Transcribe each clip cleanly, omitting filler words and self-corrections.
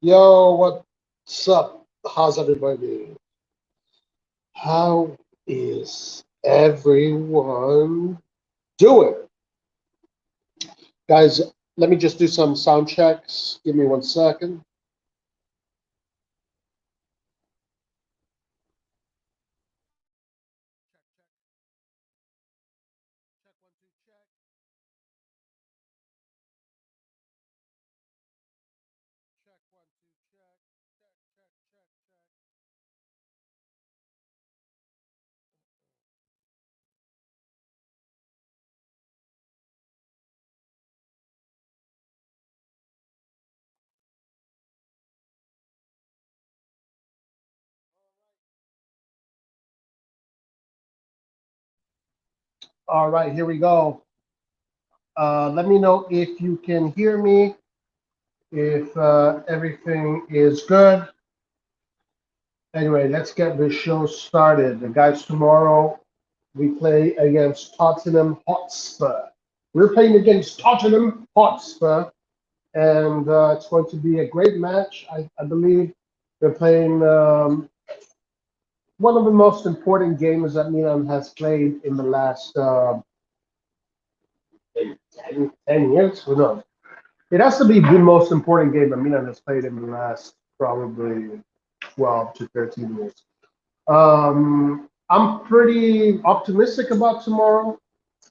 Yo, what's up? How's everybody? How is everyone doing? Guys, let me just do some sound checks. Give me 1 second. Check, one, two, check. Check, one, two, check. Check, check, check, check. All right, here we go. Let me know if you can hear me, if everything is good. Anyway, let's get this show started. The guys, tomorrow we play against Tottenham Hotspur. We're playing against Tottenham Hotspur, and it's going to be a great match. I believe they're playing one of the most important games that Milan has played in the last 10 years. Who knows? It has to be the most important game that Milan has played in the last probably 12 to 13 years. I'm pretty optimistic about tomorrow.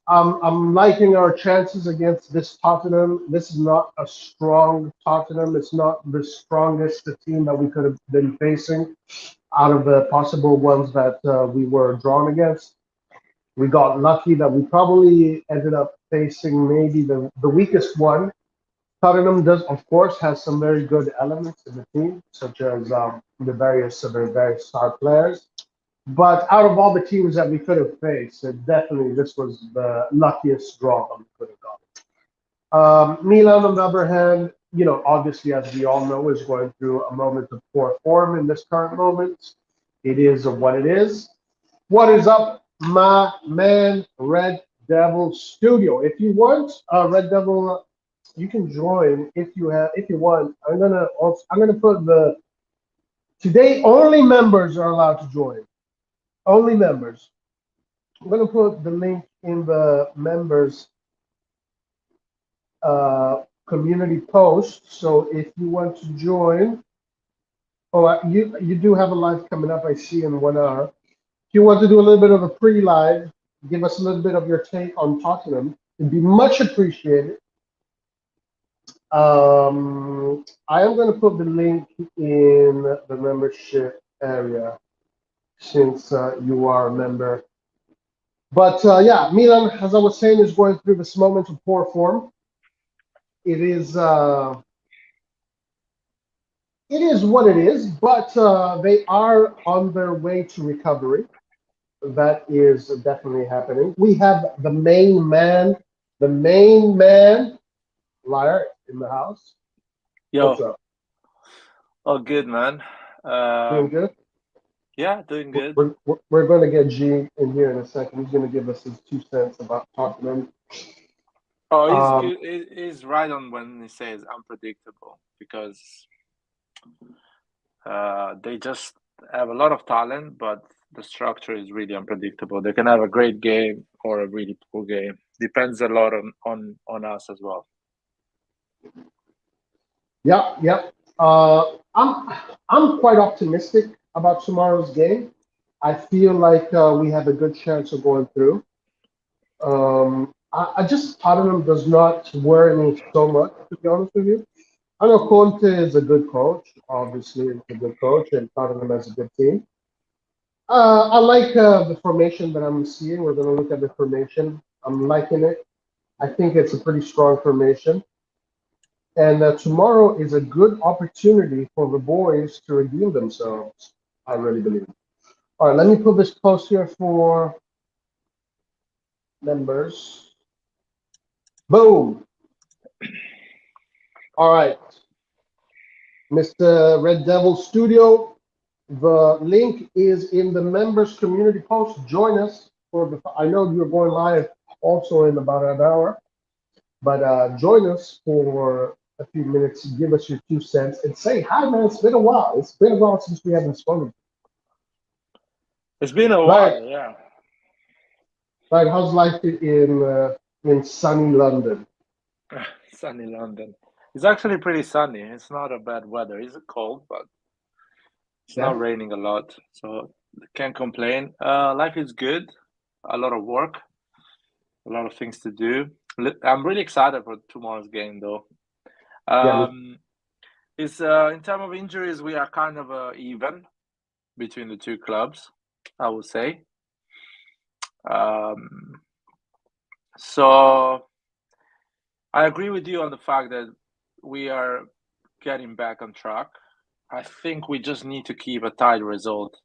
I'm liking our chances against this Tottenham. This is not a strong Tottenham. It's not the strongest team that we could have been facing out of the possible ones that we were drawn against. We got lucky that we probably ended up facing maybe the weakest one. Tottenham does, of course, has some very good elements in the team, such as the various star players. But out of all the teams that we could have faced, definitely this was the luckiest draw that we could have got. Milan, on the other hand, obviously, as we all know, is going through a moment of poor form in this current moment. It is what it is. What is up, my man, Red Devil Studio? If you want, Red Devil, you can join if you want. I'm gonna put the today only members are allowed to join. Only members. I'm gonna put the link in the members community post. So if you want to join, you do have a live coming up. I see in 1 hour. If you want to do a little bit of a pre-live, give us a little bit of your take on Tottenham. It'd be much appreciated. I am going to put the link in the membership area since you are a member. But yeah, Milan, as I was saying, is going through this moment of poor form. It is it is what it is, but they are on their way to recovery. That is definitely happening. We have the main man, Liar, in the house. What's Yo, up? all good, man. Doing Um, good? yeah, doing good. We're going to get G in here in a second. He's going to give us his 2 cents about Tottenham. Oh, he's Um, good. He's right on when he says unpredictable because they just have a lot of talent, but the structure is really unpredictable. They can have a great game or a really poor game. Depends a lot on us as well. yeah, yeah. I'm quite optimistic about tomorrow's game. I feel like we have a good chance of going through. I just Tottenham does not worry me so much, to be honest with you. I know Conte is a good coach. Obviously, he's a good coach, and Tottenham has a good team. I like the formation that I'm seeing. We're going to look at the formation. I'm liking it. I think it's a pretty strong formation. And tomorrow is a good opportunity for the boys to redeem themselves. I really believe. All right, let me put this post here for members. Boom. All right, Mr. Red Devil Studio. The link is in the members community post. Join us for the. I know you're going live also in about an hour, but join us for a few minutes to give us your 2 cents and say hi, man. It's been a while. It's been a while since we haven't spoken. It's been a Right, while, yeah. right. How's life in sunny London? Sunny London. It's actually pretty sunny. It's not a bad weather. It's cold, but it's Yeah, not raining a lot, so can't complain. Life is good. A lot of work, a lot of things to do. I'm really excited for tomorrow's game, though. yeah. Um, is in terms of injuries, we are kind of even between the two clubs, I would say. Um, so I agree with you on the fact that we are getting back on track. I think we just need to keep a tight result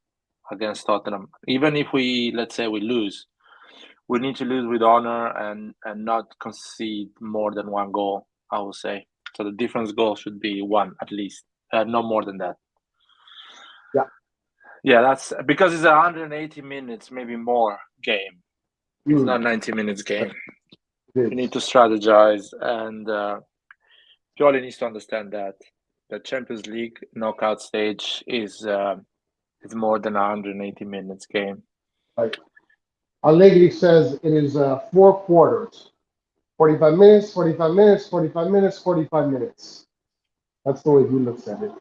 against Tottenham. Even if we, let's say, we lose, we need to lose with honor and not concede more than one goal, I would say. So the difference goal should be one at least, no more than that. Yeah. Yeah, that's because it's a 180 minutes, maybe more game. It's not 90 minutes game. You need to strategize, and Pioli needs to understand that the Champions League knockout stage is more than a 180 minutes game. Right. Allegri says it is 4 quarters, 45 minutes, 45 minutes, 45 minutes, 45 minutes. That's the way he looks at it.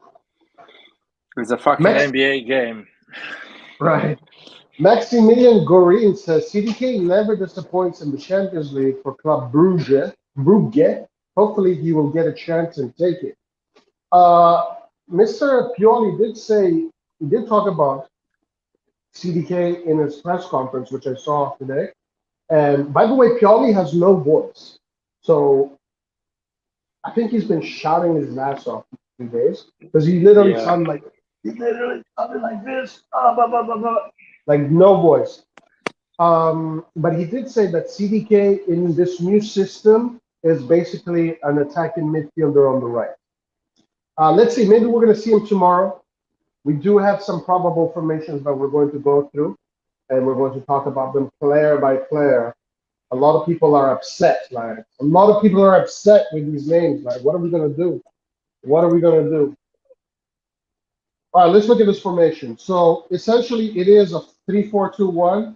It's a fucking NBA game. Right. Maximilian Gorin says CDK never disappoints in the Champions League for Club Brugge. Hopefully he will get a chance and take it. Mr. Pioli did say, he did talk about CDK in his press conference, which I saw today. And by the way, Pioli has no voice. So I think he's been shouting his ass off for 3 days because he literally sounded like this, blah, blah, blah, blah. Like no voice. But he did say that CDK in this new system is basically an attacking midfielder on the right. Let's see, maybe we're going to see him tomorrow. We do have some probable formations that we're going to go through, and we're going to talk about them player by player. A lot of people are upset, like a lot of people are upset with these names. Like, what are we going to do? What are we going to do? All right, let's look at this formation. So essentially, it is a 3-4-2-1.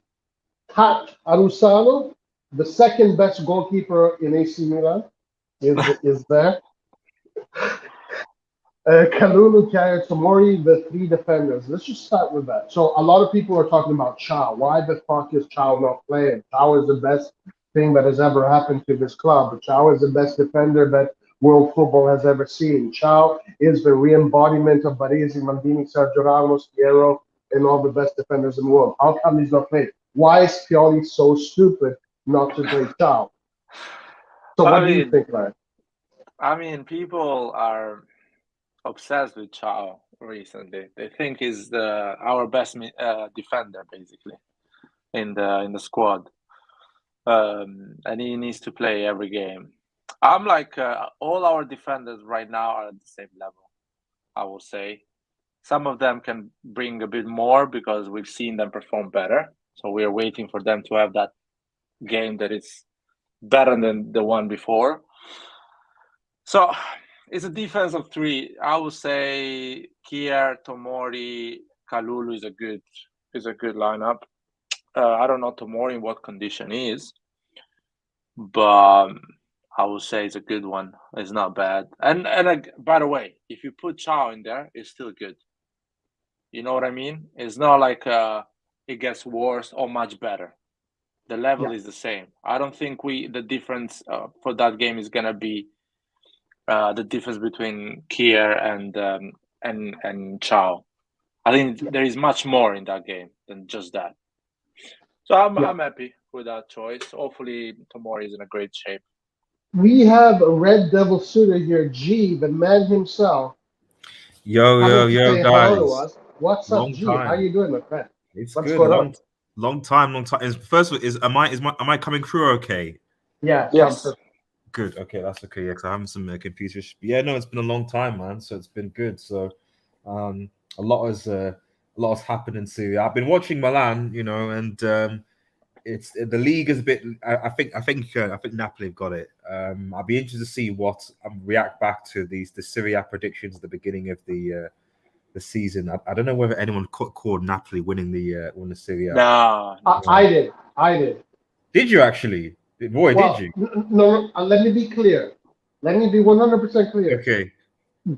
Pat Arusano, the second best goalkeeper in AC Milan, is there. Kalulu, Kaya, Tomori, the three defenders. Let's just start with that. So a lot of people are talking about Chow. Why the fuck is Chow not playing? Chow is the best thing that has ever happened to this club. Chow is the best defender that world football has ever seen. Chow is the re-embodiment of Baresi, Maldini, Sergio Ramos, Piero, and all the best defenders in the world. How come he's not playing? Why is Pioli so stupid not to play Chow? So what do you think, Ryan? I mean, people are obsessed with Chow recently. They think he's our best defender, basically, in the squad, and he needs to play every game. I'm like all our defenders right now are at the same level. I will say some of them can bring a bit more because we've seen them perform better. So we are waiting for them to have that game that is better than the one before. So it's a defense of three. I would say Kier, Tomori, Kalulu is a good lineup. I don't know Tomori in what condition he is, but I would say it's a good one. It's not bad. And by the way, if you put Chow in there, it's still good. You know what I mean? It's not like it gets worse or much better. The level is the same. I don't think the difference for that game is gonna be the difference between Kier and Chow. I think there is much more in that game than just that. So I'm happy with that choice. Hopefully Tomori is in a great shape. We have a Red Devil suitor here, G, the man himself. Yo, guys. What's up, G? How you doing, my friend? It's What's good. going on? Long time. First of all, am I coming through okay? Yeah. Yes. Good. Okay, that's okay. Yeah, because I'm having some computer. Yeah, no, it's been a long time, man. So it's been good. So, a lot has happened in Syria. I've been watching Milan, and it's the league is a bit. I think Napoli have got it. I'll be interested to see what react back to the Serie A predictions at the beginning of the season. I don't know whether anyone called Napoli winning the Serie A. No, I did. I did. Did you actually? Boy, Well, did you? no, let me be clear. Let me be 100% clear. Okay.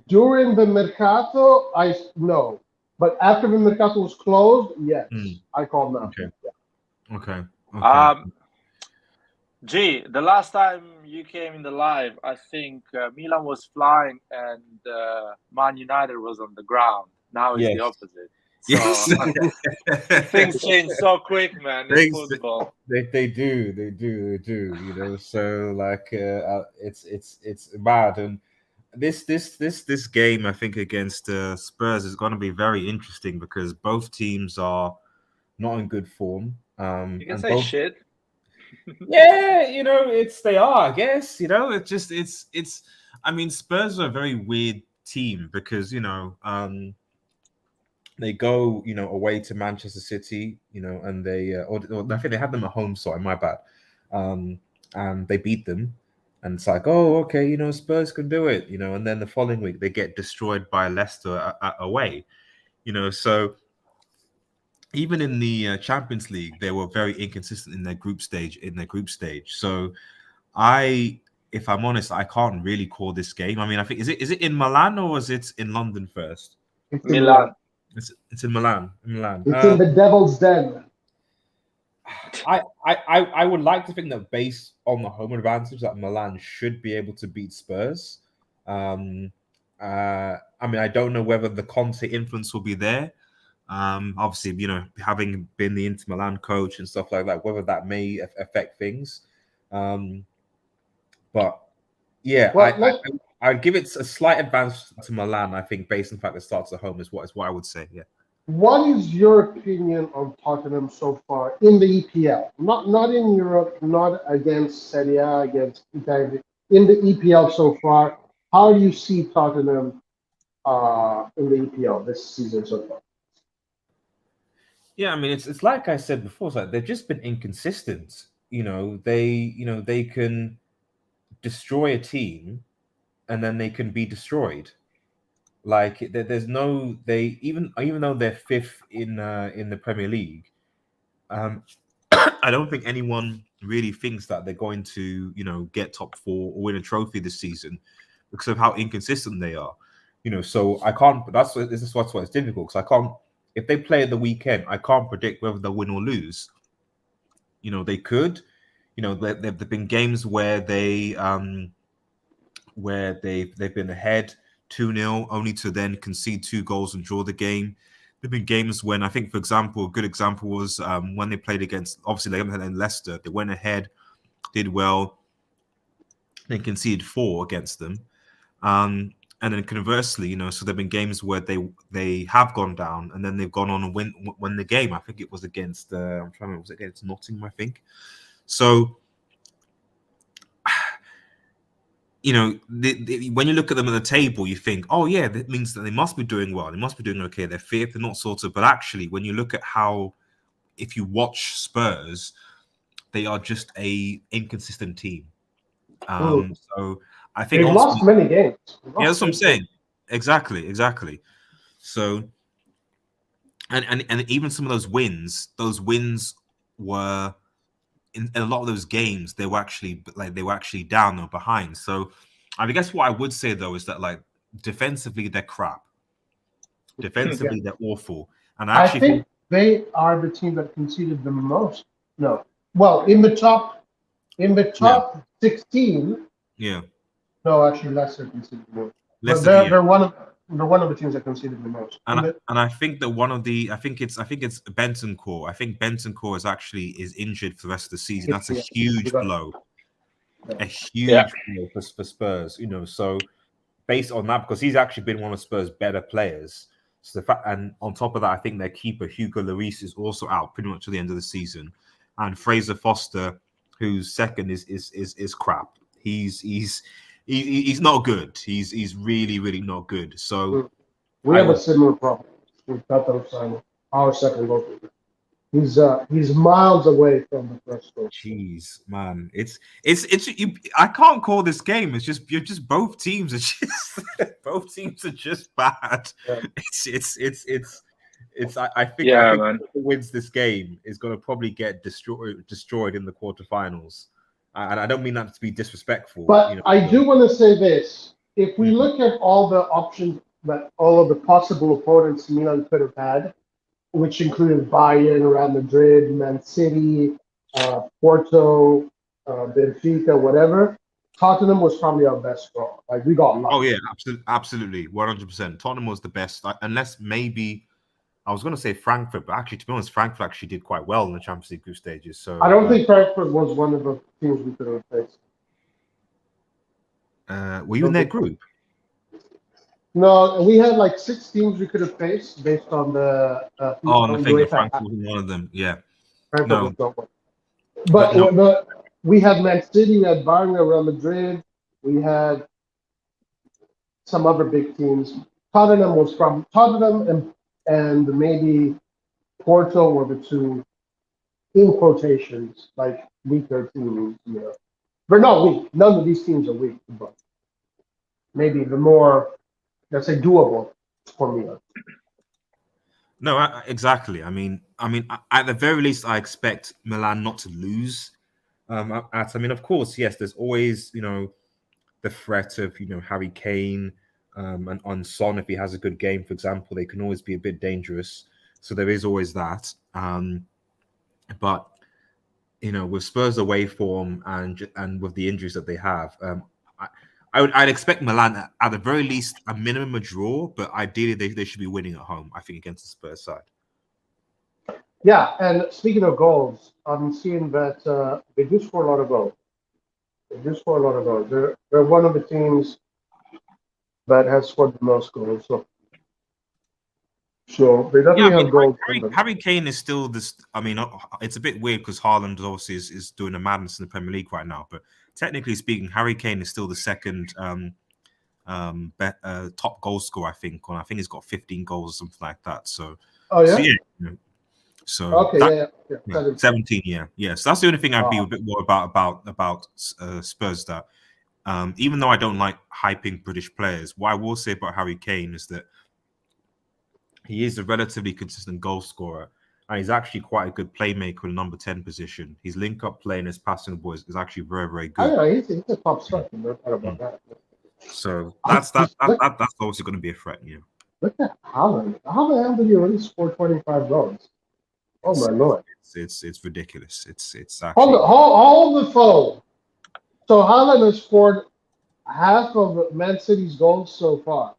During the Mercato, no. But after the Mercato was closed, yes. I called Napoli. Okay. The last time you came in the live, I think Milan was flying and Man United was on the ground. Now it's the opposite. So things change so quick, man. In football. They do. You know, so like it's bad. And this game, I think, against Spurs is going to be very interesting because both teams are not in good form. You can say shit. Yeah, you know, they are, I guess. You know, it's. I mean, Spurs are a very weird team because they go away to Manchester City, and they or I think they had them at home. Sorry, my bad. And they beat them, and it's like, oh, okay, Spurs can do it, and then the following week they get destroyed by Leicester away, so. Even in the Champions League, they were very inconsistent in their group stage. So, if I'm honest, I can't really call this game. I mean, I think is it in Milan or is it in London first? It's Milan. It's in Milan. It's in the Devil's Den. I would like to think that based on the home advantage, that Milan should be able to beat Spurs. I mean, I don't know whether the Conte influence will be there. Obviously, having been the Inter Milan coach and stuff like that, whether that may affect things. But yeah, well, I'd give it a slight advantage to Milan. I think based on the fact that it starts at home is what I would say. Yeah. What is your opinion on Tottenham so far in the EPL? Not in Europe, not against Serie A, against Italy. In the EPL so far, how do you see Tottenham in the EPL this season so far? Yeah, I mean, it's like I said before. It's like they've just been inconsistent. They can destroy a team, and then they can be destroyed. Like there's no even though they're fifth in the Premier League, I don't think anyone really thinks that they're going to get top four or win a trophy this season because of how inconsistent they are. So I can't. That's why it's difficult because I can't. If they play at the weekend, I can't predict whether they'll win or lose. They could. There've been games where they've been ahead 2-0, only to then concede 2 goals and draw the game. There've been games when I think, for example, a good example was when they played against, obviously they haven't had Leicester. They went ahead, did well, then conceded 4 against them. And then conversely, so there've been games where they have gone down and then they've gone on and win the game. I think it was against I'm trying to remember, was it against Nottingham, I think. So when you look at them at the table, you think, oh yeah, that means that they must be doing well. They must be doing okay. They're fifth, they're not sort of. But actually, when you look at how, if you watch Spurs, they are just a inconsistent team. So I think they've lost many games. Yeah, that's what I'm saying. Exactly. So, and even some of those wins were in a lot of those games they were actually down or behind. So, I guess what I would say though is that like defensively they're crap. Defensively they're awful, and I think they are the team that conceded the most. No, well, in the top 16. Yeah. No, actually, Leicester conceded more. But they're one of the teams that conceded the most. And I think that I think it's Bentancur. I think Bentancur is injured for the rest of the season. That's a huge blow. A huge blow for Spurs. So based on that, because he's actually been one of Spurs' better players. So and on top of that, I think their keeper Hugo Lloris is also out pretty much to the end of the season, and Fraser Foster, who's second, is crap. He's not good. He's really not good. So we have a similar problem with Tottenham signing our second goalkeeper. He's miles away from the first goal. Jeez, man, it's you. I can't call this game. It's just both teams are just both teams are just bad. Yeah. I think Yeah, whoever man. wins this game is going to probably get destroyed in the quarterfinals. And I don't mean that to be disrespectful, But I do want to say this: if we Mhm. look at all the options that all of the possible opponents Milan could have had, which included Bayern, Real Madrid, Man City, Porto, Benfica, whatever, Tottenham was probably our best draw. Like we got lucky. Oh yeah, absolutely, 100%. Tottenham was the best, unless maybe I was going to say Frankfurt, but actually, to be honest, Frankfurt actually did quite well in the Champions League group stages. So I don't think Frankfurt was one of the teams we could have faced. were you in their group? No, we had like 6 teams we could have faced based on the On the thing, UEFA. Frankfurt was one of them. Yeah, Frankfurt no, was not one. but no. But we had Man City, we had Bayern, Real Madrid, we had some other big teams. Tottenham was from Tottenham and maybe Porto were the two, in quotations, like weaker teams. You know, they're not weak. None of these teams are weak, but maybe the more, let's say, doable for me. No, exactly. I mean, at the very least, I expect Milan not to lose. I mean, of course, yes. There's always, the threat of Harry Kane, and on Son if he has a good game, for example, they can always be a bit dangerous. So there is always that. But with Spurs away form and with the injuries that they have, I'd expect Milan at the very least a minimum a draw, but ideally they should be winning at home, I think, against the Spurs side. Yeah, and speaking of goals, I'm seeing that they do score a lot of goals. They're one of the teams that has scored the most goals. So they definitely have goals. Harry Kane is still this. I mean, it's a bit weird because Haaland obviously is doing a madness in the Premier League right now. But technically speaking, Harry Kane is still the second top goal scorer, I think. I think he's got 15 goals or something like that. So, okay, 17, yeah. So that's the only thing I'd be a bit more about Spurs. That even though I don't like hyping British players, what I will say about Harry Kane is that he is a relatively consistent goal scorer, and he's actually quite a good playmaker in the number 10 position. His link-up play and his passing the ball is actually very, very good. Oh, yeah, he's a top striker. No doubt about that. So that's obviously going to be a threat. Yeah. Look at Haaland. How the hell did he already score 25 goals? Oh my lord! It's ridiculous. It's actually... hold the phone. So Haaland has scored half of Man City's goals so far.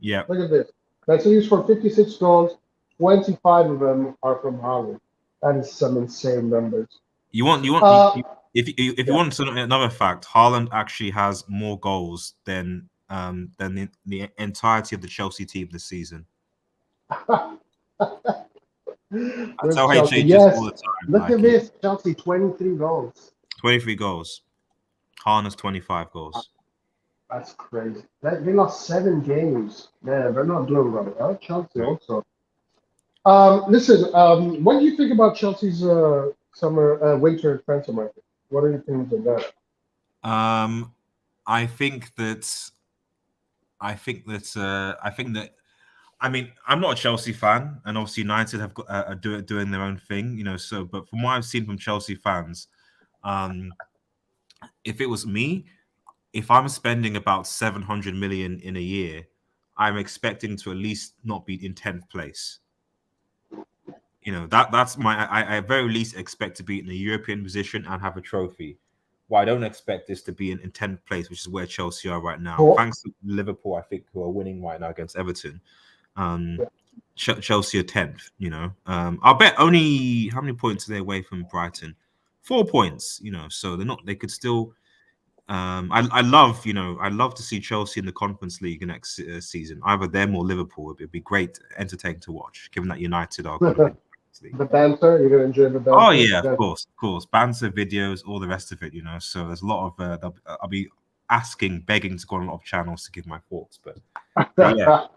Yeah. Look at this. Man City scored 56 goals. 25 of them are from Haaland. That is some insane numbers. If you want to know another fact, Haaland actually has more goals than the entirety of the Chelsea team this season. That's how it changes all the time. Look at this. Chelsea, 23 goals. 23 goals. Haaland's 25 goals. That's crazy. They lost 7 games. Man, they're not doing well. Huh? Chelsea also. Listen, what do you think about Chelsea's winter transfer market? What are your opinions of that? I mean, I'm not a Chelsea fan, and obviously United have got are doing their own thing, So, but from what I've seen from Chelsea fans, if it was me, if I'm spending about 700 million in a year, I'm expecting to at least not be in 10th place. That's I at very least expect to be in a European position and have a trophy. Well, I don't expect this to be in 10th place, which is where Chelsea are right now. Cool. Thanks to Liverpool, I think, who are winning right now against Everton. Chelsea are 10th, I'll bet only how many points are they away from Brighton? 4 points, so they could still. I love to see Chelsea in the Conference League next season, either them or Liverpool. It'd be great, entertaining to watch, given that United are going to be. The banter, you're gonna enjoy the banter. Oh yeah, of course, banter videos, all the rest of it, So there's a lot of. I'll be begging to go on a lot of channels to give my thoughts, but yeah.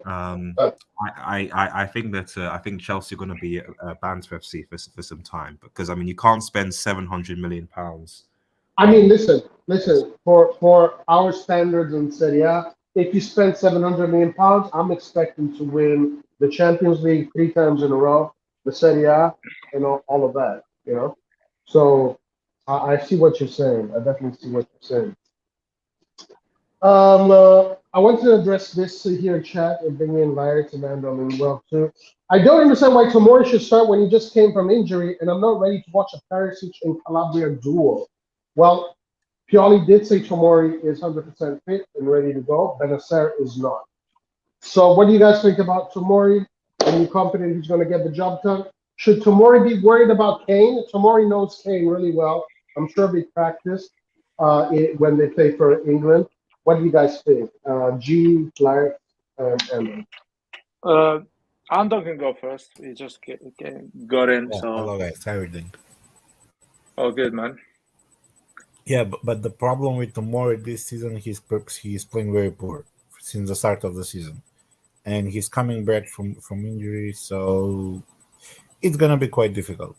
I think that I think Chelsea are going to be banned for FC for some time, because I mean you can't spend £700 million. I mean, listen. For our standards in Serie A, if you spend 700 million pounds, I'm expecting to win the Champions League 3 times in a row, the Serie A, and all of that. You know, so I see what you're saying. I definitely see what you're saying. I want to address this here in chat and bring in Larry and Mandel as well too. I don't understand why Tomori should start when he just came from injury, and I'm not ready to watch a Perisic and Calabria duel. Well, Pioli did say Tomori is 100% fit and ready to go. Benacer is not. So what do you guys think about Tomori? Are you confident he's going to get the job done? Should Tomori be worried about Kane? Tomori knows Kane really well. I'm sure they practiced when they play for England. What do you guys think? G, Clark, and Anton can go first. He just got in, Yeah, so hello guys, how are you doing? all good, man. Yeah, but the problem with Tomori this season, he's playing very poor since the start of the season, and he's coming back from injury, so it's gonna be quite difficult.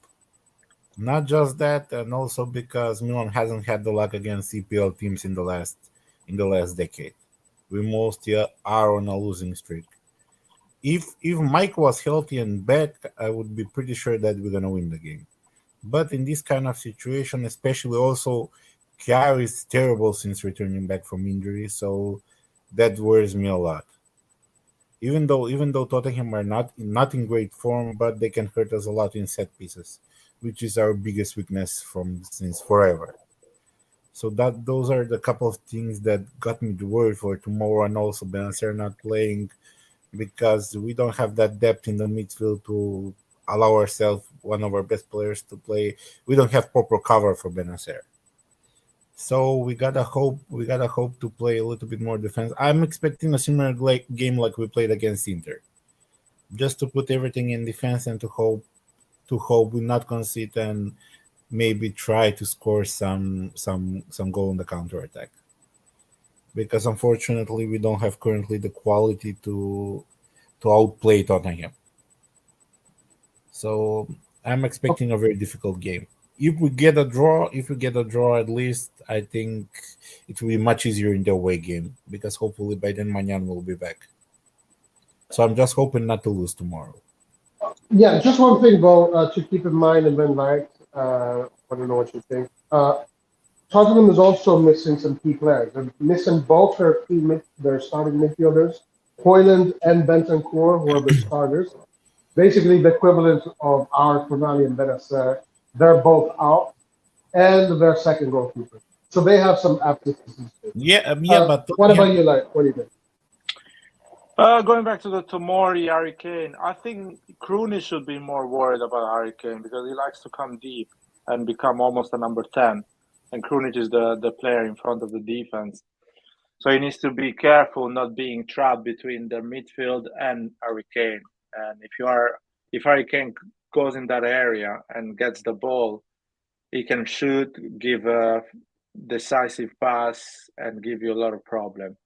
Not just that, and also because Milan hasn't had the luck against EPL teams in the last decade. We mostly are on a losing streak. If Mike was healthy and back, I would be pretty sure that we're gonna win the game. But in this kind of situation, especially also, Kjaer is terrible since returning back from injury, so that worries me a lot. Even though Tottenham are not in great form, but they can hurt us a lot in set pieces, which is our biggest weakness from since forever. So that those are the couple of things that got me worried for tomorrow, and also Benacer not playing because we don't have that depth in the midfield to allow ourselves one of our best players to play. We don't have proper cover for Benacer. So we gotta hope to play a little bit more defense. I'm expecting a similar game like we played against Inter, just to put everything in defense and to hope we not concede and maybe try to score some goal on the counter attack. Because unfortunately we don't have currently the quality to outplay Tottenham. So I'm expecting a very difficult game. If we get a draw, at least I think it will be much easier in the away game because hopefully by then Manyan will be back. So I'm just hoping not to lose tomorrow. yeah, just one thing, Bo, to keep in mind, and then Larry, I don't know what you think. Tottenham is also missing some key players. They're missing both their starting midfielders, Hoyland and Bentancur, who are the starters. Basically, the equivalent of our Tonali and Benacer. They're both out, and their second goalkeeper. So they have some absences. But What about you, Larry? What do you think? Going back to the Tomori Harry Kane, I think Kroenke should be more worried about Harry Kane because he likes to come deep and become almost a number 10. And Kroenke is the player in front of the defense. So he needs to be careful not being trapped between the midfield and Harry Kane. And if Harry Kane goes in that area and gets the ball, he can shoot, give a decisive pass, and give you a lot of problem.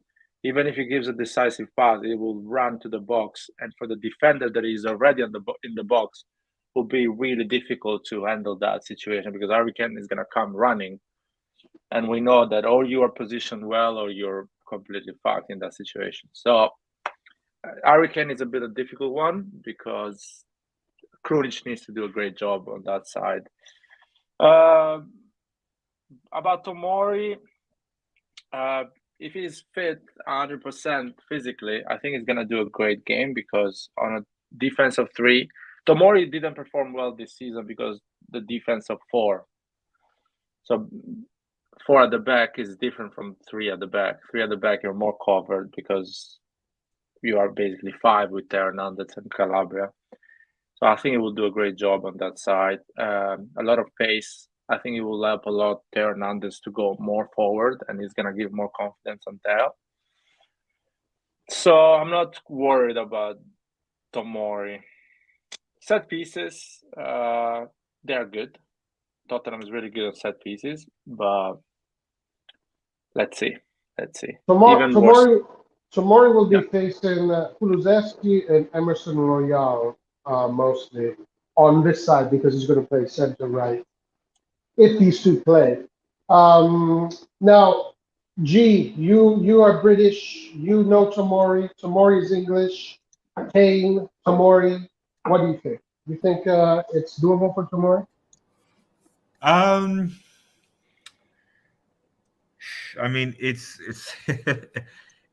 Even if he gives a decisive pass, he will run to the box, and for the defender that is already in the box, will be really difficult to handle that situation because Harry Kane is going to come running, and we know that or you are positioned well or you're completely fucked in that situation. So Harry Kane is a bit of a difficult one because Kroenke needs to do a great job on that side. About Tomori, if he's fit 100% physically, I think he's going to do a great game because on a defense of 3, Tomori didn't perform well this season because the defense of 4. So 4 at the back is different from 3 at the back. 3 at the back, you're more covered because you are basically 5 with Hernandez and Calabria. So I think he will do a great job on that side. A lot of pace. I think it will help a lot Theo Hernandez to go more forward, and he's going to give more confidence on Theo. So I'm not worried about Tomori. Set pieces, they're good. Tottenham is really good at set pieces, but let's see. Tomori Tomori will be facing Kulusevski and Emerson Royale mostly on this side because he's going to play center right if these two play. Now, G, you are British. You know Tomori. Tomori is English. Kane, Tomori. What do you think? You think it's doable for Tomori? I mean, it's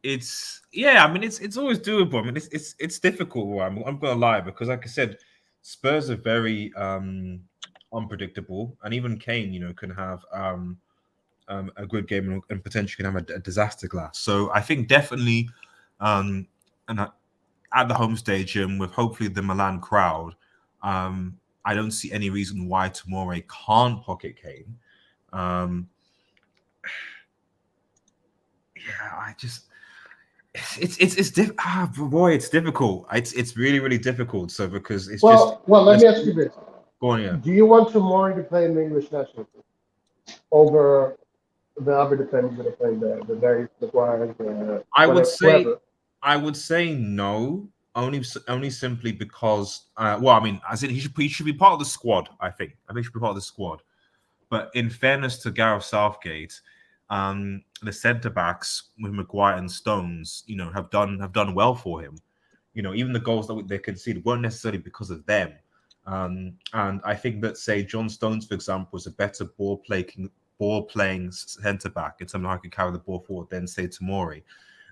it's yeah. I mean, it's always doable. I mean, it's difficult. I'm gonna lie because, like I said, Spurs are very unpredictable, and even Kane, can have a good game and potentially can have a disaster glass. So I think definitely, and at the home stadium with hopefully the Milan crowd, I don't see any reason why Tomori can't pocket Kane. Yeah, I just it's boy, it's difficult. It's really difficult. So because it's well, let me ask you this: go on, yeah. do you want Tomori to play in the English national team over the other defenders that are playing the Darius McGuire? I would say no. Only simply because well, I mean, as in he should be part of the squad. I think he should be part of the squad. But in fairness to Gareth Southgate, the centre backs with Maguire and Stones, have done well for him. Even the goals that they conceded weren't necessarily because of them. And I think that, say, John Stones, for example, is a better ball playing centre back in terms of how he can carry the ball forward than, say, Tomori.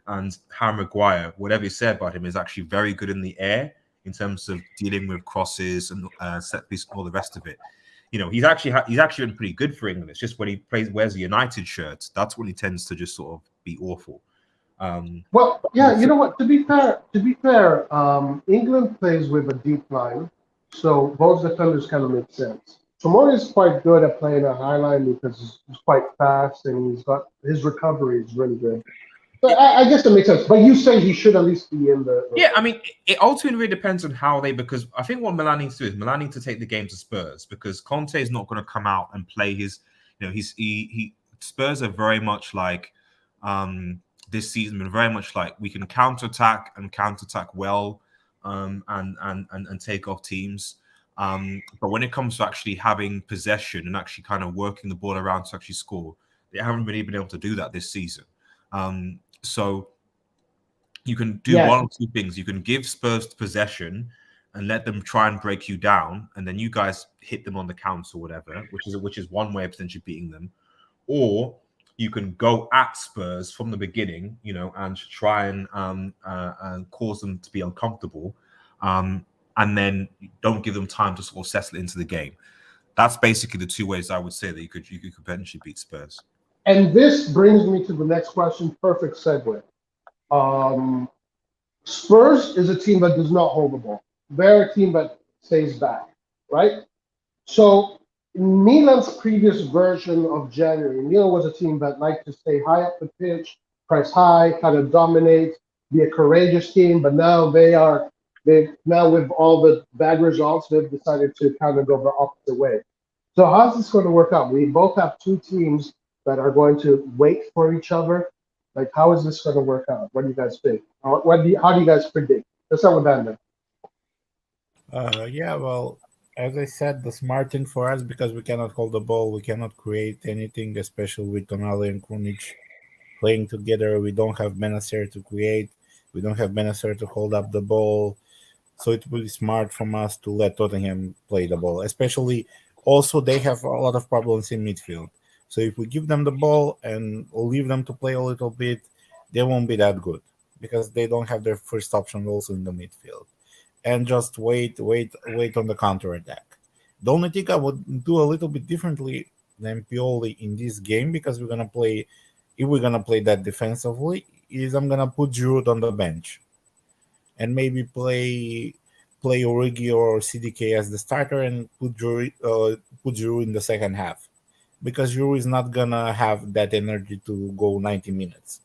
And Harry Maguire, whatever you say about him, is actually very good in the air in terms of dealing with crosses and set piece and all the rest of it. He's actually been pretty good for England. It's just when he wears a United shirt, that's when he tends to just sort of be awful. Well, yeah, you know what? To be fair, England plays with a deep line, so both defenders kind of make sense. Tomori is quite good at playing a high line because he's quite fast and his recovery is really good. But I guess that makes sense. But you say he should at least be in the. Yeah, I mean, it ultimately really depends on how because I think what Milan needs to do is Milan needs to take the game to Spurs because Conte is not going to come out and play his. Spurs are very much like this season, been very much like we can counterattack well, and take off teams. But when it comes to actually having possession and actually kind of working the ball around to actually score, they haven't really been able to do that this season. So you can do one or two things. You can give Spurs possession and let them try and break you down, and then you guys hit them on the counter or whatever, which is one way of potentially beating them. Or you can go at Spurs from the beginning, and try and cause them to be uncomfortable, and then don't give them time to sort of settle into the game. That's basically the two ways I would say that you could potentially beat Spurs. And this brings me to the next question. Perfect segue. Spurs is a team that does not hold the ball. They're a team that stays back, right? So in Milan's previous version of January, Milan was a team that liked to stay high up the pitch, press high, kind of dominate, be a courageous team. But now now with all the bad results, they've decided to kind of go the opposite way. So how's this going to work out? We both have two teams that are going to wait for each other. Like, how is this going to work out? What do you guys think? How do you guys predict? Let's start with that then. Yeah, well, as I said, the smart thing for us, because we cannot hold the ball, we cannot create anything, especially with Tonali and Krunic playing together. We don't have Benacer to create. We don't have Benacer to hold up the ball. So it will be smart from us to let Tottenham play the ball. Especially, also, they have a lot of problems in midfield. So if we give them the ball and leave them to play a little bit, they won't be that good because they don't have their first option also in the midfield. And just wait on the counter attack. The only thing I would do a little bit differently than Pioli in this game, because if we're gonna play that defensively, is I'm gonna put Giroud on the bench and maybe play Origi or CDK as the starter and put Giroud in the second half. Because Giroud is not gonna have that energy to go 90 minutes,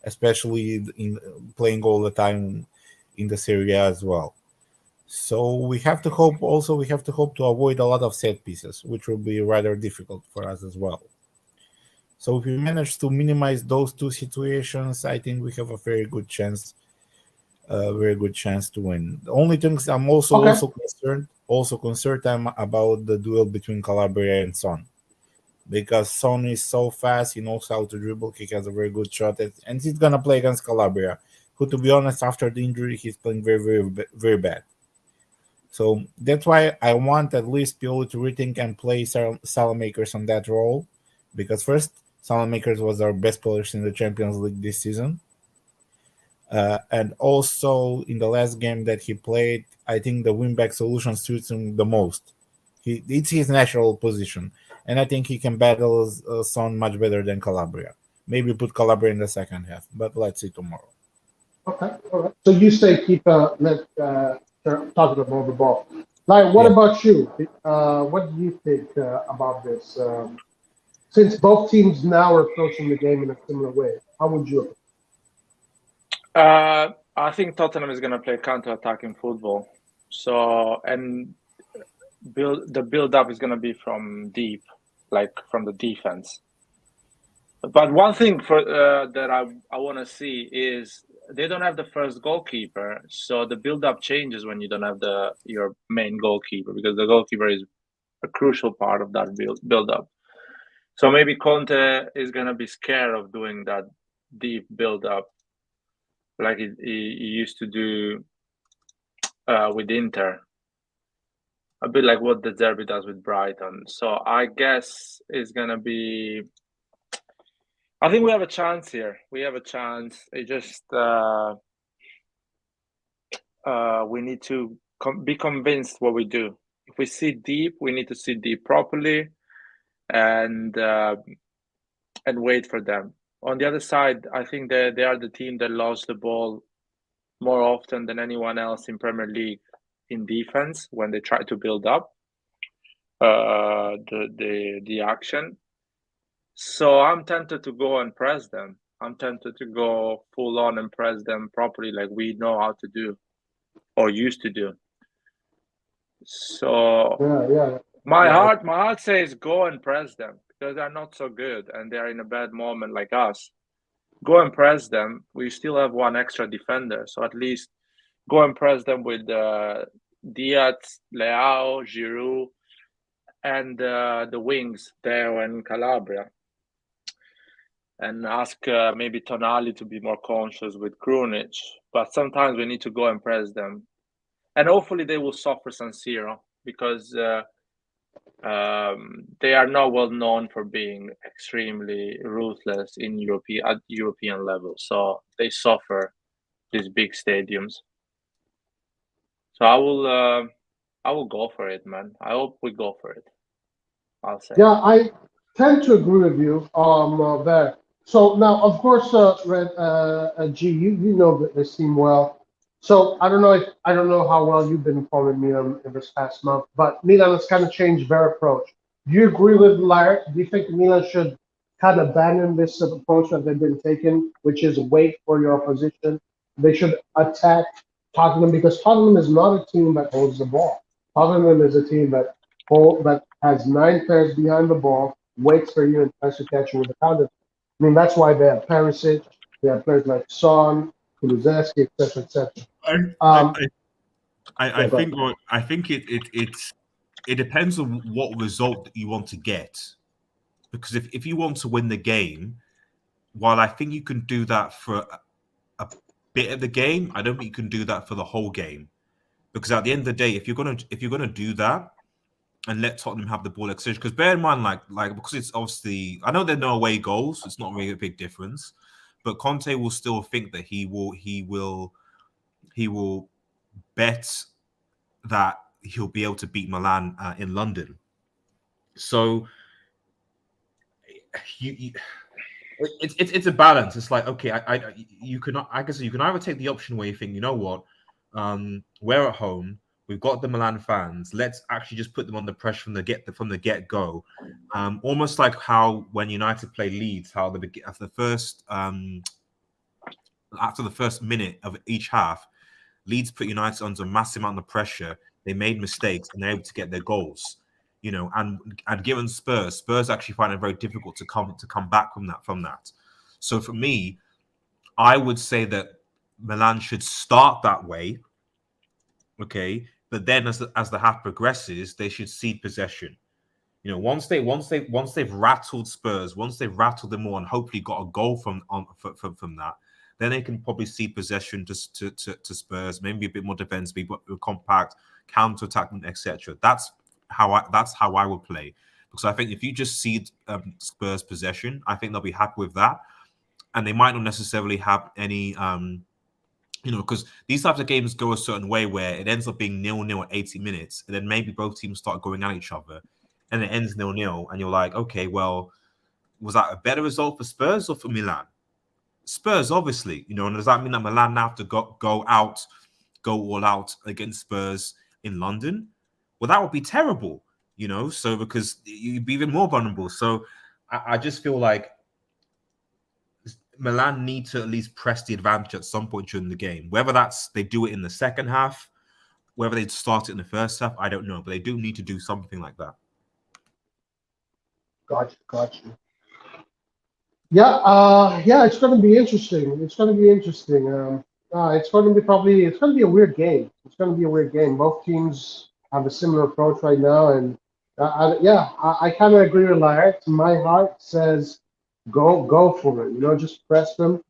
especially in playing all the time in the Serie A as well. So we have to hope to avoid a lot of set pieces, which will be rather difficult for us as well. So if we manage to minimize those two situations, I think we have a very good chance to win. The only things I'm Okay. also concerned I'm about the duel between Calabria and Son, because Son is so fast, he knows how to dribble, he has a very good shot, and he's gonna play against Calabria, who, to be honest, after the injury, he's playing very bad. So that's why I want at least Pioli to rethink and play Salamakers on that role, because first, Salamakers was our best players in the Champions League this season. And also in the last game that he played, I think the wingback solution suits him the most. It's his natural position, and I think he can battle Son much better than Calabria. Maybe put Calabria in the second half, but let's see tomorrow. Okay. All right. So you say keep talking about the ball. Like, what Yeah. about you? What do you think about this? Since both teams now are approaching the game in a similar way, how would you? I think Tottenham is going to play counter-attacking football. So, and the build-up is going to be from deep, like from the defense. But one thing that I want to see is they don't have the first goalkeeper, so the build-up changes when you don't have your main goalkeeper, because the goalkeeper is a crucial part of that build-up. So maybe Conte is going to be scared of doing that deep build-up like he used to do with Inter, a bit like what the Derby does with Brighton. So I guess it's gonna be. I think we have a chance here. We have a chance. It just we need to be convinced what we do. If we see deep, we need to see deep properly, and wait for them. On the other side, I think they are the team that lost the ball more often than anyone else in Premier League in defense when they try to build up the action. So I'm tempted to go and press them. I'm tempted to go full on and press them properly, like we know how to do or used to do. So Yeah. my heart says go and press them because they're not so good and they're in a bad moment like us. Go and press them. We still have one extra defender, so at least go and press them with Diaz, Leao, Giroud, and the wings, Theo and Calabria. And ask maybe Tonali to be more conscious with Krunic. But sometimes we need to go and press them. And hopefully they will suffer San Siro because they are not well known for being extremely ruthless at European level. So they suffer these big stadiums. So I will go for it, man. I hope we go for it. I'll say. Yeah, I tend to agree with you there. So now, of course, G, you know this team well. So I don't know how well you've been following Milan in this past month, but Milan has kind of changed their approach. Do you agree with Larry? Do you think Milan should kind of abandon this approach that they've been taking, which is wait for your opposition? They should attack Tottenham because Tottenham is not a team that holds the ball. Tottenham is a team that has 9 players behind the ball, waits for you and tries to catch you with the counter. I mean, that's why they have Perisic, they have players like Son, Kulusevski, etc., etc. I think it depends on what result you want to get. Because if you want to win the game, while I think you can do that for a bit of the game, I don't think you can do that for the whole game. Because at the end of the day, if you're gonna do that and let Tottenham have the ball exchange, because bear in mind, like because it's obviously, I know there are no away goals, it's not really a big difference, but Conte will still think that he will bet that he'll be able to beat Milan in London. So it's a balance. It's like, okay, you can either take the option where you think, you know what, we're at home, we've got the Milan fans, let's actually just put them on the pressure from the get go. Almost like how when United play Leeds, how after the first minute of each half, Leeds put United under a massive amount of pressure. They made mistakes and they're able to get their goals. and given Spurs actually find it very difficult to come back from that. So for me, I would say that Milan should start that way, okay, but then as the half progresses, they should cede possession. Once they've rattled Spurs, once they've rattled them all, and hopefully got a goal from that, then they can probably cede possession to Spurs, maybe a bit more defensively, but compact, counter attack, etc. That's how I would play, because I think if you just cede Spurs possession, I think they'll be happy with that, and they might not necessarily have any. Because these types of games go a certain way where it ends up being 0-0 at 80 minutes, and then maybe both teams start going at each other, and it ends 0-0, and you're like, okay, well, was that a better result for Spurs or for Milan? Spurs, obviously, and does that mean that Milan now have to go all out against Spurs in London? Well, that would be terrible, so because you'd be even more vulnerable. So I just feel like Milan need to at least press the advantage at some point during the game. Whether that's they do it in the second half, whether they start it in the first half, I don't know. But they do need to do something like that. Gotcha. Yeah, it's going to be interesting. It's going to be interesting. It's going to be a weird game. It's going to be a weird game. Both teams have a similar approach right now, and I kind of agree with Laird. My heart says go for it. Just press them,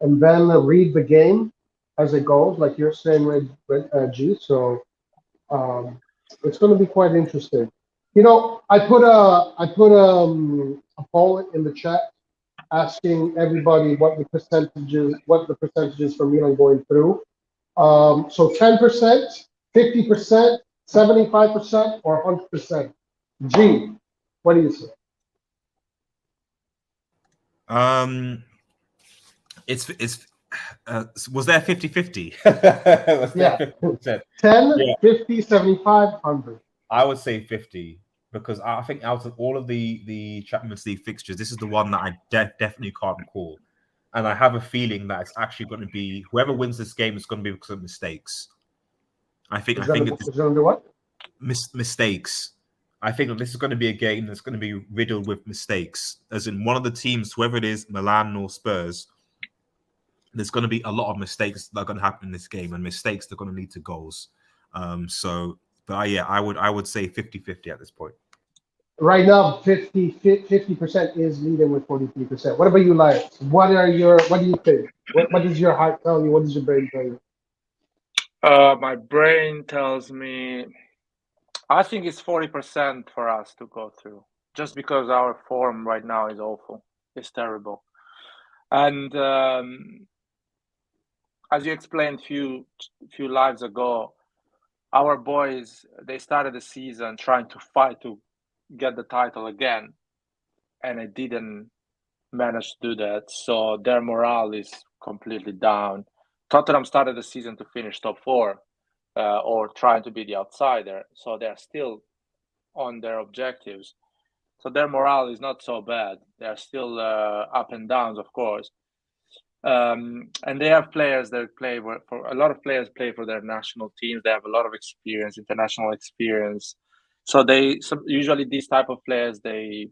and then read the game as it goes, like you're saying with G. So it's going to be quite interesting. I put a poll in the chat asking everybody what the percentages for Milan going through. So 10%, 50%, 75%, or 100%. G, what do you say? It's was there 50-50? Yeah. 50%? 10, yeah. 50, 75, 100. I would say 50, because I think out of all of the Champions League fixtures, this is the one that I definitely can't call. And I have a feeling that it's actually going to be, whoever wins this game is going to be because of mistakes. I think it's going to do what? Mistakes. I think that this is going to be a game that's going to be riddled with mistakes. As in one of the teams, whoever it is, Milan or Spurs, there's going to be a lot of mistakes that are going to happen in this game, and mistakes that are going to lead to goals. I would say 50-50 at this point. Right now, 50% is leading with 43%. What about you, Lars? What do you think? What does your heart tell you? What does your brain tell you? My brain tells me, I think it's 40% for us to go through, just because our form right now is awful. It's terrible. And as you explained few lives ago, our boys, they started the season trying to fight to get the title again, and it didn't manage to do that. So their morale is completely down. Tottenham started the season to finish top 4 or trying to be the outsider. So they're still on their objectives. So their morale is not so bad. They're still up and downs, of course. And they have players that play for a lot of players play for their national teams. They have a lot of experience, international experience. So usually these type of players, they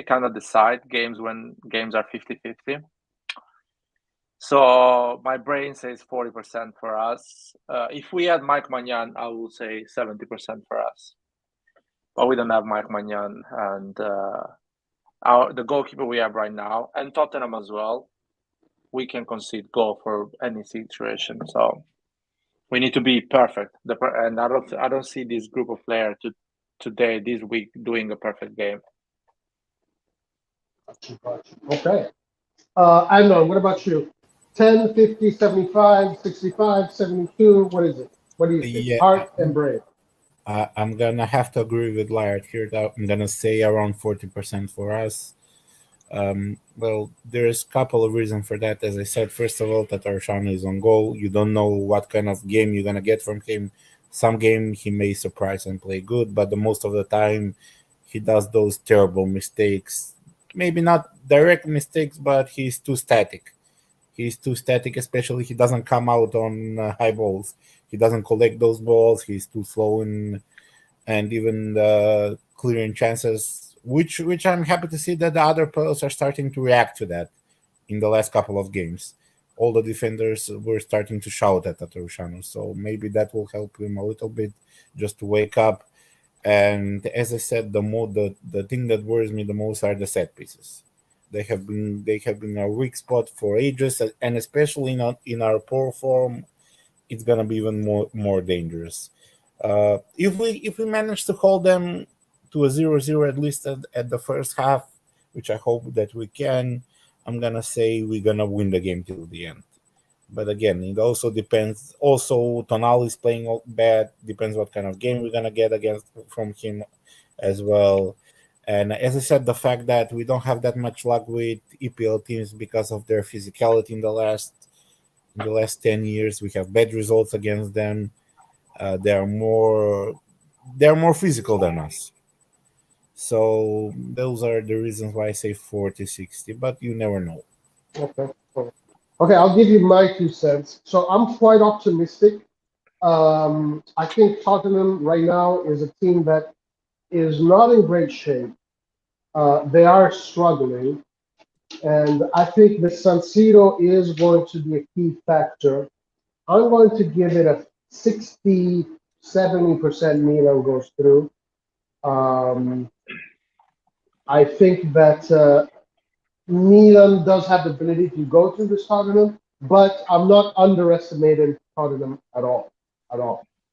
kind of decide games when games are 50-50. So my brain says 40% for us. If we had Mike Maignan, I would say 70% for us. But we don't have Mike Maignan, and the goalkeeper we have right now, and Tottenham as well, we can concede goal for any situation. So we need to be perfect. And I don't see this group of players this week doing a perfect game. Okay. Adnan, what about you? 10, 50, 75, 65, 72. What is it? What do you think? Yeah, Heart and brain. I'm gonna have to agree with Laird here. I'm gonna say around 40% for us. Well, there's a couple of reasons for that. As I said, first of all, Tatarusanu is on goal. You don't know what kind of game you're gonna get from him. Some game he may surprise and play good, but the most of the time he does those terrible mistakes. Maybe not direct mistakes, but he's too static. He's too static, especially he doesn't come out on high balls. He doesn't collect those balls. He's too slow and even clearing chances, which I'm happy to see that the other players are starting to react to that in the last couple of games. All the defenders were starting to shout at Tatarusanu, so maybe that will help him a little bit just to wake up. And as I said, the thing that worries me the most are the set pieces. They have been a weak spot for ages, and especially in our poor form, it's gonna be even more dangerous. If we manage to hold them to a 0-0 at least at the first half, which I hope that we can, I'm gonna say we're gonna win the game till the end. But again, it also depends. Also, Tonali is playing bad. Depends what kind of game we're gonna get from him as well. And as I said, the fact that we don't have that much luck with EPL teams because of their physicality in the last 10 years, we have bad results against them. They're more physical than us. So those are the reasons why I say 40-60, but you never know. Okay, I'll give you my 2 cents. So I'm quite optimistic. I think Tottenham right now is a team that is not in great shape. They are struggling, and I think the San Siro is going to be a key factor. I'm going to give it a 60-70% Milan goes through. I think that Milan does have the ability to go through this Tottenham, but I'm not underestimating Tottenham at all.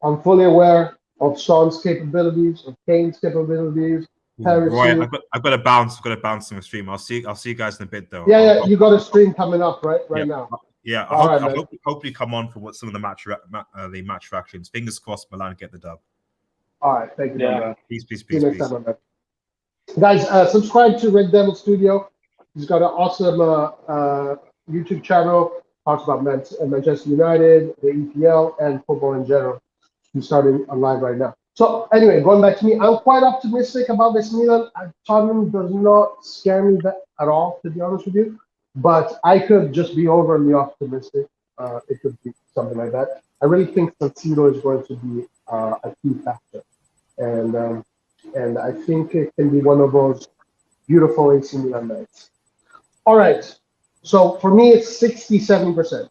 I'm fully aware of Sean's capabilities, of Kane's capabilities. Roy, I've got to bounce. I've got to bounce on the stream. I'll see you guys in a bit, though. Yeah, you got a stream coming up right now. Yeah, I hope you come on for some of the match reactions. Fingers crossed, Milan get the dub. All right, thank you, man. Peace. See you next time, man. Guys, subscribe to Red Devil Studio. He's got an awesome YouTube channel. Talks about Manchester United, the EPL, and football in general. He's starting live right now. So anyway, going back to me, I'm quite optimistic about this Milan. Tottenham does not scare me at all, to be honest with you. But I could just be overly optimistic. It could be something like that. I really think San Siro is going to be a key factor, and I think it can be one of those beautiful AC Milan nights. All right, so for me it's 60-70%.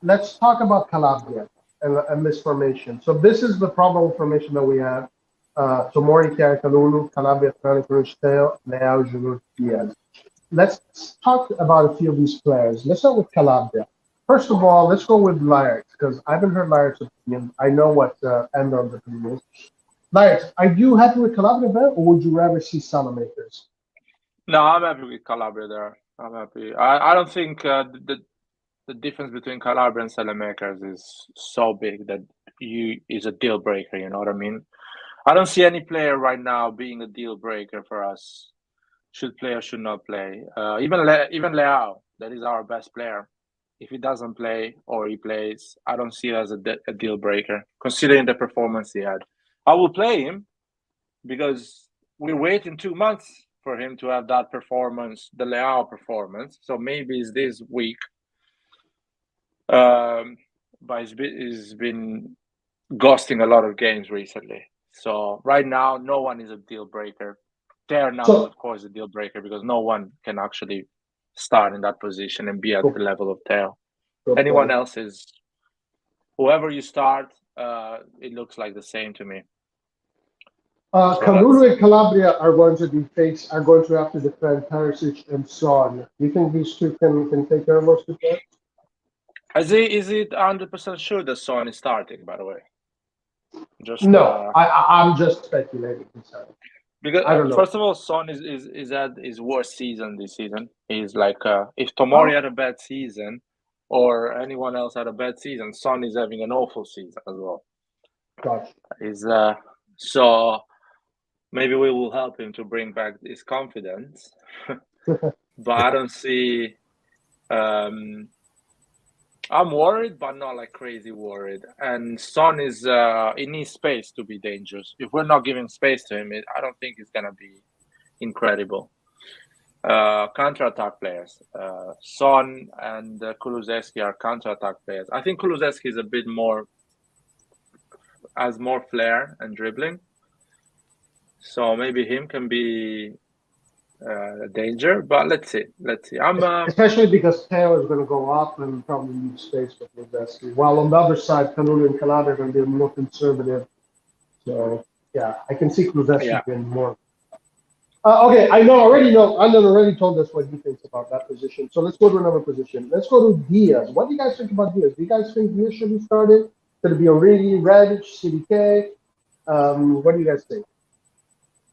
Let's talk about Calabria and this formation. So this is the probable formation that we have. Tomori, Kalulu, Calabria, Teo, Leao, Giroud, Diaz. Let's talk about a few of these players. Let's start with Calabria. First of all, let's go with Laird, because I haven't heard Laird's opinion. I know what Ender's opinion is. Laird, are you happy with Calabria there, or would you rather see Salamakers? No, I'm happy with Calabria there. I'm happy. I don't think the difference between Calabria and Salamakers is so big that is a deal breaker. You know what I mean? I don't see any player right now being a deal breaker for us. Should play or should not play. Even Leao, that is our best player. If he doesn't play or he plays, I don't see it as a deal breaker, considering the performance he had. I will play him because we're waiting 2 months for him to have that performance, the Leao performance. So maybe it's this week. But he's been ghosting a lot of games recently. So right now, no one is a deal breaker. There now is, of course, a deal breaker because no one can actually start in that position and be at the level of Teo. Anyone else is, whoever you start, it looks like the same to me. Kalulu and Calabria are going to have to defend Perisic and Son. Do you think these two can take care of those two players? Is it 100% sure that Son is starting, by the way? No, I'm just speculating. Because I don't know. First of all, Son is at his worst season this season. He's like if Tomori had a bad season or anyone else had a bad season, Son is having an awful season as well. Gotcha. So maybe we will help him to bring back his confidence. But I don't see. I'm worried, but not like crazy worried. And Son is he needs space to be dangerous. If we're not giving space to him, I don't think it's gonna be incredible. Counter-attack players. Son and Kulusevski are counter-attack players. I think Kulusevski is a bit more has more flair and dribbling. So maybe him can be a danger, but let's see. Especially because Taylor is going to go up and probably need space for Kulusevski. While on the other side, Kanulu and Kalada are going to be more conservative. So yeah, I can see Kulusevski being more. Okay, I already know. Andon already told us what he thinks about that position. So let's go to another position. Let's go to Diaz. What do you guys think about Diaz? Do you guys think Diaz should be started? Should it be Origi, Radic, CDK? What do you guys think?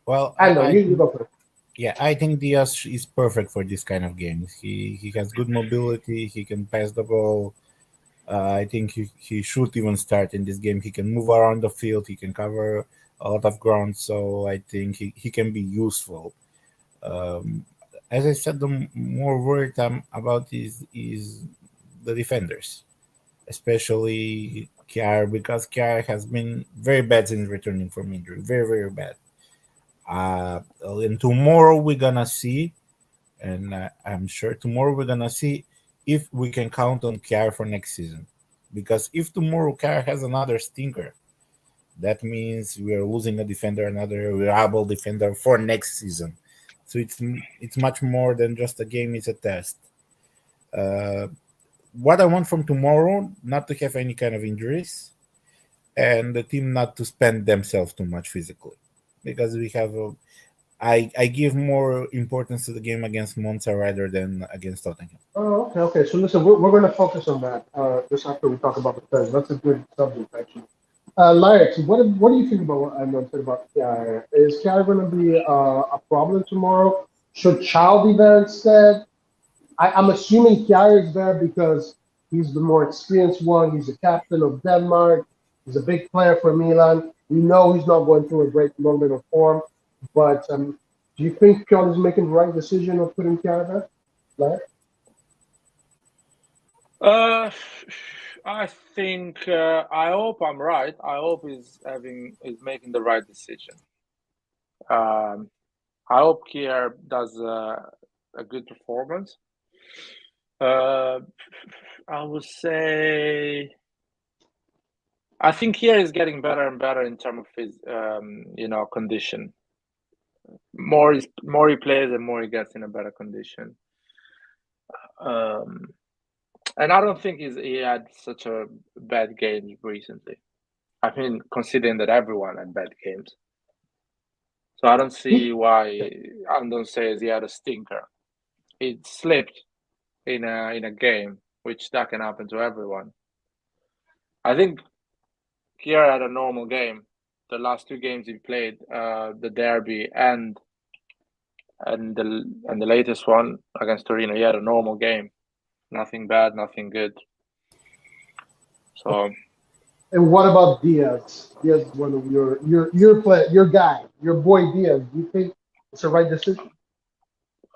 Well, you go first. Yeah, I think Diaz is perfect for this kind of games. He has good mobility. He can pass the ball. I think he should even start in this game. He can move around the field. He can cover a lot of ground. So I think he can be useful. As I said, the more worried I'm about is the defenders, especially Kjaer, because Kjaer has been very bad since returning from injury. Very, very bad. And tomorrow we're gonna see, and I'm sure tomorrow we're gonna see if we can count on Kjaer for next season. Because if tomorrow Kjaer has another stinker, that means we are losing a defender, another reliable defender for next season. So it's much more than just a game; it's a test. What I want from tomorrow, not to have any kind of injuries, and the team not to spend themselves too much physically, because we have I give more importance to the game against Monza rather than against Tottenham. Oh, okay. So listen, we're going to focus on that just after we talk about the fans. That's a good subject, actually. Larry, what do you think about what I said about Kjaer? Is Kjaer going to be a problem tomorrow? Should Chow be there instead? I'm assuming Kjaer is there because he's the more experienced one. He's the captain of Denmark. He's a big player for Milan. We know he's not going through a great moment of form. But do you think Pion is making the right decision of putting Kjaer there? I think I hope I'm right. I hope he's making the right decision. I hope Kjaer does a good performance. I would say I think Kjaer is getting better and better in terms of his condition. More he plays, and more he gets in a better condition. And I don't think he had such a bad game recently. I mean, considering that everyone had bad games. So I don't see why Andon says he had a stinker. It slipped in a game, which that can happen to everyone. I think Kjaer had a normal game. The last two games he played, the derby and the latest one against Torino, he had a normal game. Nothing bad, nothing good. So. And what about Diaz? Diaz is one of your guy, your boy Diaz. Do you think it's the right decision?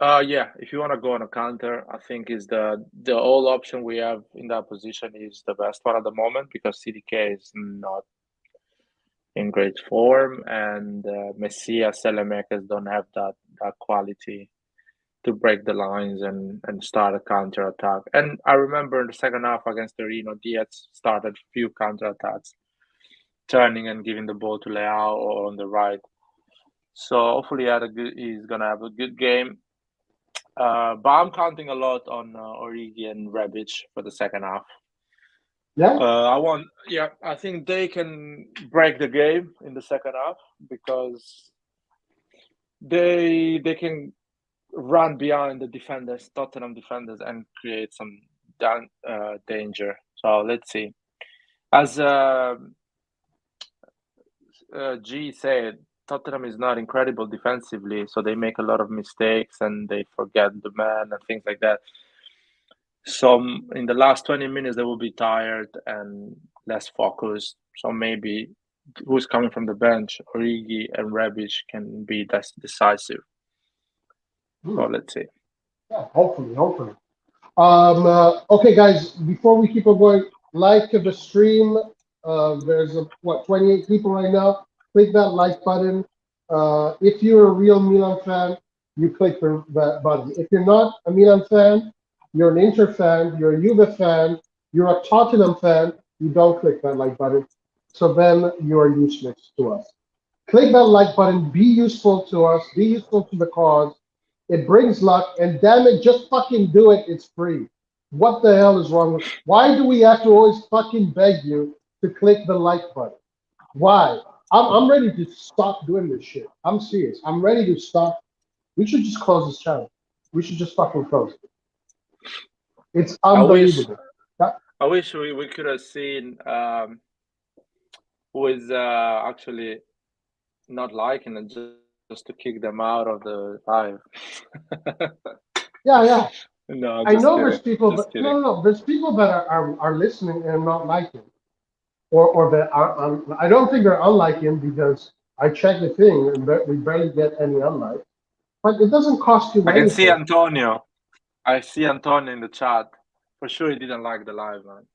Yeah. If you want to go on a counter, I think is the all option we have in that position is the best one at the moment, because CDK is not in great form, and Messia, Selemakers don't have that quality to break the lines and start a counter attack. And I remember in the second half against Torino, Diaz started a few counter attacks, turning and giving the ball to Leao or on the right. So hopefully he's gonna have a good game. But I'm counting a lot on Origi and Rebic for the second half. Yeah. I think they can break the game in the second half, because they can run beyond the defenders, Tottenham defenders, and create some danger. So let's see. As G said, Tottenham is not incredible defensively, so they make a lot of mistakes and they forget the man and things like that. So in the last 20 minutes, they will be tired and less focused. So maybe who's coming from the bench, Origi and Rebic, can be decisive. So let's see. Yeah, hopefully. Okay, guys, before we keep on going, like the stream. There's 28 people right now. Click that like button. If you're a real Milan fan, you click that button. If you're not a Milan fan, you're an Inter fan, you're a Juve fan, you're a Tottenham fan, you don't click that like button. so then you are useless to us. Click that like button. Be useful to us. Be useful to the cause. It brings luck, and damn it, just fucking do it. It's free. What the hell is wrong with? Why do we have to always fucking beg you to click the like button? Why? I'm ready to stop doing this shit. I'm serious. I'm ready to stop. We should just close this channel. We should just fucking close it. It's unbelievable. I wish we could have seen who is actually not liking it, just to kick them out of the live. Yeah. No, I know there's kidding. people, Just but kidding. no. There's people that are listening and not liking, or that are. I don't think they're unliking because I check the thing and we barely get any unlike. But it doesn't cost you I can anything. see Antonio. I see Antonio in the chat. For sure, he didn't like the live, man.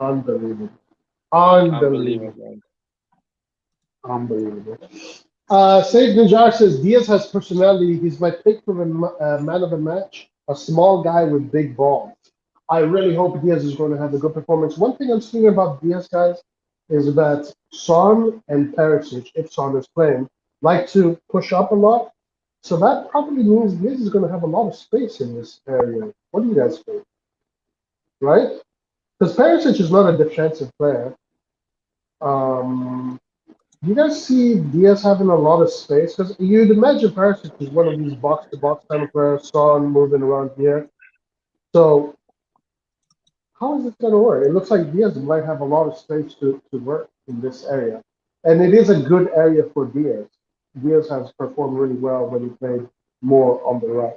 Unbelievable. Saif Najar says Diaz has personality. He's my pick for the man of the match. A small guy with big balls. I really hope Diaz is going to have a good performance. One thing I'm seeing about Diaz, guys, is that Son and Perisic, if Son is playing, like to push up a lot. So that probably means Diaz is going to have a lot of space in this area. What do you guys think? Right? Because Perisic is not a defensive player. You guys see Diaz having a lot of space? Because you'd imagine Perisic is one of these box-to-box kind of players, Son moving around here. So how is it going to work? It looks like Diaz might have a lot of space to work in this area. And it is a good area for Diaz. Diaz has performed really well when he played more on the right.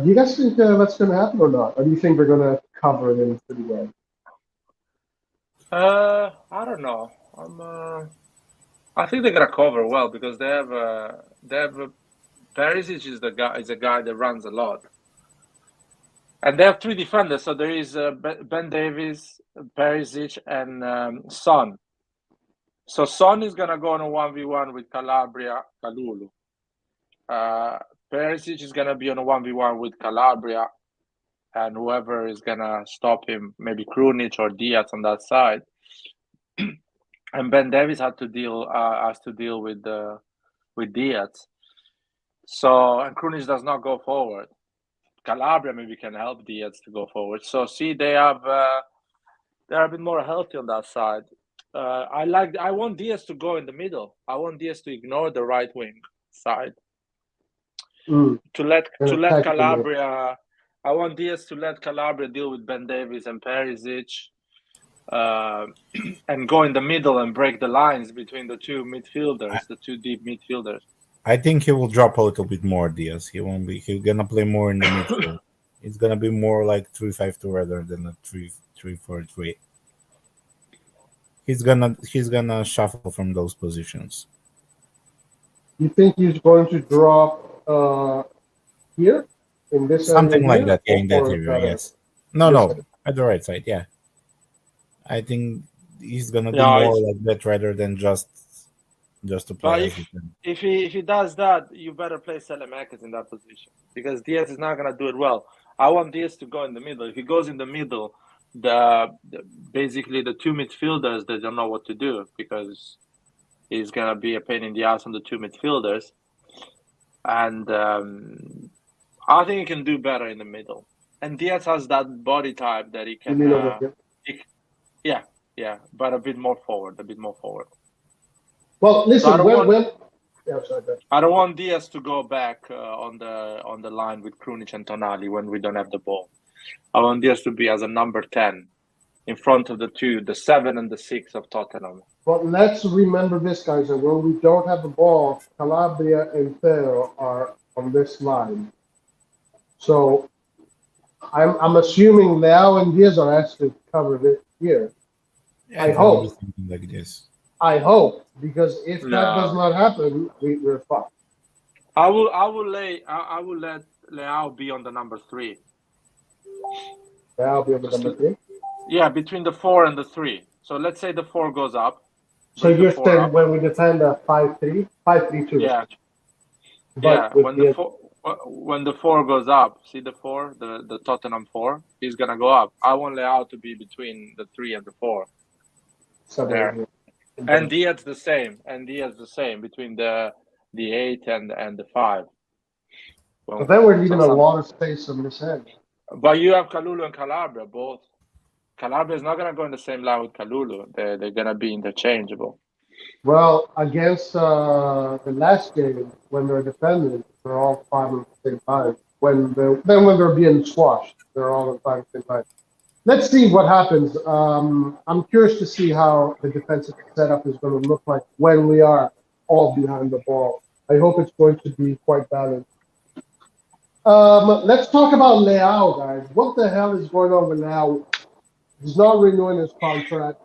Do you guys think that's going to happen or not? Or do you think they're going to cover him pretty well? I don't know. I think they're gonna cover well because they have Perisic is a guy that runs a lot, and they have three defenders. So there is Ben Davies, Perisic, and Son. So Son is gonna go on a 1v1 with Calabria, Kalulu. Perisic is gonna be on a 1v1 with Calabria, and whoever is gonna stop him, maybe Krunic or Diaz on that side. And Ben Davies has to deal with Diaz. So, and Krunic does not go forward. Calabria maybe can help Diaz to go forward. So see, they're a bit more healthy on that side. I want Diaz to go in the middle. I want Diaz to ignore the right wing side. To let Calabria. I want Diaz to let Calabria deal with Ben Davies and Perisic. And go in the middle and break the lines between the two midfielders, the two deep midfielders. I think he will drop a little bit more, Diaz. He won't be. He's gonna play more in the midfield. It's gonna be more like 3-5-2 rather than a 3-4-3. He's gonna shuffle from those positions. You think he's going to drop here in this something area like here, that? Yeah, in that area. Yes. No, at the right side. Yeah. I think he's gonna do more like that rather than just to play. But if he does that, you better play Selemakers in that position because Diaz is not gonna do it well. I want Diaz to go in the middle. If he goes in the middle, basically the two midfielders, they don't know what to do because he's gonna be a pain in the ass on the two midfielders. And I think he can do better in the middle. And Diaz has that body type that he can. Yeah, but a bit more forward. Well, listen, so I don't want Diaz to go back on the line with Krunic and Tonali when we don't have the ball. I want Diaz to be as a number 10 in front of the 7 and the 6 of Tottenham. But let's remember this, guys, that when we don't have the ball, Calabria and Theo are on this line. So I'm assuming Leao and Diaz are asked to cover it here. Yeah, I hope. Something like this. I hope, because if that does not happen, we're fucked. I will let Leao be on the number 3. Leao be on the number 3? Yeah, between the 4 and the 3. So let's say the 4 goes up. So you're saying when we defend a 5-3, 5-3-2. Yeah. But when the 4 goes up, see the 4, the Tottenham 4, he's gonna go up. I want Leao to be between the 3 and the 4. somewhere Yeah. here. And Diaz the same. Between the 8 and the 5. But then we're leaving So a lot of space on this end. But you have Kalulu and Calabria both. Calabria is not going to go in the same line with Kalulu. They're going to be interchangeable. Well, against the last game, when they're defending, they're all 5 at the same time. When they're being squashed, they're all at 5 at the same time. Let's see what happens. I'm curious to see how the defensive setup is going to look like when we are all behind the ball. I hope it's going to be quite balanced. Let's talk about Leao, guys. What the hell is going on with Leao? He's not renewing his contract.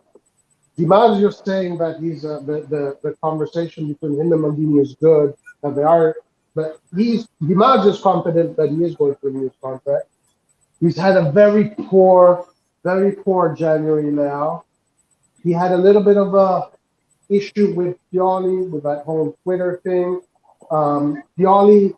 DiMaggio saying that he's the conversation between him and Maldini is good, that they are, but DiMaggio is confident that he is going to renew his contract. He's had a very poor January now. He had a little bit of a issue with Pioli with that whole Twitter thing. Pioli,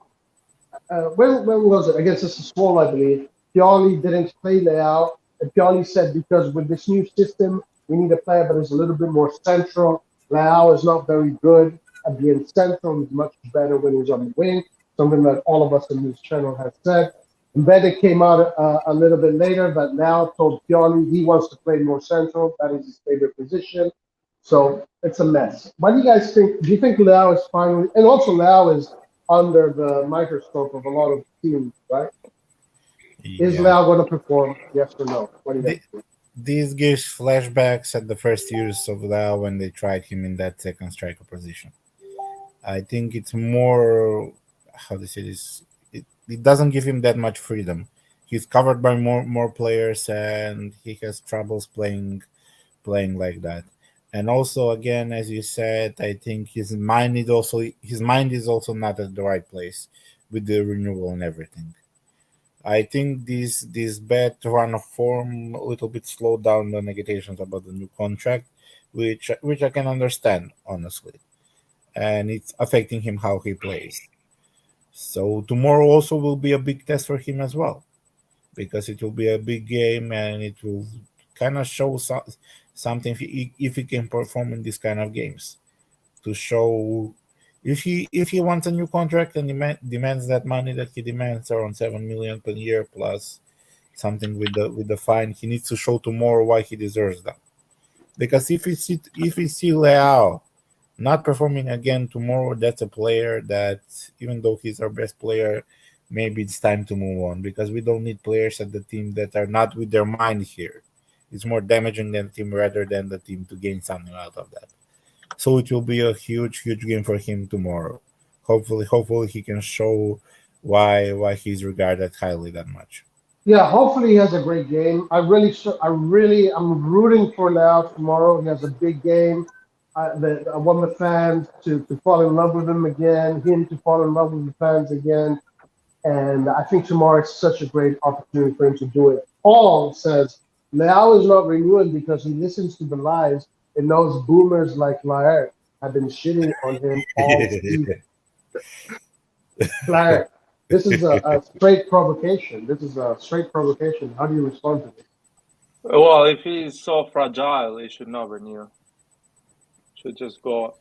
when was it? Against Sassuolo, I believe. Pioli didn't play Leao, and Pioli said because with this new system, we need a player that is a little bit more central. Leao is not very good at being central. He's much better when he's on the wing, something that all of us in this channel have said. And then it came out a little bit later that Leao told Pioli he wants to play more central. That is his favorite position. So it's a mess. What do you guys think? Do you think Leao is finally, and also Leao is under the microscope of a lot of teams, right? Yeah. Is Leao going to perform? Yes or no? What do you guys think? This gives flashbacks at the first years of Leao when they tried him in that second striker position. I think it's more, how to say this, it doesn't give him that much freedom. He's covered by more players, and he has troubles playing like that. And also, again, as you said, I think his mind is also not at the right place with the renewal and everything. I think this bad run of form a little bit slowed down the negations about the new contract, which I can understand honestly, and it's affecting him how he plays. So tomorrow also will be a big test for him as well, because it will be a big game and it will kind of show something if he can perform in this kind of games, to show if he wants a new contract and demands that money that he demands around 7 million per year plus something with the fine, he needs to show tomorrow why he deserves that. Because if we see Leao not performing again tomorrow, that's a player that, even though he's our best player, maybe it's time to move on, because we don't need players at the team that are not with their mind here. It's more damaging than the team rather than the team to gain something out of that. So it will be a huge game for him tomorrow. Hopefully he can show why he's regarded highly that much. Yeah, hopefully he has a great game. I'm rooting for Leao tomorrow. He has a big game. I want the fans to fall in love with him again, him to fall in love with the fans again. And I think tomorrow is such a great opportunity for him to do it. Paul says Leao is not renewing because he listens to the lies and knows boomers like Laer have been shitting on him all season. Laer, this is a straight provocation. How do you respond to this? Well, if he's so fragile, he should not renew. Should just go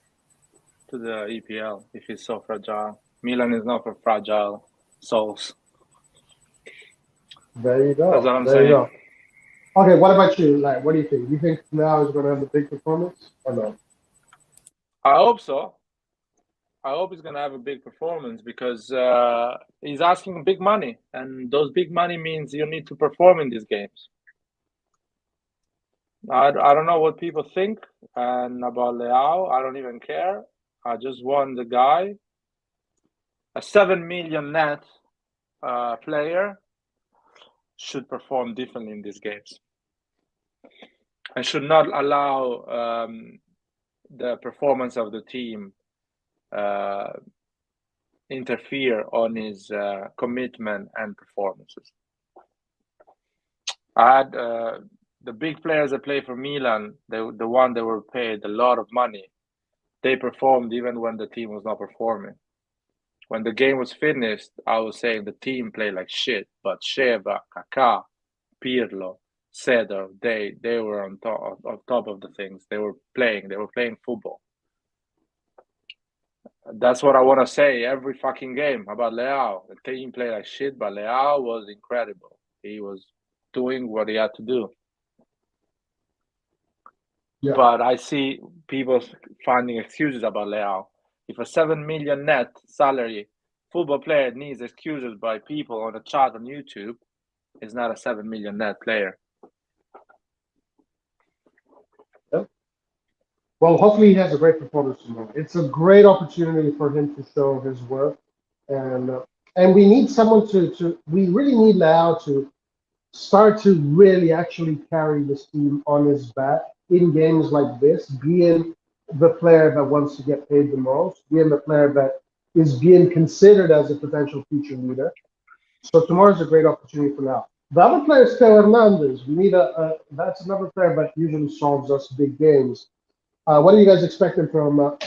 to the EPL if he's so fragile. Milan is not for fragile souls. There you go. That's what I'm there you saying. go. Okay, what about you? Like, what do you think? You think Leao is going to have a big performance or no? I hope so. I hope he's going to have a big performance, because he's asking big money, and those big money means you need to perform in these games. I don't know what people think and about Leao. I don't even care. I just want the guy, a 7 million net player, should perform differently in these games. I should not allow the performance of the team interfere on his commitment and performances. I had the big players that play for Milan, the one that were paid a lot of money, they performed even when the team was not performing. When the game was finished, I was saying the team played like shit, but Sheva, Kaká, Pirlo, said or they were on top of the things. They were playing football. That's what I want to say every fucking game about Leao. The team played like shit, but Leao was incredible. He was doing what he had to do. Yeah. But I see people finding excuses about Leao. If a 7 million net salary football player needs excuses by people on a chat on YouTube, he's not a 7 million net player. Yeah. Well, hopefully he has a great performance tomorrow. It's a great opportunity for him to show his worth, and we need someone to we really need Leao to start to really actually carry this team on his back in games like this, being the player that wants to get paid the most, being the player that is being considered as a potential future leader. So tomorrow's a great opportunity for now. The other player is Theo Hernandez. We need that's another player that usually solves us big games. What are you guys expecting from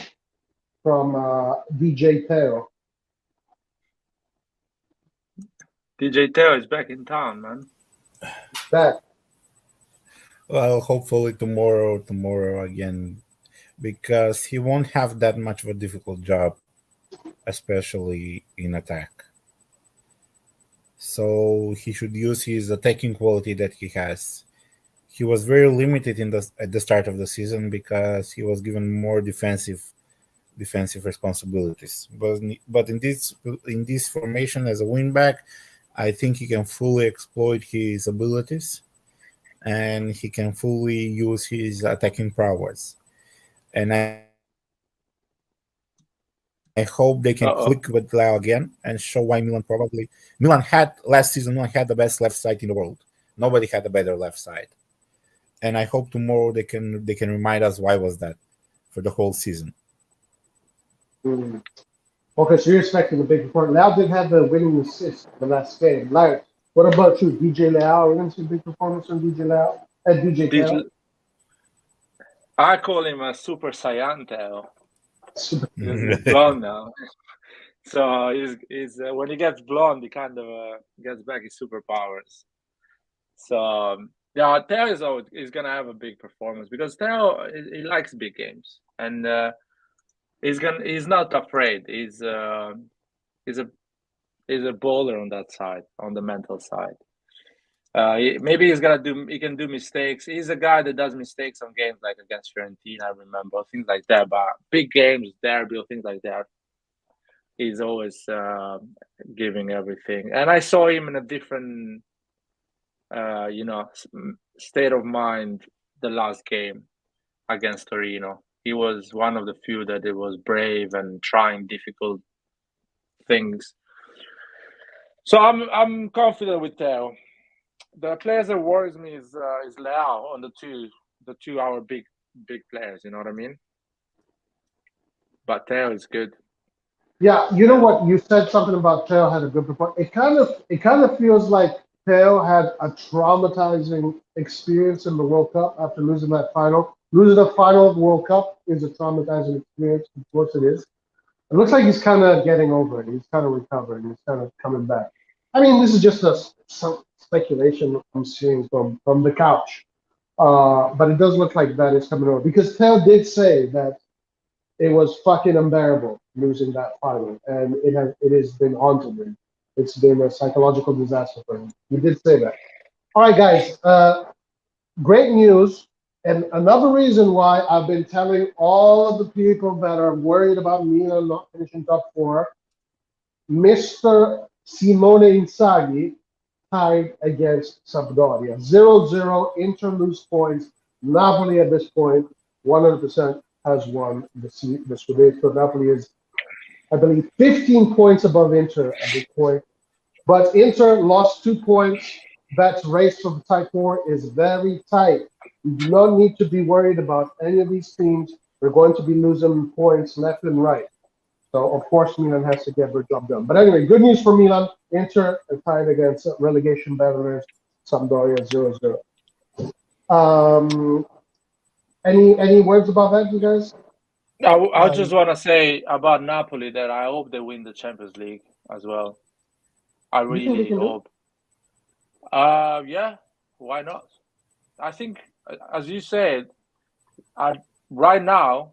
DJ Theo? DJ Theo is back in town, man. Back. Well, hopefully tomorrow again, because he won't have that much of a difficult job, especially in attack. So he should use his attacking quality that he has. He was very limited at the start of the season because he was given more defensive responsibilities. But in this formation as a wingback, I think he can fully exploit his abilities, and he can fully use his attacking prowess. And I hope they can click with Leao again and show why Milan had last season. Milan had the best left side in the world. Nobody had a better left side. And I hope tomorrow they can remind us why was that for the whole season. Mm. Okay, so you're expecting a big performance. Leao did have the winning assist the last game. Like, what about you, DJ Leao? Are we going to see a big performance from DJ Leao? DJ Theo? I call him a Super Saiyan Theo. He's blonde now. So he's when he gets blonde, he kind of gets back his superpowers. So yeah, Theo is gonna have a big performance because Theo he likes big games, and he's not afraid. He's a bowler on that side, on the mental side. Maybe he can do mistakes. He's a guy that does mistakes on games like against Fiorentina, I remember, things like that. But big games, derby, things like that, he's always giving everything. And I saw him in a different, state of mind the last game against Torino. He was one of the few that it was brave and trying difficult things. So I'm confident with Theo. The players that worries me is Leao on the two our big players. You know what I mean? But Theo is good. Yeah, you know what? You said something about Theo had a good performance. It kind of feels like Theo had a traumatizing experience in the World Cup after losing that final. Losing the final of the World Cup is a traumatizing experience. Of course, it is. It looks like he's kind of getting over it. He's kind of recovering. He's kind of coming back. I mean, this is just some speculation I'm seeing from the couch. But it does look like that is coming over. Because Theo did say that it was fucking unbearable losing that final. And it has been haunting him. It's been a psychological disaster for him. He did say that. All right, guys. Great news. And another reason why I've been telling all of the people that are worried about Milan not finishing top four, Mr. Simone Inzaghi tied against Sampdoria. 0-0, Inter lose points. Napoli at this point, 100% has won the Scudetto. Napoli is, I believe, 15 points above Inter at this point. But Inter lost 2 points. That race for the top four is very tight. You do not need to be worried about any of these teams. They're going to be losing points left and right. So, of course, Milan has to get their job done. But anyway, good news for Milan. Inter tied against relegation battlers Sampdoria 0-0. Any words about that, you guys? I just want to say about Napoli that I hope they win the Champions League as well. I really hope. Yeah, why not? I think, as you said, right now,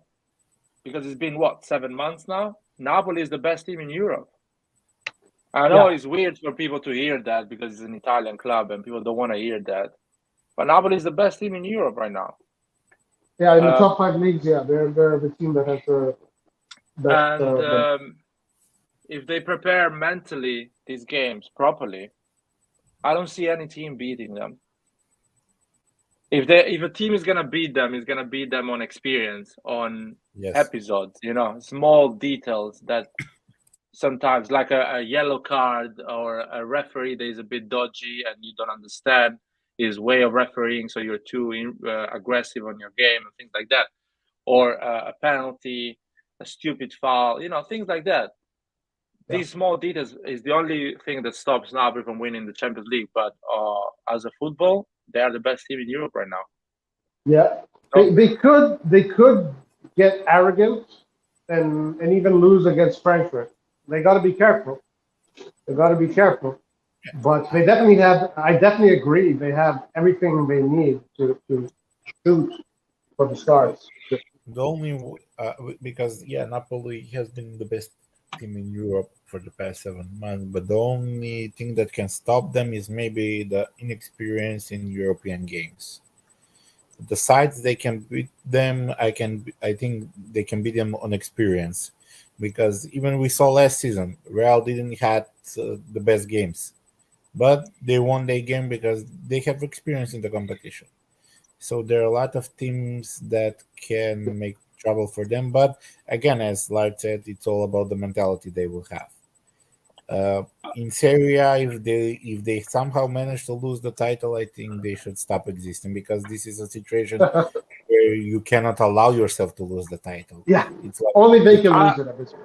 because it's been 7 months now, Napoli is the best team in Europe. I know it's weird for people to hear that because it's an Italian club and people don't want to hear that. But Napoli is the best team in Europe right now. Yeah, in the top 5 leagues, they're the team that has the best. If they prepare mentally these games properly, I don't see any team beating them. If a team is gonna beat them, it's gonna beat them on experience, on episodes, small details that sometimes, like a yellow card or a referee that is a bit dodgy and you don't understand his way of refereeing, so you're too aggressive on your game and things like that, or a penalty, a stupid foul, things like that. Yeah. These small details is the only thing that stops Napoli from winning the Champions League. But as a football, they are the best team in Europe right now. Yeah, they could get arrogant and even lose against Frankfurt. They got to be careful. But they definitely have. I definitely agree. They have everything they need to shoot for the stars. The only because Napoli has been the best team in Europe for the past 7 months, but the only thing that can stop them is maybe the inexperience in European games. The sides they can beat them, I think they can beat them on experience, because even we saw last season, Real didn't have the best games, but they won their game because they have experience in the competition. So there are a lot of teams that can make trouble for them. But again, as Lars said, it's all about the mentality they will have. In Serie A, if they somehow manage to lose the title, I think they should stop existing, because this is a situation where you cannot allow yourself to lose the title. Yeah, it's like, only they can lose it at this point.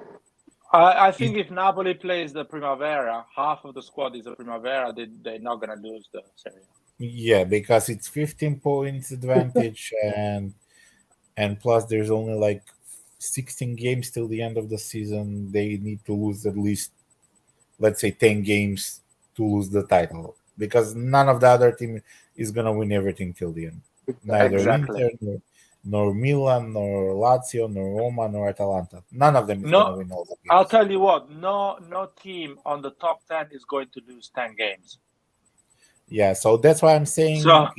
I think if Napoli plays the Primavera, half of the squad is a Primavera, they're not going to lose the Serie A. Yeah, because it's 15 points advantage, and plus there's only like 16 games till the end of the season. They need to lose at least, let's say, 10 games to lose the title, because none of the other team is going to win everything till the end. Neither Inter, nor Milan, nor Lazio, nor Roma, nor Atalanta. None of them is going to win all the games. I'll tell you what, no team on the top 10 is going to lose 10 games. Yeah, so that's why I'm saying. So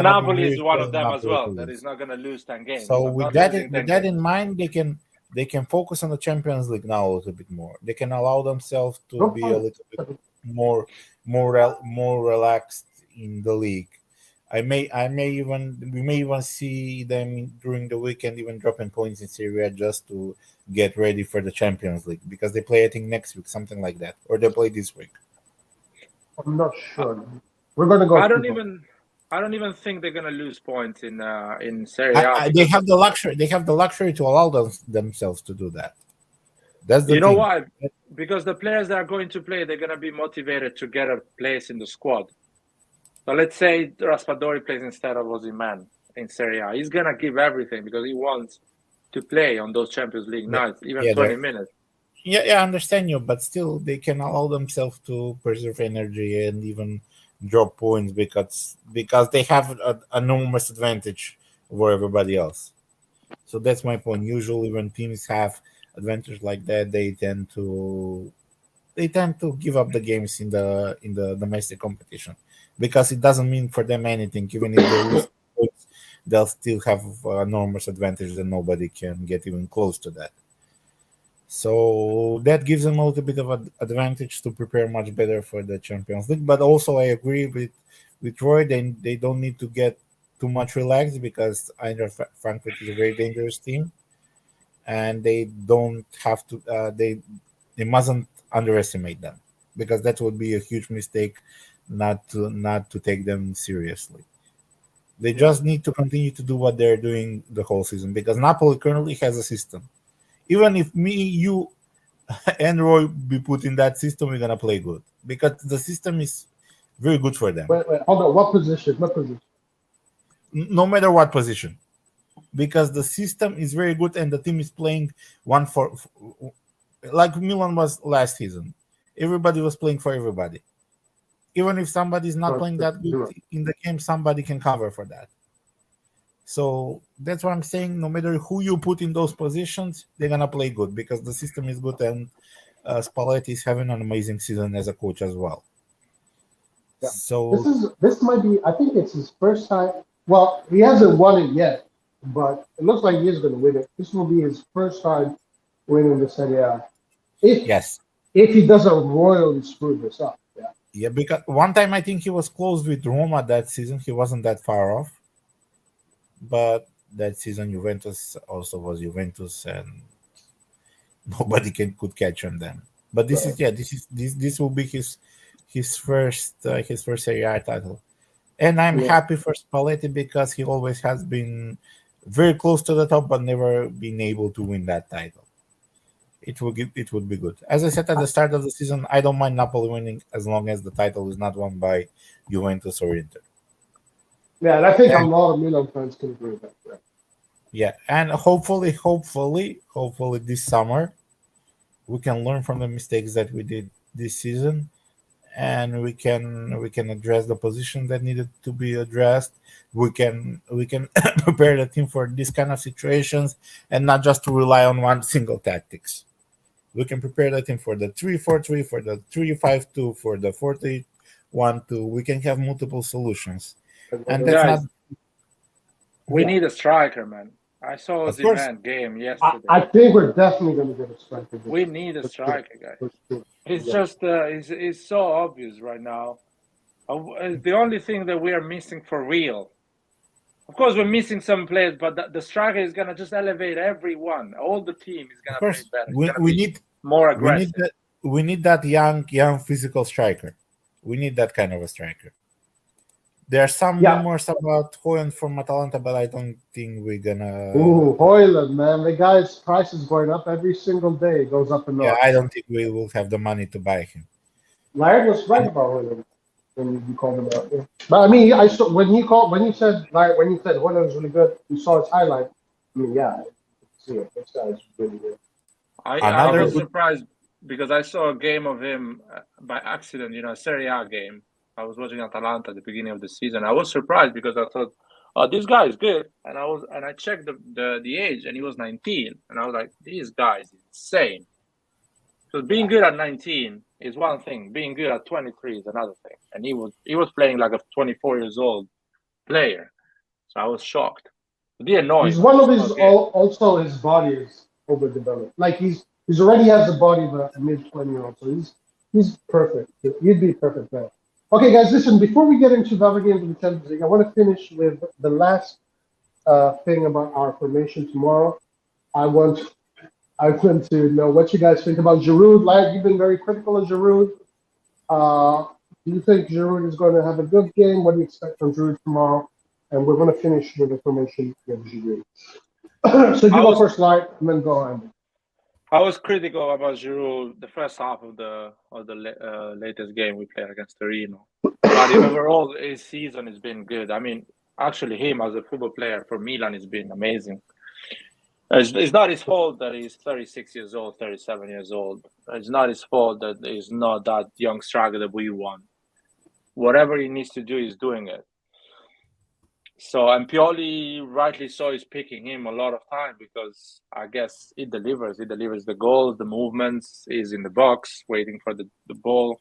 Napoli is one of them as well that is not going to lose 10 games. So with that in mind, they can focus on the Champions League now a little bit more. They can allow themselves to be a little bit more relaxed in the league. We may even see them during the weekend even dropping points in Serie A just to get ready for the Champions League, because they play, I think, next week, something like that, or they play this week. I'm not sure. We're going to go. I don't even think they're going to lose points in Serie A. They have the luxury. They have the luxury to allow themselves to do that. That's the thing. You know why? Because the players that are going to play, they're going to be motivated to get a place in the squad. So let's say Raspadori plays instead of Osimhen in Serie A. He's going to give everything because he wants to play on those Champions League nights, even 20 minutes. Yeah, I understand you, but still, they can allow themselves to preserve energy and even drop points because they have an enormous advantage over everybody else. So that's my point. Usually, when teams have advantage like that, they tend to give up the games in the domestic competition, because it doesn't mean for them anything. Even if they lose points, they'll still have an enormous advantage that nobody can get even close to that. So that gives them a little bit of an advantage to prepare much better for the Champions League. But also, I agree with Roy. They don't need to get too much relaxed, because Eintracht Frankfurt is a very dangerous team, and they don't have to. They mustn't underestimate them, because that would be a huge mistake not to take them seriously. They just need to continue to do what they're doing the whole season, because Napoli currently has a system. Even if me, you, and Roy be put in that system, we're gonna play good, because the system is very good for them. Wait, hold on. What position? No matter what position, because the system is very good and the team is playing one for like Milan was last season. Everybody was playing for everybody. even if somebody's not playing that good Zero. in the game, somebody can cover for that. So that's what I'm saying. No matter who you put in those positions, they're gonna play good because the system is good, and Spalletti is having an amazing season as a coach as well. Yeah. So This might be. I think it's his first time. Well, he hasn't won it yet, but it looks like he is going to win it. This will be his first time winning the Serie A. yes, If he doesn't royally screw this up. Yeah. yeah. Because one time I think he was close with Roma that season. He wasn't that far off. But that season, Juventus also was Juventus, and nobody could catch on them. But this is this will be his first Serie A title, and I'm happy for Spalletti because he always has been very close to the top, but never been able to win that title. It would be good. As I said at the start of the season, I don't mind Napoli winning as long as the title is not won by Juventus or Inter. Yeah, and I think a lot of Milan fans can agree with that. Yeah. Yeah, and hopefully this summer we can learn from the mistakes that we did this season, and we can address the position that needed to be addressed. We can prepare the team for these kind of situations and not just to rely on one single tactics. We can prepare the team for the 3-4-3, for the 3-5-2, for the 4-1-2. We can have multiple solutions. And that's Guys, not. we need a striker, man. I saw Of course. Zidane game yesterday. I think we're definitely going to get a striker. We need a striker, guys. For sure. It's just it's so obvious right now. The only thing that we are missing for real. Of course, we're missing some players, but the striker is gonna just elevate everyone. All the team is gonna play better. We need more aggressive. We need that young physical striker. We need that kind of a striker. There are some rumors about Hoyland from Atalanta, but I don't think we're gonna. Ooh, Hoyland, man, the guy's price is going up every single day. It goes up and up. Yeah, I don't think we will have the money to buy him. Laird was right about Hoyland when you called him out. Yeah. But I mean, I saw when you said Hoyland was really good. You saw his highlight. I mean, yeah, see it. This guy's really good. I was surprised because I saw a game of him by accident. A Serie A game. I was watching Atalanta at the beginning of the season. I was surprised because I thought, "Oh, this guy is good," and I checked the age, and he was 19, and I was like, "This guy is insane." So being good at 19 is one thing. Being good at 23 is another thing. And he was playing like a 24 years old player, so I was shocked. The annoying. He's one of his also his body is overdeveloped. Like he's already has the body of a mid-20-year-old, so he's perfect. He'd be perfect there. Okay, guys, listen, before we get into the other games of the Champions League, I want to finish with the last thing about our formation tomorrow. I want to know what you guys think about Giroud. Like, you've been very critical of Giroud. Do you think Giroud is going to have a good game? What do you expect from Giroud tomorrow? And we're going to finish with the formation of Giroud. So you go first, Light, and then go on. I was critical about Giroud the first half of the latest game we played against Torino. But overall, his season has been good. I mean, actually, him as a football player for Milan has been amazing. It's not his fault that he's 36 years old, 37 years old. It's not his fault that he's not that young striker that we want. Whatever he needs to do, he's doing it. So, and Pioli rightly so is picking him a lot of time because I guess it delivers. It delivers the goals, the movements, he's in the box waiting for the ball.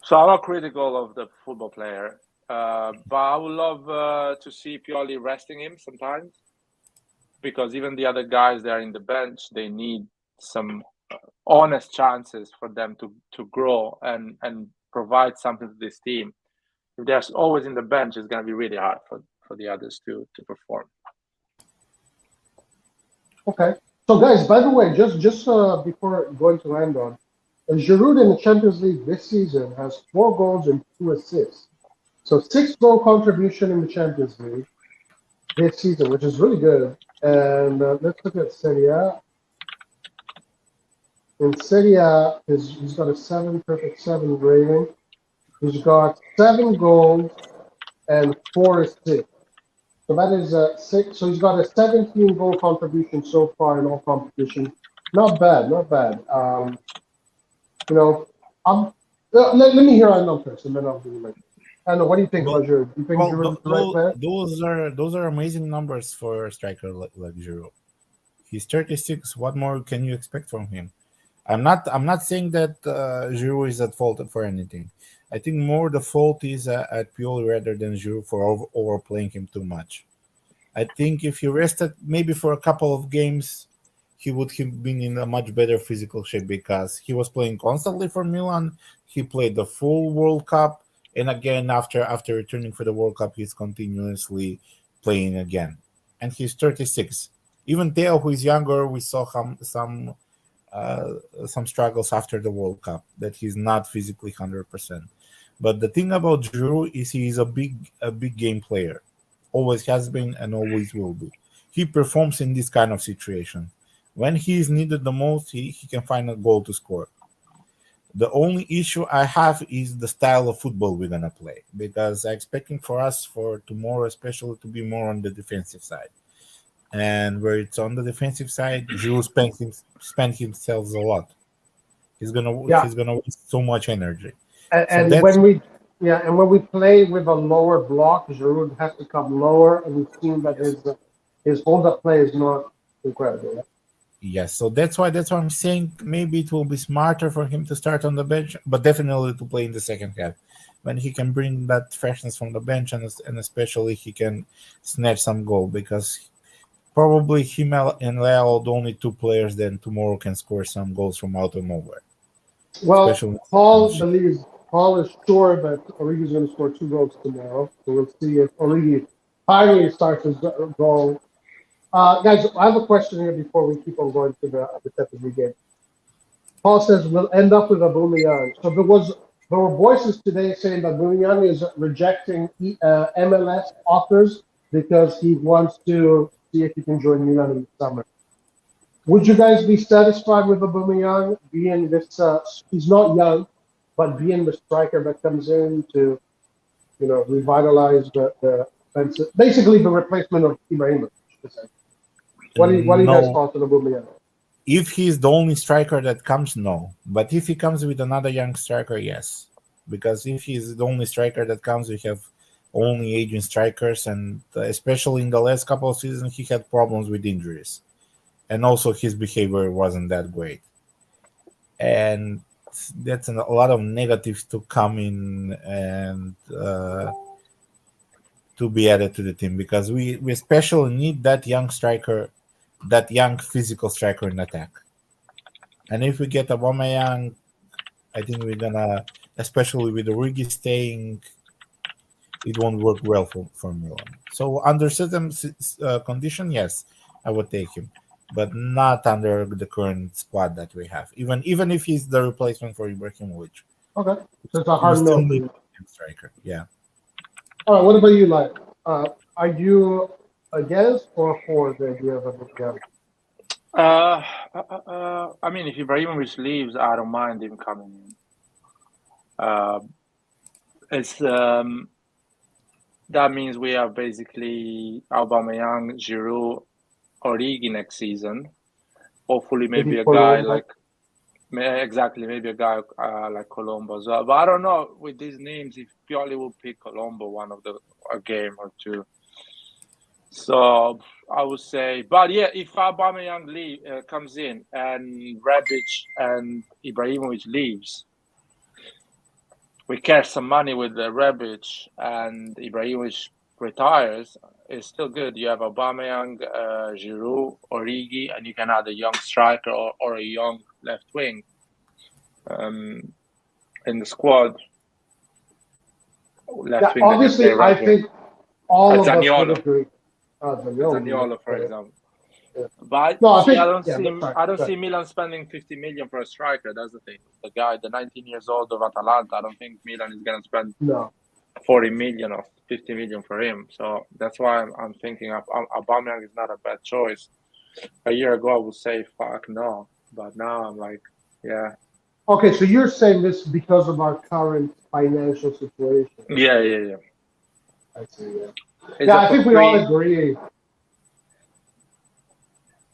So I'm not critical of the football player. But I would love to see Pioli resting him sometimes because even the other guys that are in the bench, they need some honest chances for them to grow and provide something to this team. If they're always in the bench, it's going to be really hard for the others to perform. Okay. So, guys, by the way, just before going to end on, Giroud in the Champions League this season has 4 goals and 2 assists. So 6-goal contribution in the Champions League this season, which is really good. And let's look at Serie A. In Serie A, he's got a 7 perfect 7 rating. He's got 7 goals and 4 assists. So that is 6. So he's got a 17-goal contribution so far in all competition. Not bad, not bad. Let me hear Arnold first, and then I'll do my. I don't know. What do you think, Well, Roger? Do you think Giroud is the right player? those are amazing numbers for a striker like Giroud. He's 36. What more can you expect from him? I'm not saying that Giroud is at fault for anything. I think more the fault is at Pioli rather than Giroud for overplaying him too much. I think if he rested maybe for a couple of games, he would have been in a much better physical shape because he was playing constantly for Milan. He played the full World Cup, and again after returning for the World Cup, he's continuously playing again. And he's 36. Even Theo, who is younger, we saw uh, some struggles after the World Cup that he's not physically 100%. But the thing about Giroud is he is a big game player, always has been and always will be. He performs in this kind of situation. When he is needed the most, he can find a goal to score. The only issue I have is the style of football we're gonna play because I'm expecting for us for tomorrow, especially to be more on the defensive side. And where it's on the defensive side, Giroud spend himself a lot. Yeah, He's gonna waste so much energy. So and that's when we play with a lower block, Giroud has to come lower, and we've seen that yes. his hold up play is not incredible. Yeah? Yes, so that's why I'm saying maybe it will be smarter for him to start on the bench, but definitely to play in the second half when he can bring that freshness from the bench and especially he can snatch some goal because probably him and Leo are the only two players that tomorrow can score some goals from out of nowhere, Well, especially. Paul is sure that Origi's going to score 2 goals tomorrow. So we'll see if Origi finally starts his goal. Guys, I have a question here before we keep on going to the Tottenham game. Paul says we'll end up with a Aubameyang. So there were voices today saying that Aubameyang is rejecting MLS offers because he wants to see if he can join Milan in the summer. Would you guys be satisfied with Aubameyang being this? He's not young, but being the striker that comes in to, revitalize the offensive, basically the replacement of Ibrahimovic. What do you guys No, thought of Aubameyang? if he's the only striker that comes, no. But if he comes with another young striker, yes. Because if he's the only striker that comes, we have only aging strikers, and especially in the last couple of seasons, he had problems with injuries, and also his behavior wasn't that great. And that's a lot of negatives to come in and to be added to the team because we especially need that young striker, that young physical striker in attack. And if we get Aubameyang, I think we're gonna, especially with the Origi staying, it won't work well for Milan. So under certain condition, yes, I would take him, but not under the current squad that we have. Even if he's the replacement for Ibrahimovic, Okay, so it's a we hard still no for need you. a striker. Yeah. All right, what about you, like? Are you against or for the idea of Aubameyang? I mean, if Ibrahimovic leaves, I don't mind him coming in. It's that means we have basically Aubameyang, Giroud, Origi next season. Hopefully, maybe a guy like maybe a guy like Colombo as well. But I don't know with these names if Pioli will pick Colombo one of a game or two. So I would say, but yeah, if Aubameyang comes in and Rebic and Ibrahimovic leaves, we cash some money with the Rebic and Ibrahimovic retires. It's still good. You have Aubameyang, Giroud, Origi, and you can add a young striker or a young left wing in the squad. Yeah, obviously, I think all of us would agree. Zaniolo, for example. Yeah. But no, I don't see Milan spending 50 million for a striker. That's the thing. The guy, the 19 years old of Atalanta, I don't think Milan is going to spend 40 million or 50 million for him. So that's why I'm thinking Aubameyang is not a bad choice. A year ago, I would say fuck no, but now I'm like, yeah. Okay, so you're saying this because of our current financial situation? Yeah. I see. Yeah, I think we all agree.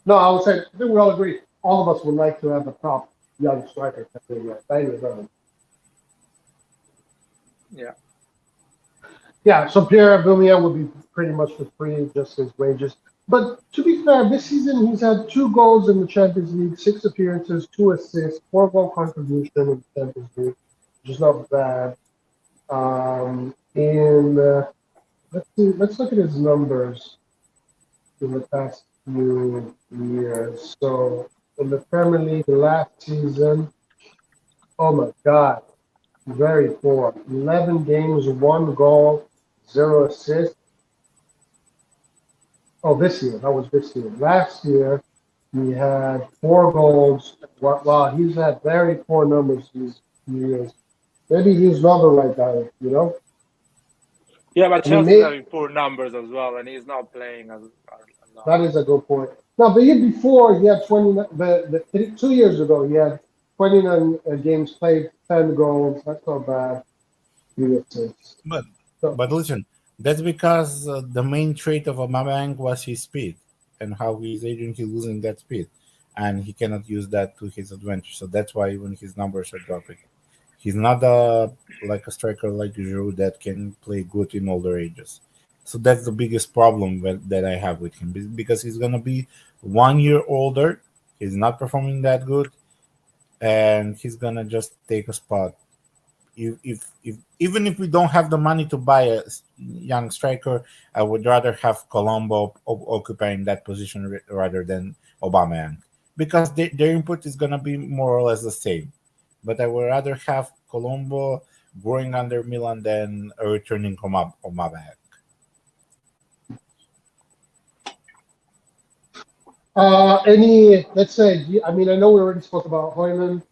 No, I would say I think we all agree. All of us would like to have a top young striker. Yeah. Yeah, so Pierre Aubameyang would be pretty much for free, just his wages. But to be fair, this season he's had 2 goals in the Champions League, 6 appearances, 2 assists, 4-goal contribution in the Champions League, which is not bad. Let's look at his numbers in the past few years. So in the Premier League last season, oh my God, very poor. 11 games, 1 goal, 0 assists. Oh, this year. That was this year. Last year, he had 4 goals. Wow, he's had very poor numbers these few years. Maybe he's not the right guy, you know? Yeah, but I mean, Chelsea's having poor numbers as well, and he's not playing as a lot. that is a good point. Now, the year before, he had 29. The 2 years ago, he had 29 games played, 10 goals. That's not bad. 3 assists. But So, but listen, that's because the main trait of Aubameyang was his speed and how he's agently losing that speed, and he cannot use that to his advantage. So that's why even his numbers are dropping. He's not like a striker like Giroud that can play good in older ages. So that's the biggest problem that I have with him because he's gonna be 1 year older. He's not performing that good, and he's gonna just take a spot. If even if we don't have the money to buy a young striker, I would rather have Colombo occupying that position rather than Aubameyang because their input is gonna be more or less the same. But I would rather have Colombo growing under Milan than a returning Aubameyang. let's say, I mean, I know we already spoke about Hoyland.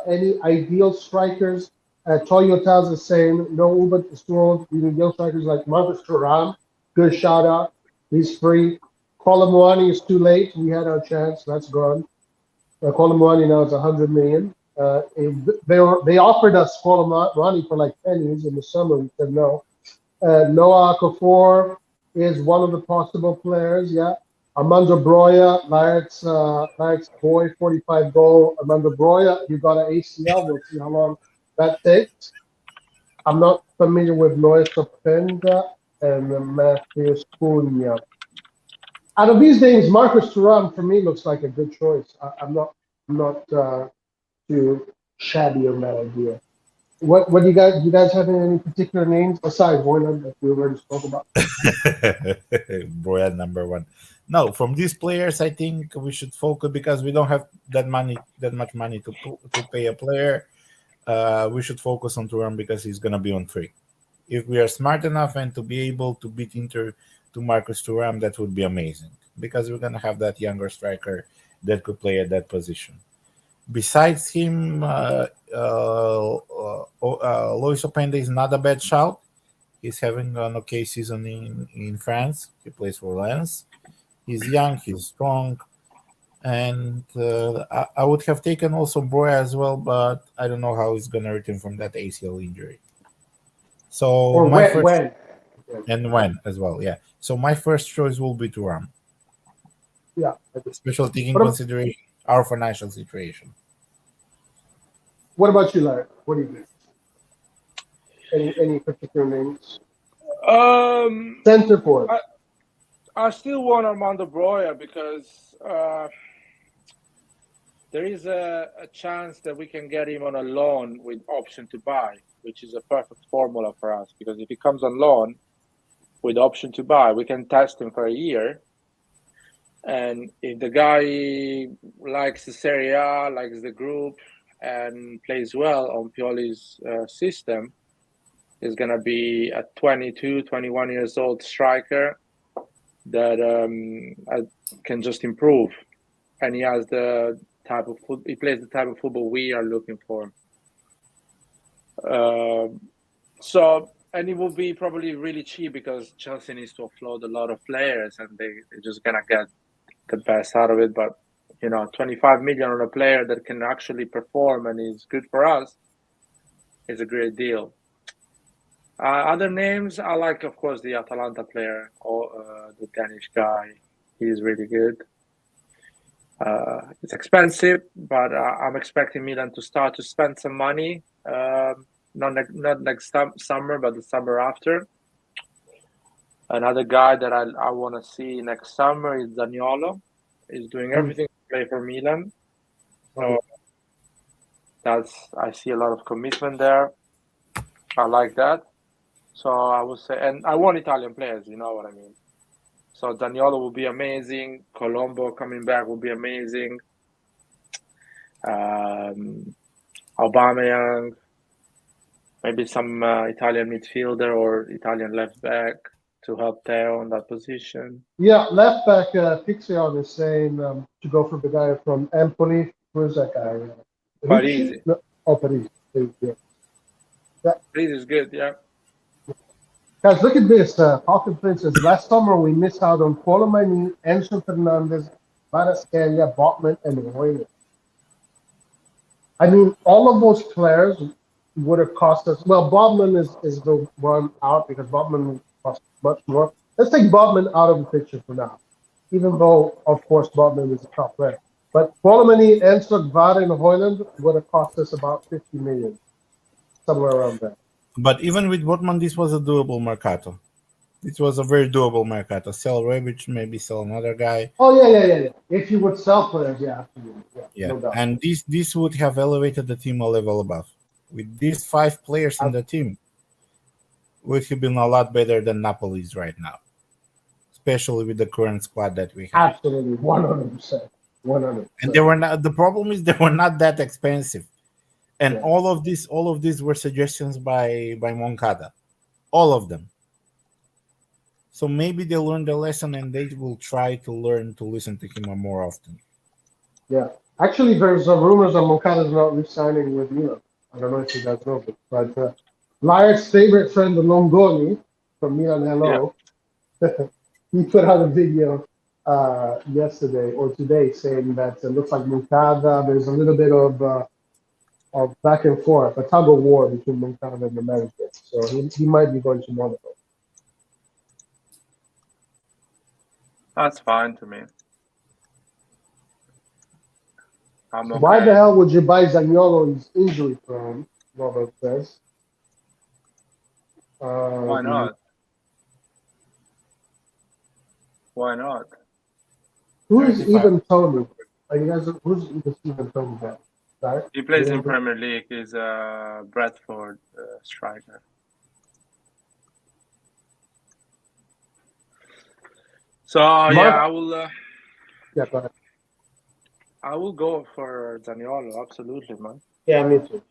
Any ideal strikers? Toyota's the same. No Uber Stroll. Ideal strikers like Marcus Thuram. Good shout out. He's free. Colomwani is too late. We had our chance. That's gone. Colomwani now is 100 million. They offered us Colomwani for like pennies in the summer. We said no. Noah Okafor is one of the possible players. Yeah. Armando Broya, Larrett's boy, 45 goal. Armando Broya, you got an ACL. We'll see how long that takes. I'm not familiar with Noé Sopenda and Matthews Cunha. Out of these names, Marcus Thuram for me looks like a good choice. I'm not too shabby on that idea. What do you guys have any particular names besides Hoyland that we already spoke about? Broya number 1. No, from these players, I think we should focus because we don't have that much money to pay a player. We should focus on Thuram because he's gonna be on free. If we are smart enough and to be able to beat Inter to Marcus Thuram, that would be amazing because we're gonna have that younger striker that could play at that position. Besides him, Lois Openda is not a bad shout. He's having an okay season in France. He plays for Lens. He's young, he's strong, and I would have taken also Broya as well, but I don't know how he's gonna return from that ACL injury. So Or when? and when as well, yeah. So my first choice will be Thuram, Yeah. especially taking What, consideration our financial situation. what about you, Larry? What do you think? Any particular names? Center forward. I still want Armando Broya because there is a chance that we can get him on a loan with option to buy, which is a perfect formula for us. Because if he comes on loan with option to buy, we can test him for a year. And if the guy likes the Serie A, likes the group, and plays well on Pioli's system, is going to be a 22, 21 years old striker that can just improve. And he has the type of he plays the type of football we are looking for. And it will be probably really cheap because Chelsea needs to offload a lot of players and they're just going to get the best out of it. But, 25 million on a player that can actually perform and is good for us is a great deal. Other names, I like, of course, the Atalanta player or the Danish guy. He's really good. It's expensive, but I'm expecting Milan to start to spend some money not next summer, but the summer after. Another guy that I want to see next summer is Zaniolo. He's doing everything to play for Milan. So I see a lot of commitment there. I like that. So I would say, and I want Italian players, you know what I mean. So Zaniolo will be amazing. Colombo coming back will be amazing. Aubameyang, maybe some Italian midfielder or Italian left back to help Theo on that position. Yeah, left back Pixion is saying to go for the guy from Empoli. Who's that guy? Parisi. No, Parisi. Yeah. Parisi is good, yeah. Guys, look at this. Falcon Princess. Last summer we missed out on Colomani, Enzo Fernandez, Varaskelia, Botman, and Roy. I mean, all of those players would have cost us. Well, Botman is the one out because Botman cost much more. Let's take Botman out of the picture for now, even though, of course, Botman is a top player. But Colomani, Enzo, Vare, and Hoyland would have cost us about 50 million, somewhere around there. But even with Botman, this was a doable mercato. It was a very doable mercato. Sell Rebic, maybe sell another guy. Oh yeah. If you would sell players, yeah, absolutely. Yeah. No doubt. And this would have elevated the team a level above. With these 5 players in the team, would have been a lot better than Napoli's right now, especially with the current squad that we have. Absolutely, 100%. 100%. And they were not. The problem is they were not that expensive. And all of these were suggestions by Moncada, all of them. So maybe they learned the lesson and they will try to learn to listen to him more often. Yeah, actually, there's rumors that Moncada is not re-signing with Milan. I don't know if you guys know, but Laird's favorite friend, the Longoni from Milan, hello. Yeah. He put out a video yesterday or today saying that it looks like Moncada. There's a little bit of back and forth, a tug of war between Moncada and the manager. So he might be going to Monaco. That's fine to me. Okay. Why the hell would you buy Zaniolo? He's injury prone, Robert says. Why not? Why not? Who is even Tony? You guys, who's even Tony guy? Right? He plays in Premier League. He's a Bradford striker. So I will. Yeah, go ahead. I will go for Zaniolo. Absolutely, man. Yeah, me too.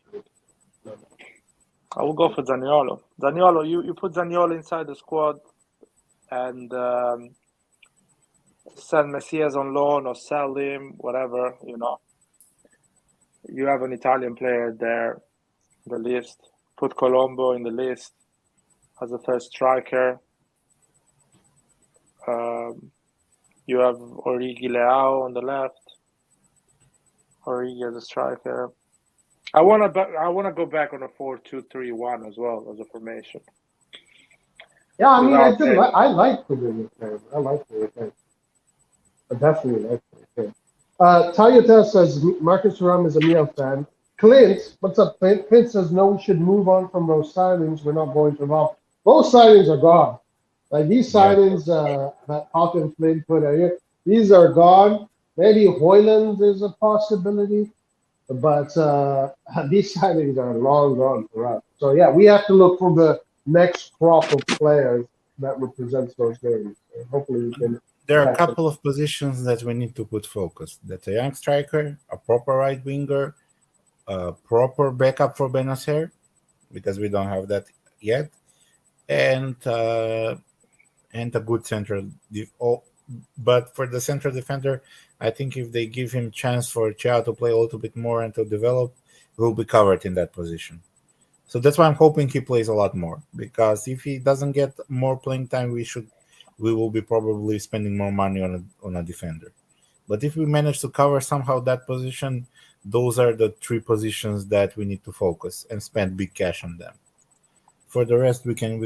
I will go for Zaniolo. Zaniolo, you put Zaniolo inside the squad, and send Messias on loan or sell him, whatever, you know. You have an Italian player there, the list. Put Colombo in the list as a third striker. You have Origi Leao on the left. Origi as a striker. I want to go back on a 4-2-3-1 as well as a formation. Yeah, I mean, I like the way you play. I like the way you play. I definitely like the way you play. Toyota says Marcus Thuram is a Milan fan. Clint, what's up, Clint? Clint says no, we should move on from those signings. We're not going to involve. Those signings are gone. Like these signings that Hawk and Flynn put out here, these are gone. Maybe Hoyland is a possibility, but these signings are long gone for us. So yeah, we have to look for the next crop of players that represents those names. And hopefully we can. There are a couple of positions that we need to put focus. That's a young striker, a proper right winger, a proper backup for Benacer, because we don't have that yet, and a good central. But for the central defender, I think if they give him chance for Thiago to play a little bit more and to develop, we'll be covered in that position. So that's why I'm hoping he plays a lot more, because if he doesn't get more playing time, we will be probably spending more money on a defender. But if we manage to cover somehow that position, those are the 3 positions that we need to focus and spend big cash on them. For the rest, we can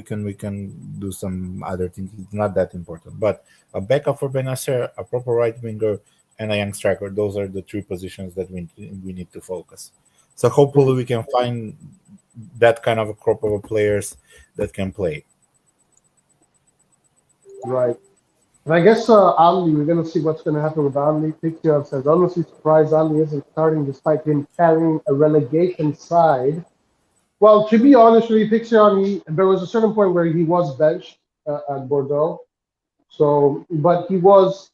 do some other things. It's not that important. But a backup for Benacer, a proper right winger, and a young striker. Those are the 3 positions that we need to focus. So hopefully we can find that kind of a crop of players that can play. Right. And I guess Ali, we're going to see what's going to happen with Ali. Picture says, honestly surprised Ali isn't starting despite him carrying a relegation side. Well, to be honest with you, Picture, there was a certain point where he was benched at Bordeaux. So, but he was,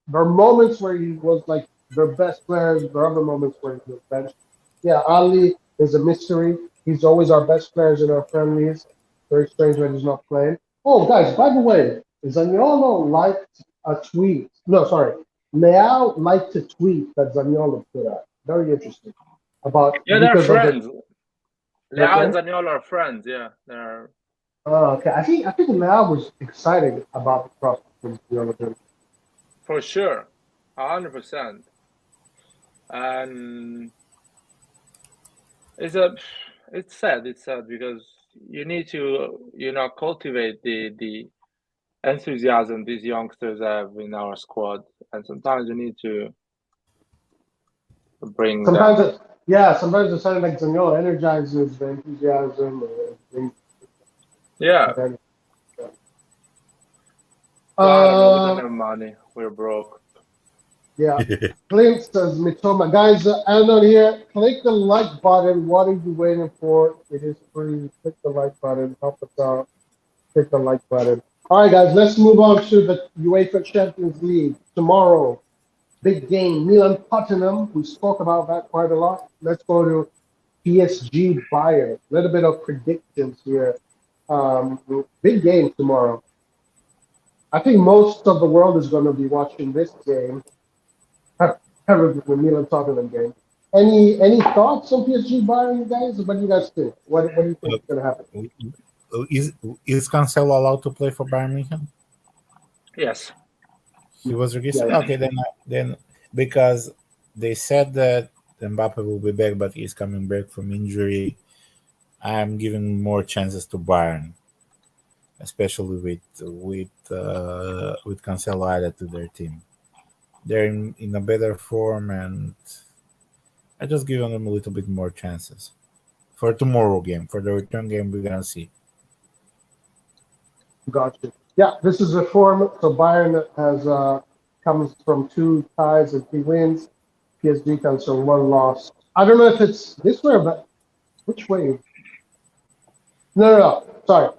there are moments where he was like their best players. There are other moments where he was benched. Yeah, Ali is a mystery. He's always our best players in our friendlies. Very strange when he's not playing. Oh, guys, by the way, Zaniolo liked a tweet. No, sorry. Leao liked a tweet that Zaniolo put out. Very interesting. About they're because friends. of the, Leao and Zaniolo are friends. Yeah, they're. okay, I think Leao was excited about the prospect of Zaniolo. For sure, 100%. And it's sad. It's sad because you need to, cultivate the enthusiasm these youngsters have in our squad, and sometimes you need to bring Sometimes them. sometimes it's something like Zaniolo energizes the enthusiasm. Yeah. I don't know. We don't have money. We're broke. Yeah. Clint says, Mitoma. Guys, Anon here. Click the like button. What are you waiting for? It is free. Click the like button. Help us out. Click the like button. All right, guys, let's move on to the UEFA Champions League. Tomorrow, big game. Milan Tottenham. We spoke about that quite a lot. Let's go to PSG Bayern. A little bit of predictions here. Big game tomorrow. I think most of the world is going to be watching this game. The Milan Tottenham game. Any thoughts on PSG Bayern, you guys? What do you guys think? What do you think is going to happen? Is Cancelo allowed to play for Bayern Munich? Yes. He was registered. Yeah. Okay, then because they said that Mbappe will be back, but he's coming back from injury. I'm giving more chances to Bayern, especially with Cancelo added to their team. They're in a better form, and I just give them a little bit more chances for tomorrow game. For the return game, we're gonna see. Gotcha. Yeah, this is a form. So Bayern has comes from 2 ties and 3 wins. PSG comes from 1 loss. I don't know if it's this way, but which way? No. Sorry.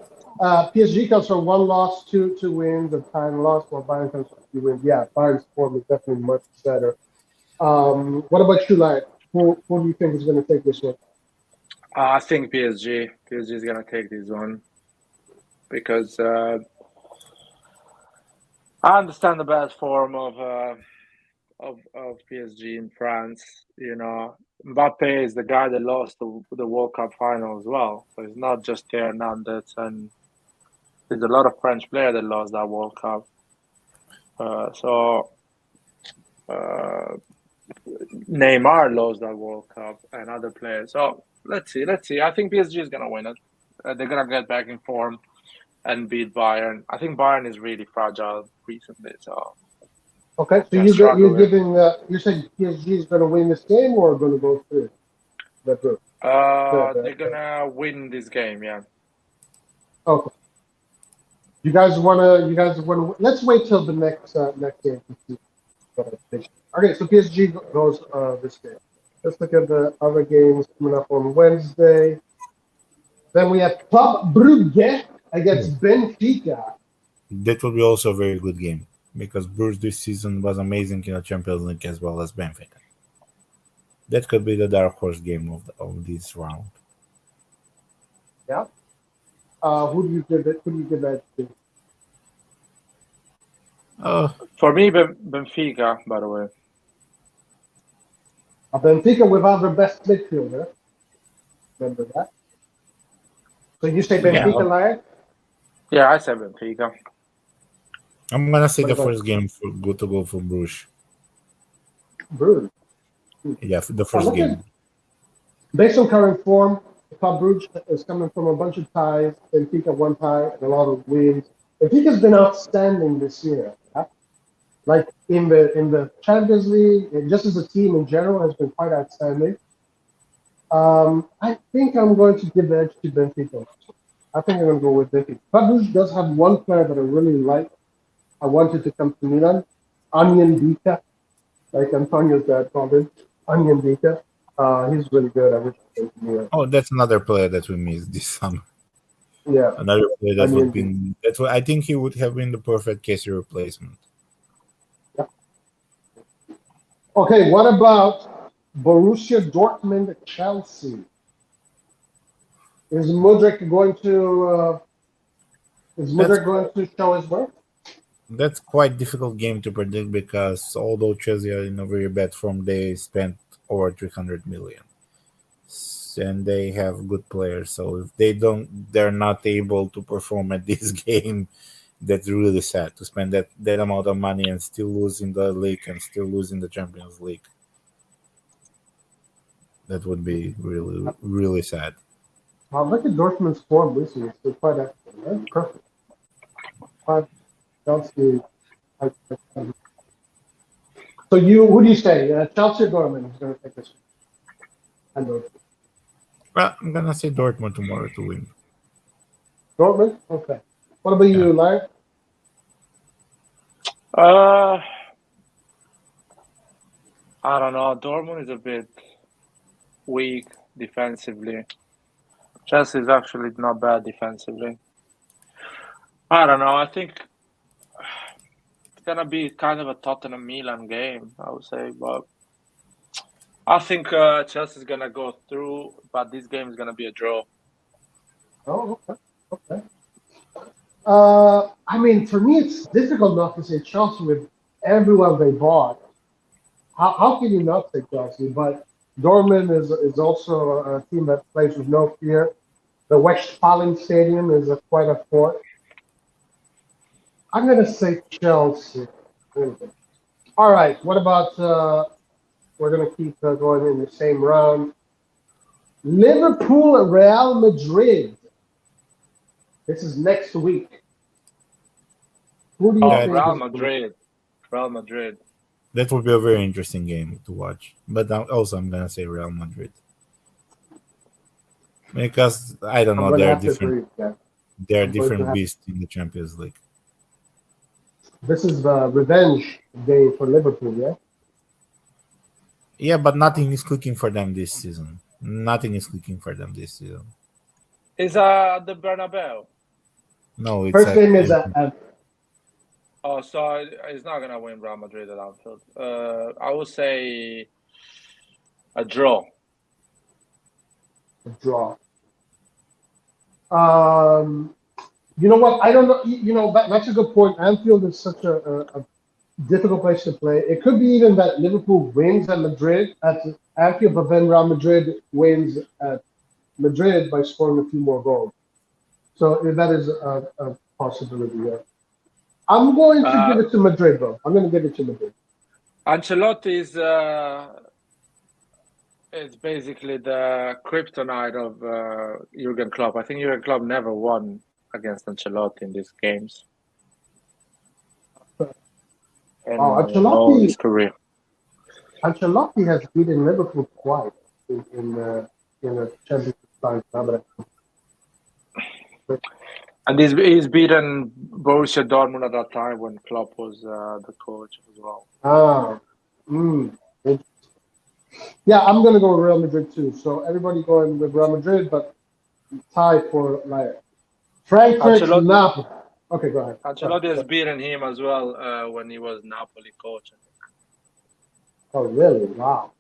PSG comes from 1 loss, 2 wins, a tie and loss, while Bayern comes from 3 wins. Yeah, Bayern's form is definitely much better. What about you, Lai? Who do you think is going to take this one? I think PSG. PSG is going to take this one because I understand the bad form of PSG in France. Mbappe is the guy that lost the World Cup final as well. So it's not just Hernandez, and there's a lot of French players that lost that World Cup. Neymar lost that World Cup and other players. So let's see. I think PSG is going to win it. They're going to get back in form and beat Bayern. I think Bayern is really fragile recently. So okay, so you're saying PSG is going to win this game or going to go through the group? They're going to win this game. Yeah. Okay. You guys want to? Let's wait till the next game to see. Okay, so PSG goes this game. Let's look at the other games coming up on Wednesday. Then we have Club Brugge against Benfica. That will be also a very good game because Bruges this season was amazing in the Champions League as well as Benfica. That could be the dark horse game of this round. Yeah. Who do you give that to? For me, Benfica, by the way. Benfica without their best midfielder. Remember that? So you say Benfica, Lai? Yeah, I say Benfica. I'm gonna say the first game to go for Bruges. Bruges. Yeah, the first game. Based on current form, Club Brugge is coming from a bunch of ties. Benfica 1 tie and a lot of wins. Benfica's been outstanding this year. Yeah? Like in the Champions League, and just as a team in general, has been quite outstanding. I think I'm going to give the edge to Benfica. I think I'm going to go with Benfica. Cluj does have one player that I really like. I wanted to come to Milan. Onion Dika, like Antonio's dad called him. Onion Dika. He's really good. I wish he came to Milan. Oh, that's another player that we missed this summer. Yeah, Another player that Onion would be. That's what I think he would have been the perfect Casey replacement. Yeah. Okay, what about Borussia Dortmund Chelsea? Is Mudryk going to show his work? That's quite difficult game to predict because although Chelsea are in a very bad form, they spent over 300 million, and they have good players. So if they're not able to perform at this game. That's really sad to spend that amount of money and still losing the league and still losing the Champions League. That would be really, really sad. Look at Dortmund's form this year. It's quite excellent. Right? Perfect. Chelsea. So who do you say? Chelsea or Dortmund is going to take this one? Well, I'm gonna say Dortmund tomorrow to win. Dortmund? Okay. What about you, Larry? I don't know. Dortmund is a bit weak defensively. Chelsea is actually not bad defensively. I don't know. I think it's gonna be kind of a Tottenham Milan game, I would say, but I think Chelsea is gonna go through, but this game is gonna be a draw. Oh, okay. I mean, for me, it's difficult not to say Chelsea with everyone they bought. How can you not say Chelsea? But Dortmund is also a team that plays with no fear. The Westfalen Stadium is quite a fort. I'm going to say Chelsea. All right. What about? We're going to keep going in the same round. Liverpool, Real Madrid. This is next week. Who do you think? Real Madrid. That would be a very interesting game to watch. But also, I'm gonna say Real Madrid because I don't know, they're different. They're different beasts in the Champions League. This is the revenge game for Liverpool, yeah. Yeah, but nothing is clicking for them this season. Nothing is clicking for them this season. Is the Bernabeu? No, it's first game is Oh, so it's not gonna win Real Madrid at Anfield. I would say a draw. A draw. You know what? I don't know. You know, that's a good point. Anfield is such a difficult place to play. It could be even that Liverpool wins at Anfield, but then Real Madrid wins at Madrid by scoring a few more goals. So that is a possibility. Yeah. I'm going to give it to Madrid, though. I'm going to give it to Madrid. Ancelotti is it's basically the kryptonite of Jurgen Klopp. I think Jurgen Klopp never won against Ancelotti in these games. Ancelotti, his career. Ancelotti has beaten Liverpool twice in a Champions League. And he's beaten Borussia Dortmund at that time when Klopp was the coach as well. Yeah, I'm going to go with Real Madrid too. So everybody going with Real Madrid, but tie for Frankfurt, Napoli. Okay, go ahead. Ancelotti has beaten him as well when he was Napoli coach. Oh, really? Wow.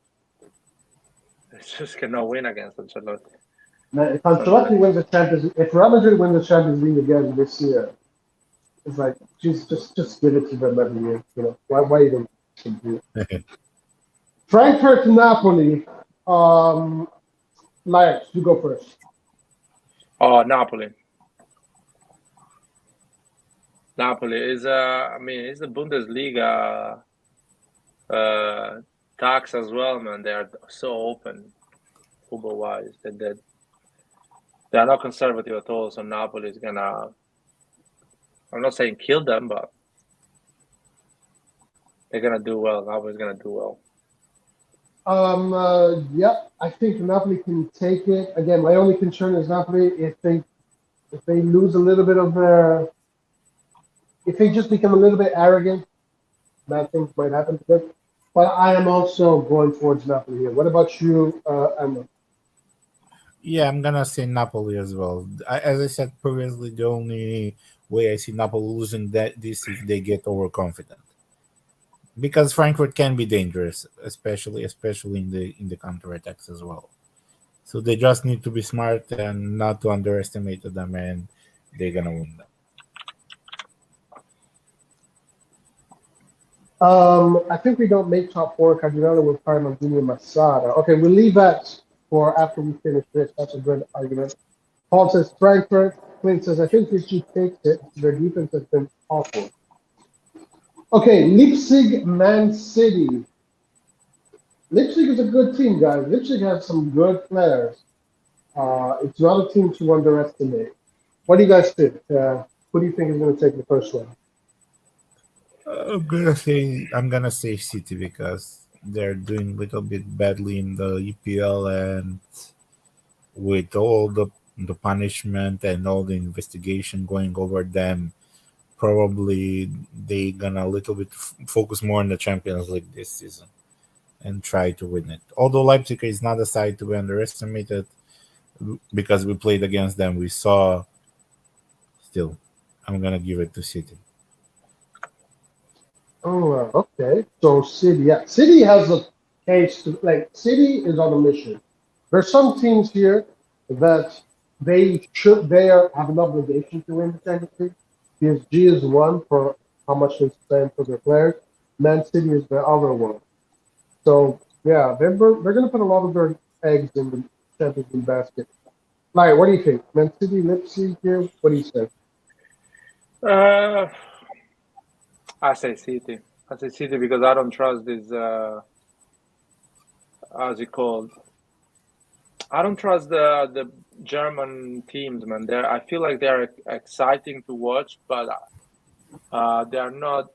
They just cannot win against Ancelotti. Now, if Ancelotti wins the Champions, if Real Madrid wins the Champions League again this year, it's like just give it to them every year. You know why you don't do it? Frankfurt, Napoli. Lars, you go first. Oh, Napoli. Napoli is it's the Bundesliga tax as well, man. They are so open, football-wise. They are not conservative at all. So Napoli is gonna. I'm not saying kill them, but they're gonna do well. Napoli's gonna do well. Yeah, I think Napoli can take it. Again, my only concern is Napoli if they lose a little bit of their, if they just become a little bit arrogant, bad things might happen to them. But I am also going towards Napoli here. What about you, Emma? Yeah, I'm gonna say Napoli as well. As I said previously, the only way I see Napoli losing this if they get overconfident, because Frankfurt can be dangerous, especially in the counterattacks as well. So they just need to be smart and not to underestimate them, and they're gonna win them. I think we don't make top four. Cardinale with Parmagini and Masada. Okay, we'll leave that for after we finish this. That's a good argument. Paul says Frankfurt. Clint says, I think Vichy takes it. Their defense has been awful. Okay, Leipzig, Man City. Leipzig is a good team, guys. Leipzig has some good players. It's not a team to underestimate. What do you guys think? Who do you think is going to take the first one? I'm gonna say City because they're doing a little bit badly in the EPL, and with all the punishment and all the investigation going over them, probably they gonna a little bit focus more on the Champions League this season and try to win it. Although Leipzig is not a side to be underestimated, because we played against them, we saw. Still, I'm gonna give it to City. Oh, okay. So City, yeah, City has a case to like. City is on a mission. There's some teams here that have an obligation to win the Champions League. PSG is one for how much they spend for their players. Man City is the other one. So yeah, they're going to put a lot of their eggs in the Champions League basket. Like, what do you think? Man City, Leipzig here. What do you say? I say City. I say City because I don't trust this. How's it called? I don't trust the German teams, man. I feel like they're exciting to watch, but they are not.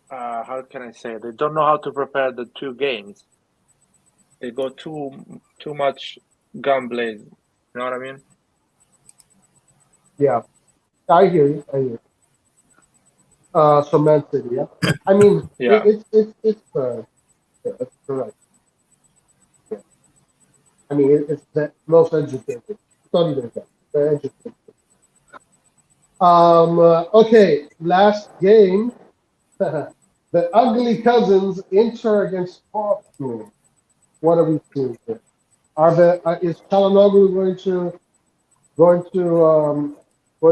How can I say? They don't know how to prepare the two games. They go too much gun blaze. You know what I mean? Yeah, I hear you. I hear you. So Man City, yeah. I mean, Yeah. yeah, that's correct. Yeah. I mean, it's the most educated. It's not even that. They're educated. Okay, last game. The ugly cousins Inter against Tottenham. What are we seeing here? Is Calhanoglu going to going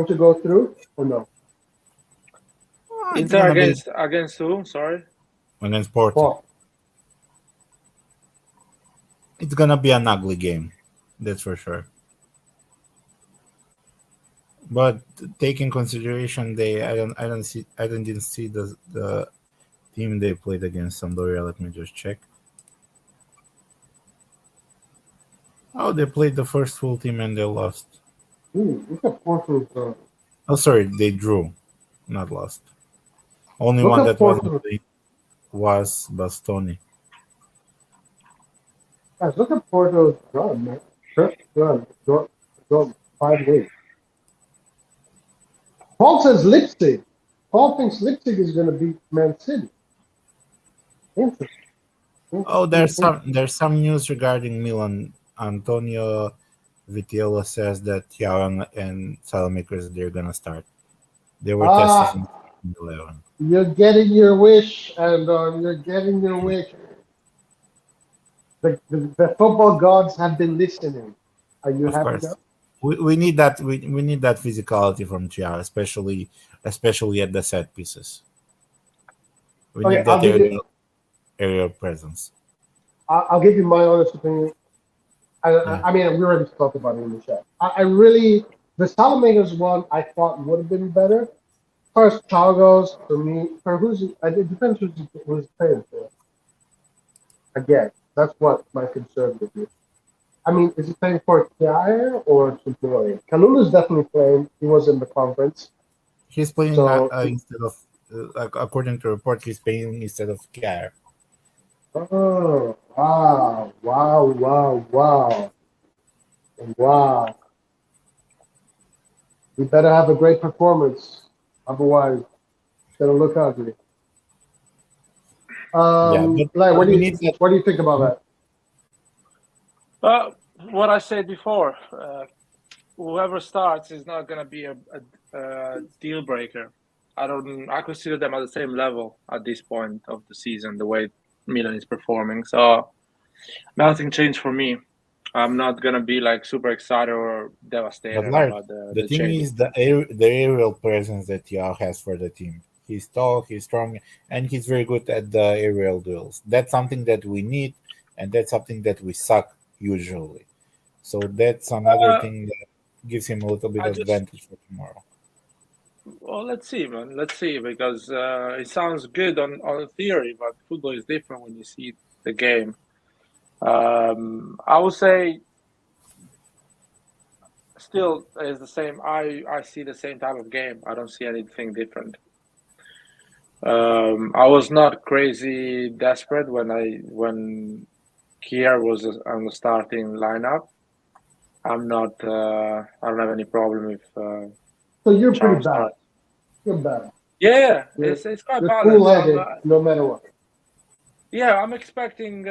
to go through or no? Inter against who? Sorry. Against Porto. Paul. It's gonna be an ugly game, that's for sure. But taking consideration, I didn't see the team they played against Sampdoria. Let me just check. Oh, they played the first full team and they lost. Look at Porto's. Oh, sorry, they drew, not lost. Only Look one at that Porto. was Bastoni. Guys, look at Porto's run, man. First run, go 5 weeks. Paul says Leipzig. Paul thinks Leipzig is going to beat Man City. Interesting. Oh, there's some news regarding Milan. Antonio Vitiello says that Thiago and Salamakers they're gonna start. They were tested in 11. You're getting your wish, and you're getting your wish. The football gods have been listening. Are you Of happy course. now? We need that we need that physicality from Thiago, especially at the set pieces. We Okay, need that aerial presence. I'll give you my honest opinion. I mean, we already talked about it in the chat. I really, the Salamangers one I thought would have been better. First, Thiago's for me, for it depends who's playing for. Again, that's what my concern would be. I mean, is he playing for Kiaer or Sampdoria? Kalulu's definitely playing. He was in the conference. He's playing instead of, according to report, he's playing instead of Kier. Oh, wow, wow, wow, wow, wow. You better have a great performance. Otherwise, it's gonna look ugly. Yeah, Like, but we need that. what do you think about that? What I said before, whoever starts is not going to be a deal breaker. I consider them at the same level at this point of the season, the way Milan is performing. So nothing changed for me. I'm not going to be like super excited or But devastated Lars, about the the thing change. is the aerial presence that Yao has for the team. He's tall, he's strong, and he's very good at the aerial duels. That's something that we need, and that's something that we suck usually. So that's another Uh, thing that gives him a little bit I of just advantage for tomorrow. Well, let's see, man. Let's see, because it sounds good on theory, but football is different when you see the game. I would say still is the same. I see the same type of game. I don't see anything different. I was not crazy desperate when Kier was on the starting lineup. I'm not. I don't have any problem if So you're pretty Charles bad. starts. You're bad. Yeah, You're, it's quite you're balanced. cool-headed no matter what. I'm expecting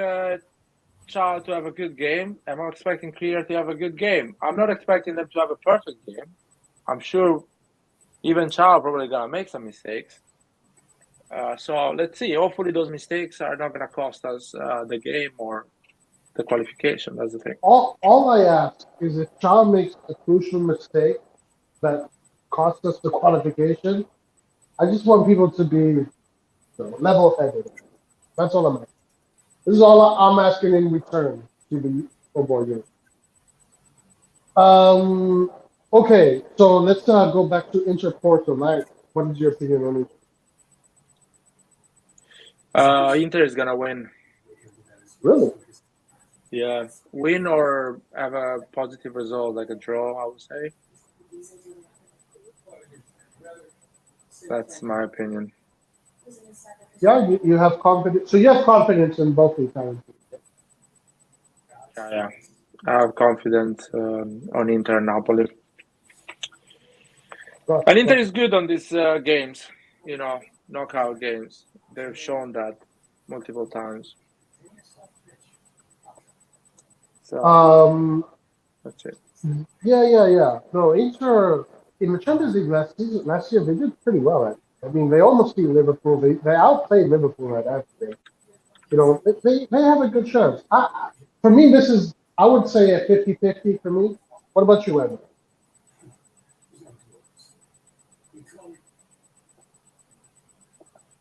Child to have a good game. I'm expecting Clear to have a good game. I'm not expecting them to have a perfect game. I'm sure even Child probably gonna make some mistakes. So let's see. Hopefully, those mistakes are not gonna cost us the game or the qualification. That's the thing. All I ask is if Child makes a crucial mistake that costs us the qualification, I just want people to be level-headed. That's all I'm asking. This is all I'm asking in return to the football game. Okay, so let's go back to Inter Porto. Like, what is your opinion on it? Inter is gonna win. Really? Yeah, win or have a positive result, like a draw. I would say that's my opinion. Yeah, you have confidence. So you have confidence in both the Italian teams. Yeah. I have confidence on Inter and Napoli. And Inter is good on these games, knockout games. They've shown that multiple times. So that's it. Yeah. No, Inter in the Champions League last year they did pretty well. I mean, they almost beat Liverpool. They outplayed Liverpool at Anfield. They have a good chance. For me, I would say a 50-50 for me. What about you, Evan?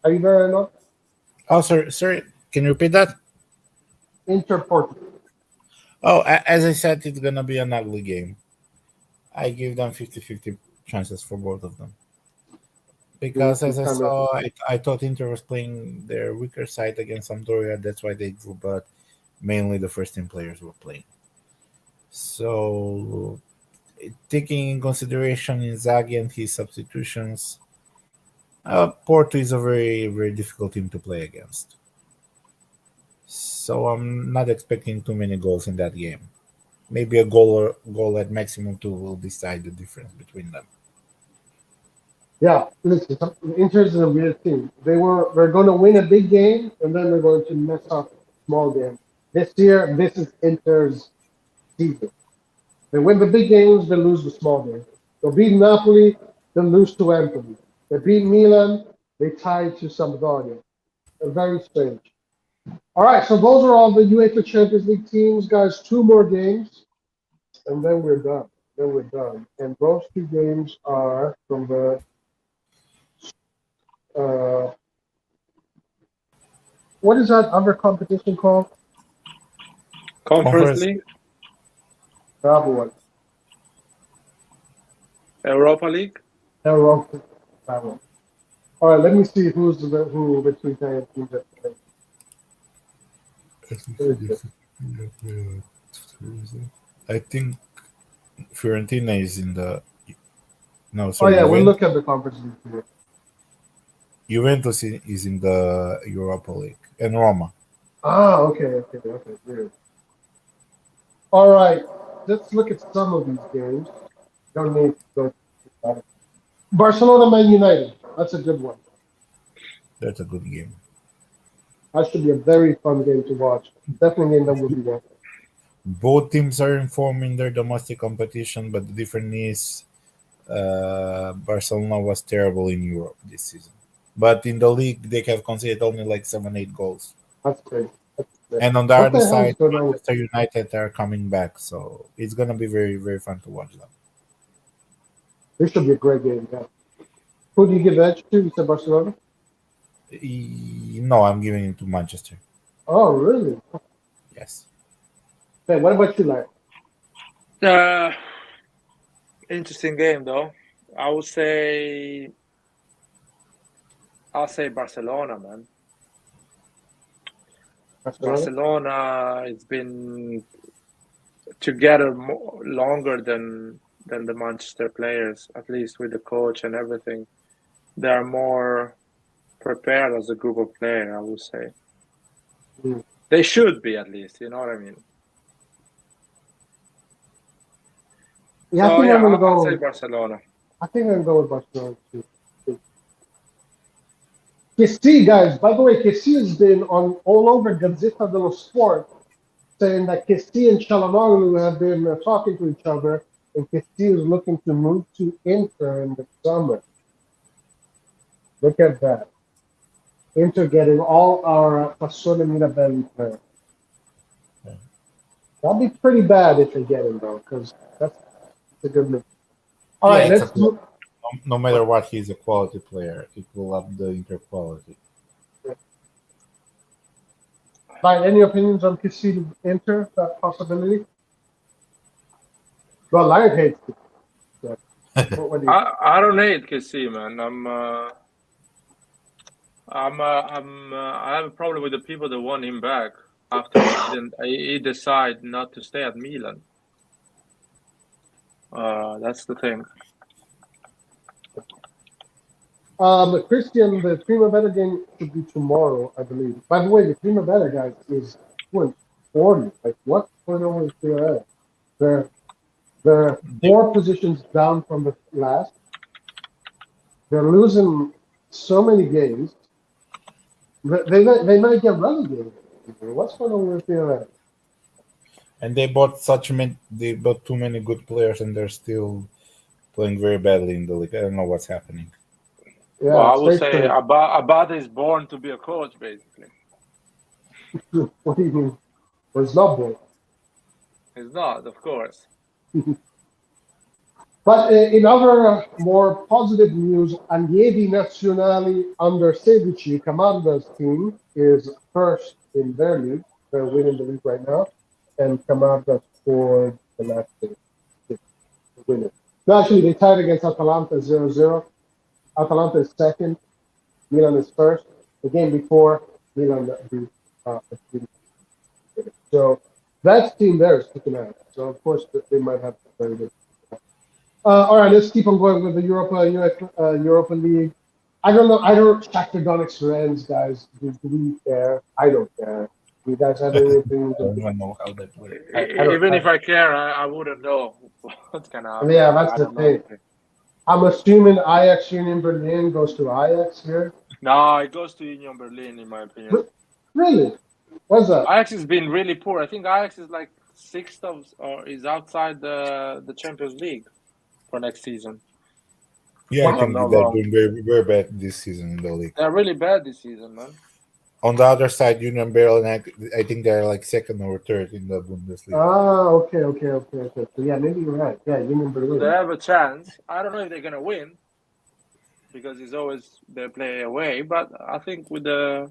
Are you there or not? Oh, sorry. Can you repeat that? Inter Porto. Oh, as I said, it's gonna be an ugly game. I give them 50-50 chances for both of them. Because as I saw, I thought Inter was playing their weaker side against Sampdoria. That's why they drew, but mainly the first team players were playing. So, taking in consideration Inzaghi and his substitutions, Porto is a very, very difficult team to play against. So I'm not expecting too many goals in that game. Maybe a goal at maximum two will decide the difference between them. Yeah, listen, Inter is a weird team. They're going to win a big game and then they're going to mess up small games. This year, this is Inter's season. They win the big games, they lose the small games. They'll beat Napoli, they lose to Empoli. They beat Milan, they tie to Sampdoria. They're very strange. All right, so those are all the UEFA Champions League teams, guys. 2 more games, and then we're done. And those 2 games are from the what is that other competition called? Conference League, Bravo one. Europa League. Bravo. All right, let me see who the 2 Italian teams are playing. I think Fiorentina is in the. No, Oh sorry. yeah, we'll look at the Conference League here. Juventus is in the Europa League and Roma. Ah, okay. Weird. All right, let's look at some of these games. Don't need to go through that. Barcelona, Man United. That's a good one. That's a good game. That should be a very fun game to watch. Definitely a game that will be watching. Both teams are in form in their domestic competition, but the difference is Barcelona was terrible in Europe this season. But in the league, they have conceded only like 7, 8 goals. That's crazy. That's crazy. And on the What other the hell is side, going on? Manchester United are coming back, so it's gonna be very, very fun to watch them. This should be a great game. Yeah. Who do you give edge to? You said Barcelona. No, I'm giving it to Manchester. Oh, really? Yes. Okay. What about you, Larry? Interesting game though. I'll say Barcelona, man. Barcelona has been together longer than the Manchester players, at least with the coach and everything. They are more prepared as a group of players, I would say. Mm. They should be, at least. You know what I mean? Yeah, So, I think I'm gonna I'll go. say Barcelona. I think I'm gonna go with Barcelona too. Kessie, guys. By the way, Kessie has been on all over Gazzetta dello Sport, saying that Kessie and Çalhanoğlu have been talking to each other, and Kessie is looking to move to Inter in the summer. Look at that. Inter getting all our Fassone Mirabelli players. That'll be pretty bad if they get him, though, because that's a good move. All right, let's do. No matter what, he's a quality player. It will up the Inter quality. By any opinions on Kessie Inter, that possibility? Well, Lion hates it. So, what do you I don't hate Kessie, man. I have a problem with the people that want him back after he decided not to stay at Milan. That's the thing. Christian, the Primavera game should be tomorrow, I believe. By the way, the Primavera guys is 40. Like, what's going on with Primavera? They're 4 positions down from the last. They're losing so many games. They might get relegated. What's going on with Primavera? And they bought too many good players, and they're still playing very badly in the league. I don't know what's happening. Yeah, well, I would say Abad is born to be a coach, basically. What do you mean? Well, he's not born. He's not, of course. But in other more positive news, Allievi Nazionali under 16, Camarda's team, is first in their league. They're winning the league right now. And Camarda scored the last game to win it. No, actually, they tied against Atalanta 0-0. Atalanta is second. Milan is first. The game before, Milan beat So that team there is sticking out. So, of course, they might have very good. All right, let's keep on going with the Europa League. I don't know. Shakhtar Donetsk Rennes, guys. Do we care? I don't care. Do you guys have any opinions? I don't even know how that works. Even if I care, I wouldn't know what's gonna happen. Yeah, that's the thing. I'm assuming Ajax Union Berlin goes to Ajax here. No, it goes to Union Berlin, in my opinion. Really? What's that? Ajax has been really poor. I think Ajax is like sixth or is outside the Champions League for next season. Yeah, I think they're doing very, very bad this season in the league. They're really bad this season, man. On the other side, Union Berlin, I think they're like second or third in the Bundesliga. Ah, okay. So yeah, maybe you're right. Yeah, Union Berlin. They have a chance. I don't know if they're gonna win because it's always they play away. But I think with the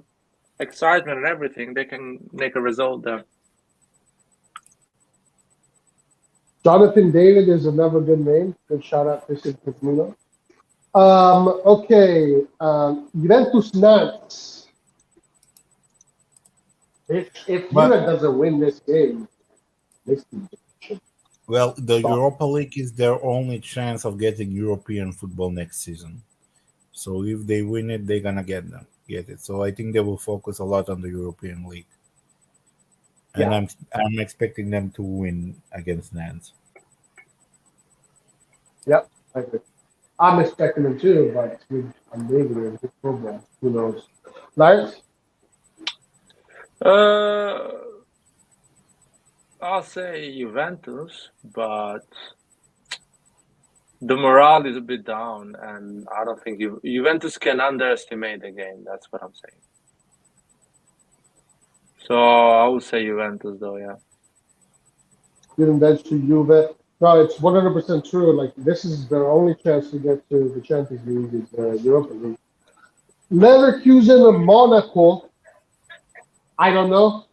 excitement and everything, they can make a result there. Jonathan David is another good name. Good shout out to Casino. Okay. Juventus Nantes. If Juve doesn't win this game, well, the Europa League is their only chance of getting European football next season. So if they win it, they're gonna get it. So I think they will focus a lot on the European League. and Yeah. I'm expecting them to win against Nantes. Yep, I agree. I'm expecting them too, but I'm leaving it with football. Who knows? Lars? I'll say Juventus, but the morale is a bit down, and I don't think Juventus can underestimate the game. That's what I'm saying. So I would say Juventus, though. Yeah. Giving bench to Juve. No, it's 100% true. Like, this is their only chance to get to the Champions League, is the Europa League. Leverkusen and Monaco. I don't know.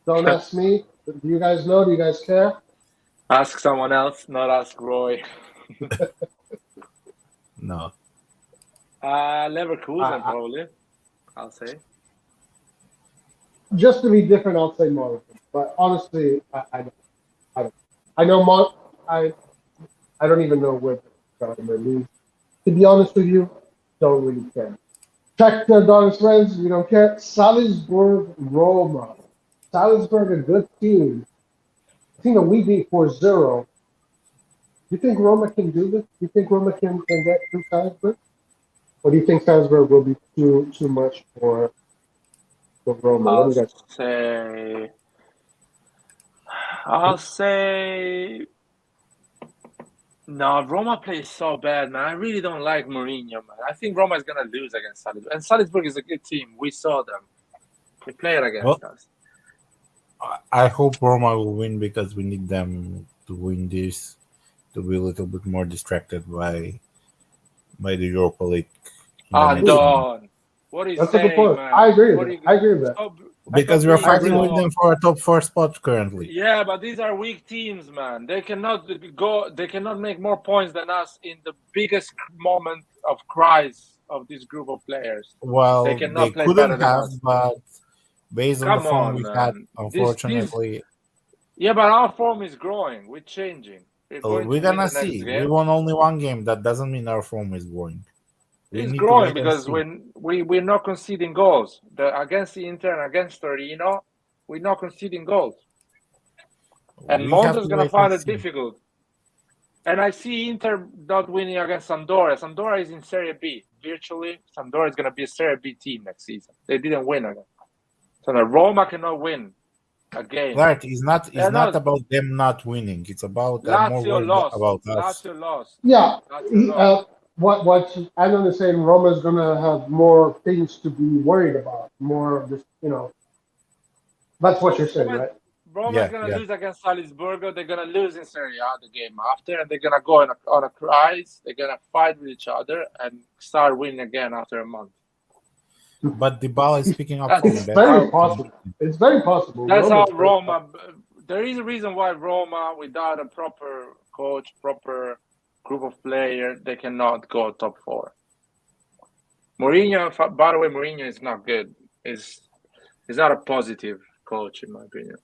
Don't ask me. Do you guys know? Do you guys care? Ask someone else, not ask Roy. No, Leverkusen, probably. I'll say. Just to be different, I'll say Monaco. But honestly, I don't. I know I don't even know where they're in the league. To be honest with you, don't really care. Shakhtar Donetsk friends, we don't care. Salzburg, Roma. Salzburg, a good team. I think that we beat 4-0. You think Roma can do this? You think Roma can get through Salzburg? Or do you think Salzburg will be too much for Roma? What do you guys I'll say no, Roma plays so bad, man. I really don't like Mourinho, man. I think Roma is gonna lose against Salzburg. And Salzburg is a good team. We saw them. They played against us. I hope Roma will win because we need them to win this to be a little bit more distracted by the Europa League. Don, what is That's a good point. Man? I agree with that. I agree with that. Because we're fighting with them for a top 4 spot currently. Yeah, but these are weak teams, man. They cannot make more points than us in the biggest moment of crisis of this group of players. Well, they cannot play couldn't better than have, us. but based on the form we had, unfortunately. Yeah, but our form is growing. We're changing. We're gonna see. We won only one game. That doesn't mean our form is growing. It's growing because we're not conceding goals. Against the Inter and against Torino, we're not conceding goals. And Monza's going to find it difficult. And I see Inter not winning against Sampdoria. Sampdoria is in Serie B. Virtually, Sampdoria is going to be a Serie B team next season. They didn't win again. So the Roma cannot win a game. Right. It's not about them not winning. It's about Lazio lost. About us. Lazio lost. Yeah. What Alan is saying, Roma is going to have more things to be worried about. More, just that's what you're saying, right? Roma is going to lose against Salzburgo. They're going to lose in Serie A the game after, and they're going to go on a crisis. They're going to fight with each other and start winning again after a month. But Dybala is picking up. It's very possible. It's very possible. That's how Roma. There is a reason why Roma, without a proper coach, proper group of players, they cannot go top 4. Mourinho, by the way, Mourinho is not good. He's not a positive coach, in my opinion.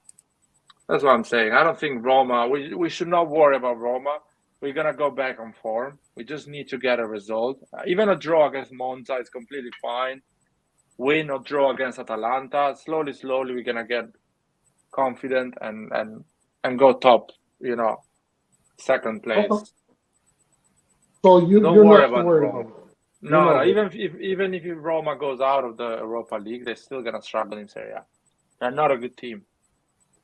That's what I'm saying. I don't think Roma, we should not worry about Roma. We're going to go back on form. We just need to get a result. Even a draw against Monza is completely fine. Win or draw against Atalanta. Slowly, we're going to get confident and go top, second place. Okay. So you're not worried about it? No. Even if Roma goes out of the Europa League, they're still going to struggle in Serie A. They're not a good team.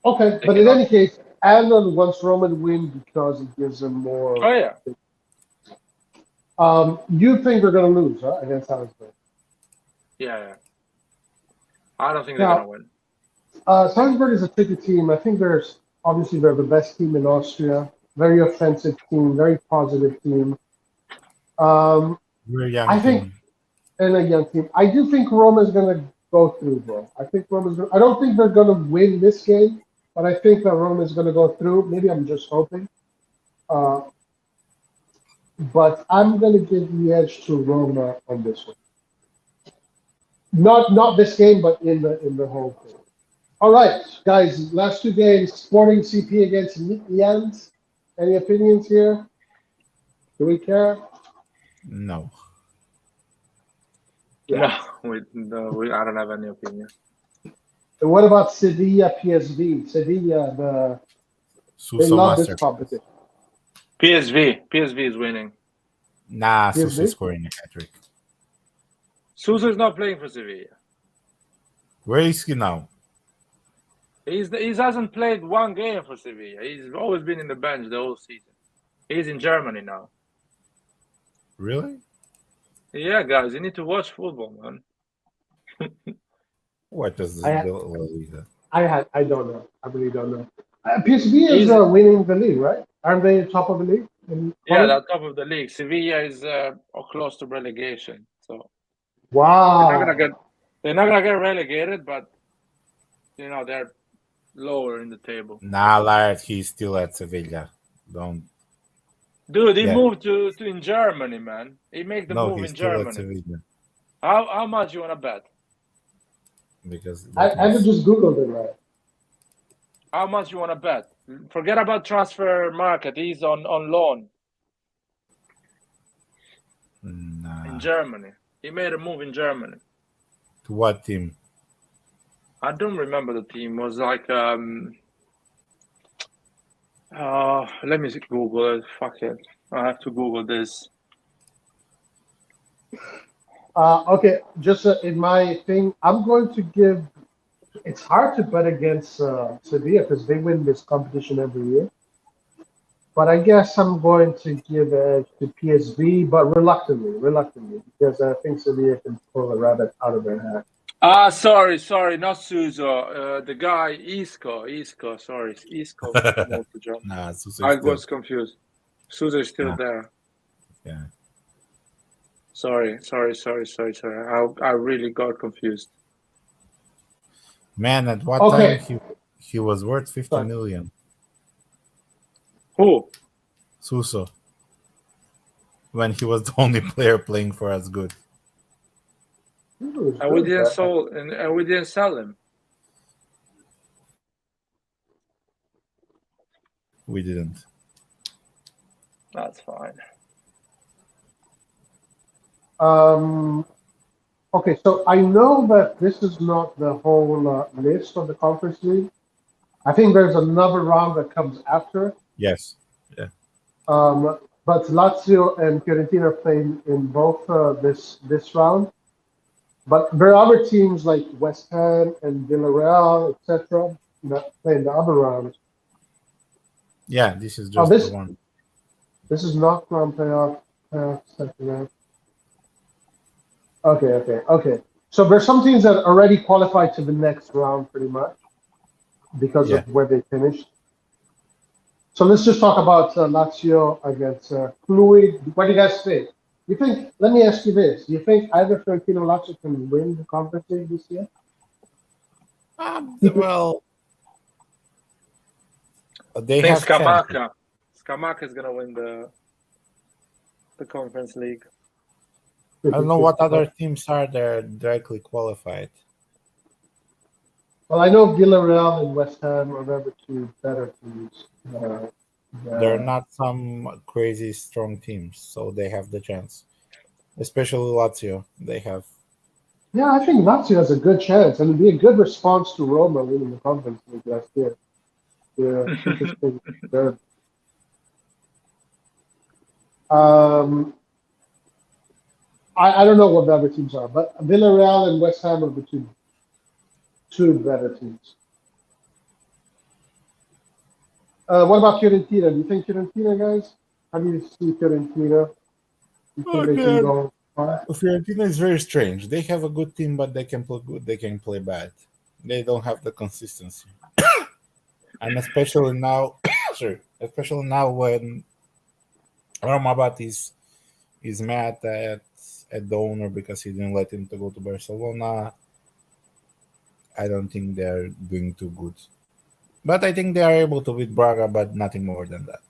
Okay, but in any case, Alan wants Roma to win because it gives them more. Oh, yeah. You think they're going to lose, huh, against Salzburg? Yeah. I don't think they're going to win. Salzburg is a tricky team. I think they're the best team in Austria. Very offensive team, very positive team. We're a young team. And a young team. I do think Roma is going to go through, bro. I don't think they're going to win this game, but I think that Roma is going to go through. Maybe I'm just hoping. But I'm going to give the edge to Roma on this one. Not this game, but in the whole thing. All right, guys. Last 2 games: Sporting CP against Milan. Any opinions here? Do we care? No. Yeah. No, I don't have any opinion. And what about Sevilla PSV? Sevilla, they Suso love this master. competition. PSV is winning. Nah, PSV? Suso is scoring a hat-trick. Sousa is not playing for Sevilla. Where is he now? He hasn't played one game for Sevilla. He's always been in the bench the whole season. He's in Germany now. Really? Yeah, guys, you need to watch football, man. What does this I- La Liga? I don't know. I really don't know. PSV is winning the league, right? Aren't they top of the league? Yeah, they're top of the league. Sevilla is close to relegation, so Wow. they're not gonna get relegated, but you know they're lower in the table. Nah, lad, he's still at Sevilla. Don't. Dude, he Yeah. moved to in Germany, man. He made the No, move he's in still at Germany. Sevilla How much you wanna bet? because I just Googled it, right? How much you wanna bet? Forget about transfer market. He's on loan Nah. in Germany. He made a move in Germany. To what team? I don't remember the team. It was like let me Google it. Fuck it. I have to Google this. Okay, just in my thing, I'm going to give. It's hard to bet against Sevilla because they win this competition every year. But I guess I'm going to give it to PSV, but reluctantly, because I think Sevilla can pull a rabbit out of their hat. Sorry, not Suso. The guy Isco. Sorry, Isco moved to Germany. Nah, Suso I is still. was confused. Suso is still Yeah. there. Yeah. Sorry. I really got confused. Man, at what Okay. time he was worth 50 Sorry. million? Who? Suso. When he was the only player playing for us good. And we didn't sell him. We didn't. That's fine. Okay, so I know that this is not the whole list of the Conference League. I think there's another round that comes after. Yes. But Lazio and Fiorentina are playing in both this round. But there are other teams like West Ham and Villarreal, etc., that play in the other round. Yeah, this is just this- the one. This is not round playoff. Second round. Okay. So there's some teams that already qualified to the next round, pretty much, because Yeah. of where they finished. So let's just talk about Lazio against Fluid. What do you guys think? Let me ask you this. Do you think either Fiorentina or Lazio can win the Conference League this year? Well, they I think have chances. Scamacca is gonna win the Conference League. I don't know what other teams are there directly qualified. Well, I know Villarreal and West Ham are the two better teams. They're not some crazy strong teams, so they have the chance. Especially Lazio, they have. Yeah, I think Lazio has a good chance, and it'd be a good response to Roma winning the Conference League last year. Yeah, interesting. Good. I don't know what the other teams are, but Villarreal and West Ham are the two better teams. What about Fiorentina? Do you think Fiorentina, guys? How do you see Fiorentina? You think they can go far? Fiorentina is very strange. They have a good team, but they can play good. They can play bad. They don't have the consistency, and especially now, especially now when Ramabat is mad at the owner because he didn't let him to go to Barcelona. I don't think they're doing too good. But I think they are able to beat Braga, but nothing more than that.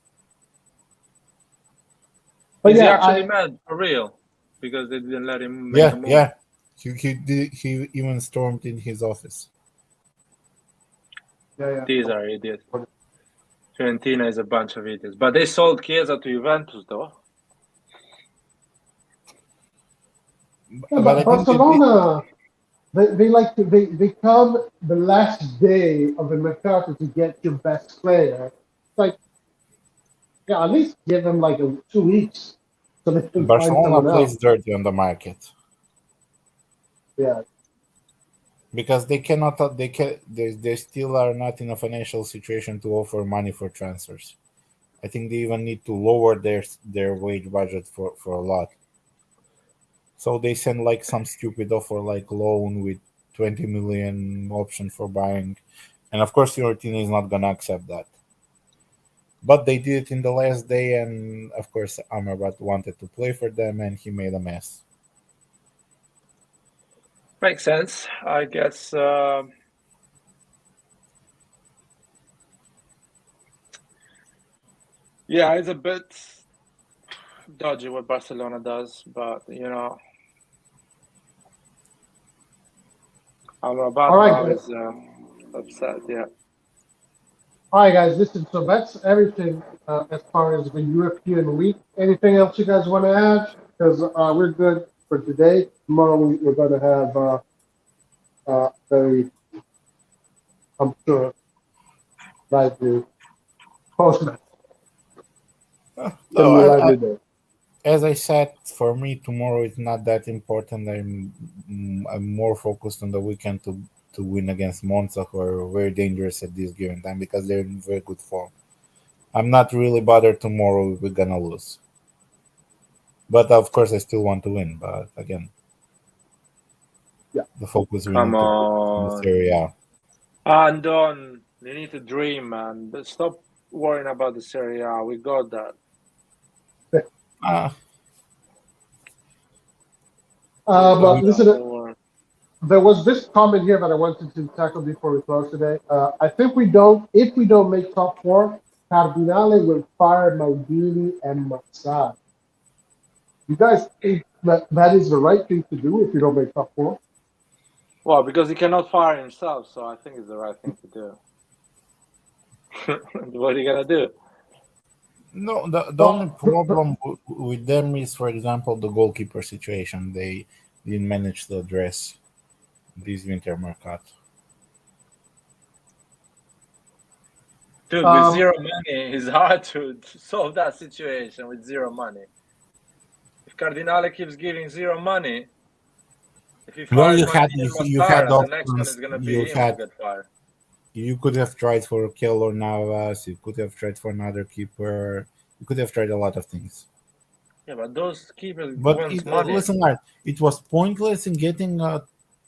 But Is he yeah, actually mad for real? Because they didn't let him make a move. Yeah. He even stormed in his office. yeah. These are idiots. Fiorentina is a bunch of idiots. But they sold Chiesa to Juventus, though. Yeah, but Barcelona. they come the last day of the mercato to get your best player. It's like, yeah, at least give them like 2 weeks so they can find Barcelona someone plays else. dirty on the market Yeah. because they cannot. They still are not in a financial situation to offer money for transfers. I think they even need to lower their wage budget for a lot. So they send like some stupid offer like loan with 20 million option for buying, and of course your team is not gonna accept that. But they did it in the last day, and of course Amrabat wanted to play for them, and he made a mess. Makes sense, I guess. Yeah, it's a bit dodgy what Barcelona does, but Amrabat All right, now guys. is upset. Yeah. All right, guys. Listen, so that's everything as far as the European week. Anything else you guys want to add? Because we're good for today. Tomorrow we're going to have very, I'm sure, lively post match. It's going No, to be a lively day. as I said, for me tomorrow is not that important. I'm more focused on the weekend to win against Monza, who are very dangerous at this given time because they're in very good form. I'm not really bothered tomorrow if we're gonna lose. But of course, I still want to win. But again, Yeah. the focus we Come need to put in the on. Serie A. Andon, you need to dream, man. But stop worrying about the Serie A. We got that. But listen, Don't worry. there was this comment here that I wanted to tackle before we close today. I think if we don't make top four, Cardinale will fire Maldini and Massad. You guys think that is the right thing to do if you don't make top four? Well, because he cannot fire himself, so I think it's the right thing to do. What are you gonna do? No, the only problem with them is, for example, the goalkeeper situation. They didn't manage to address this winter mercato. Dude, with zero money, it's hard to solve that situation with zero money. If Cardinale keeps giving zero money, if he Well, fires you had Maldini and you had Mostarda, the next one options. is gonna You be him had to get fired. you could have tried for Keylor Navas. You could have tried for another keeper. You could have tried a lot of things. Yeah, but those keepers But want money. listen, Art, it was pointless in getting a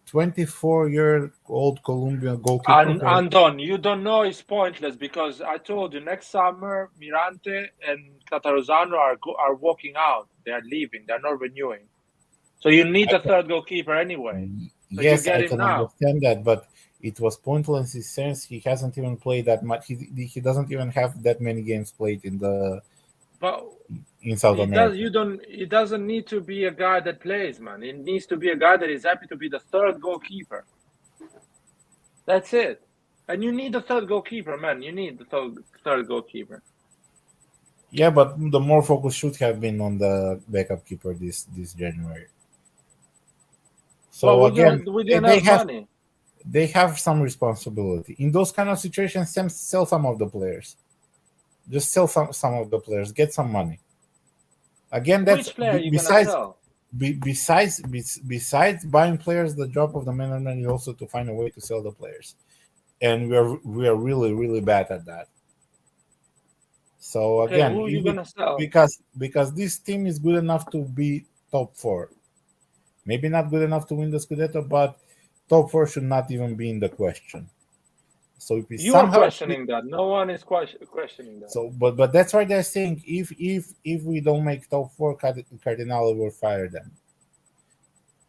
24-year-old Colombian goalkeeper. Andon, you don't know it's pointless because I told you next summer Mirante and Cataruzano are walking out. They are leaving. They're not renewing. So you need a third goalkeeper anyway. So Yes, you get I him can now. understand that, but it was pointless in the sense he hasn't even played that much. He doesn't even have that many games played in South America. It doesn't need to be a guy that plays, man. It needs to be a guy that is happy to be the third goalkeeper. That's it. And you need a third goalkeeper, man. You need the third goalkeeper. Yeah, but the more focus should have been on the backup keeper this January. So Well, again, we didn't have money. They have some responsibility in those kind of situations. Sell some of the players. Just sell some of the players. Get some money. Again, that's which player you gonna sell? Besides buying players, the job of the management is also to find a way to sell the players, and we are really really bad at that. So again, who are you gonna sell? Because this team is good enough to be top four, maybe not good enough to win the Scudetto, but top four should not even be in the question. So if you are questioning that, no one is questioning that. So, but that's why they're saying if we don't make top four, Cardinale will fire them.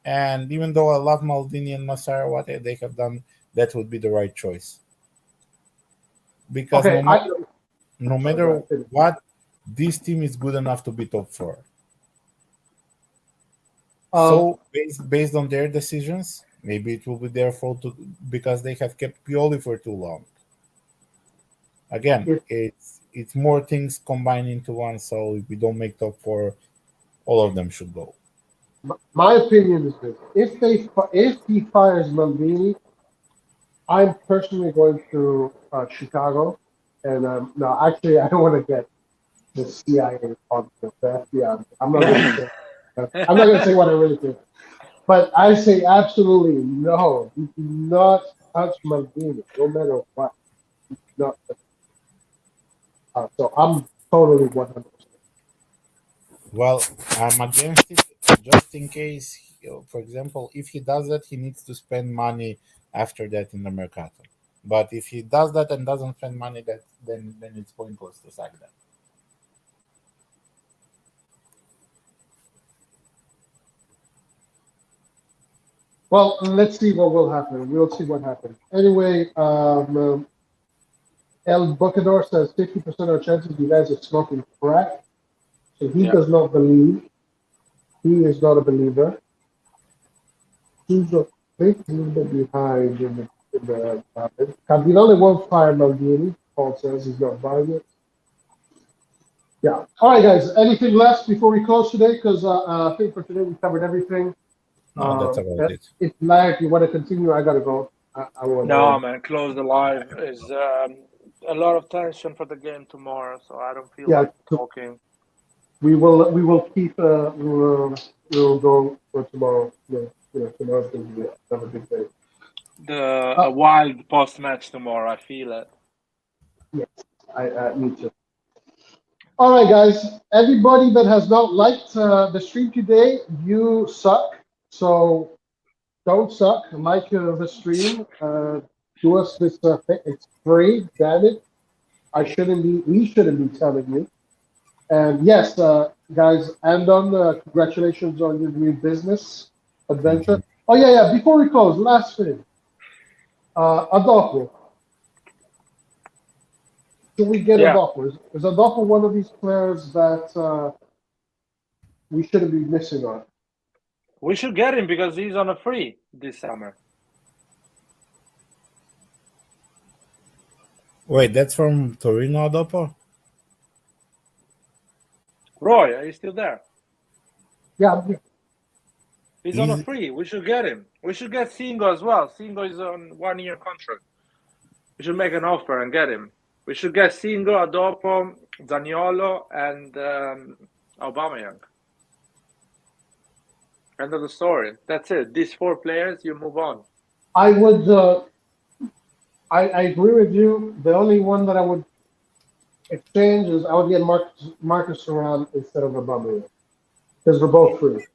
And even though I love Maldini and Massara, what they have done, that would be the right choice. Because no matter what, this team is good enough to be top four. So based on their decisions, maybe it will be their fault because they have kept Pioli for too long. Again, it's more things combined into one. So if we don't make top four, all of them should go. My opinion is this: if he fires Maldini, I'm personally going to Chicago, and no, actually, I don't want to get the CIA on the FBI. I'm not going to say. I'm not going to say what I really think, but I say absolutely no. You do not touch Maldini, no matter what. Not, so I'm totally 100%. Well, I'm against it just in case. For example, if he does that, he needs to spend money after that in the mercato. But if he does that and doesn't spend money, then it's pointless to sack that. Well, let's see what will happen. We'll see what happens. Anyway, El Bocador says 50% of chances you guys are smoking crack. So he does not believe. He is not a believer. He's a little bit behind in the topic. Cardinale won't fire Maldini. Paul says he's not buying it. Yeah. All right, guys. Anything left before we close today? Because I think for today we covered everything. No, that's about it. If Larry, you want to continue, I gotta go. I want. No, man. Close the live. Is a lot of tension for the game tomorrow, so I don't feel like talking. We will keep. We'll go for tomorrow. Tomorrow's going to be another big day. A wild post match tomorrow. I feel it. Yes, I me too. All right, guys. Everybody that has not liked the stream today, you suck. So don't suck. Like the stream. Do us this thing. It's free. Damn it. We shouldn't be telling you. And yes, guys, Andon, congratulations on your new business adventure. Oh yeah. Before we close, last thing. Adolfo. Should we get Adolfo? Is Adolfo one of these players that we shouldn't be missing on? We should get him because he's on a free this summer. Wait, that's from Torino, Adolfo? Roy, are you still there? Yeah. He's on a free. We should get him. We should get Singo as well. Singo is on 1-year contract. We should make an offer and get him. We should get Singo, Adolfo, Zaniolo, and Aubameyang. End of the story. That's it. These 4 players, you move on. I would. I agree with you. The only one that I would exchange is I would get Marcus Thuram instead of Aubameyang because they're both free.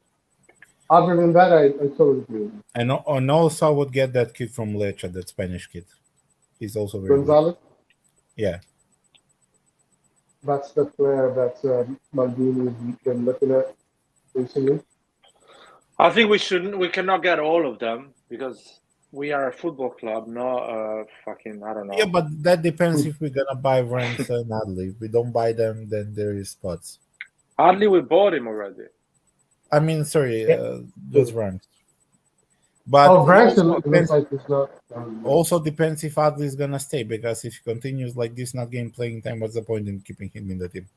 Other than that, I totally agree. And also I would get that kid from Lecce, that Spanish kid. He's also very Gonzalez? good. Yeah. That's the player that Maldini has been looking at recently. I think we cannot get all of them because we are a football club, not fucking, I don't know. Yeah, but that depends if we're going to buy Ranks and Adley. If we don't buy them, then there is spots. Adley, we bought him already. I mean, sorry, those Ranks. But Ranks looks like it's not. Also depends if Adley is going to stay, because if he continues like this, not getting playing time, what's the point in keeping him in the team?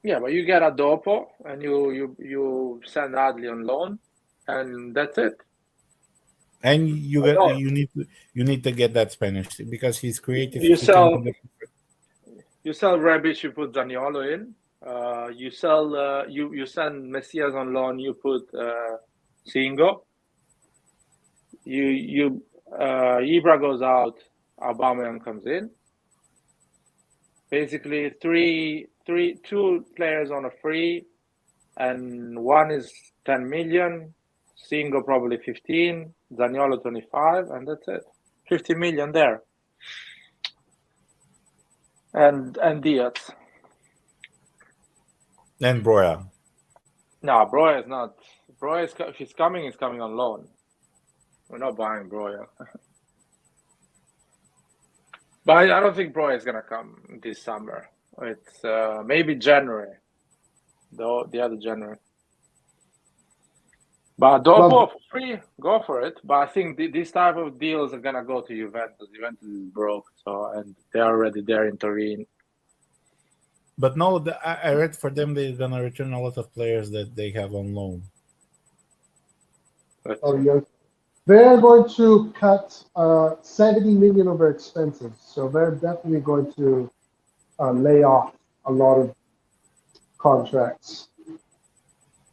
Yeah, but you get Adolfo and you send Adley on loan, and that's it. And you need to get that Spanish team because he's creative. You sell Rebic, you put Zaniolo in. You send Messias on loan, you put Singo. Ibra goes out, Aubameyang comes in. Basically, two players on a free, and one is 10 million, Singo probably 15, Zaniolo 25, and that's it. 50 million there. And Diaz. And Broya. No, Broya is not. Broya he's coming on loan. We're not buying Broya. But I don't think Broya is gonna come this summer. It's maybe January. The other January. But Adolfo for free, go for it. But I think these type of deals are gonna go to Juventus. Juventus is broke, and they're already there in Turin. But no, I read for them they're gonna return a lot of players that they have on loan. Let's Oh, see. yes. They're going to cut 70 million of their expenses, so they're definitely going to lay off a lot of contracts.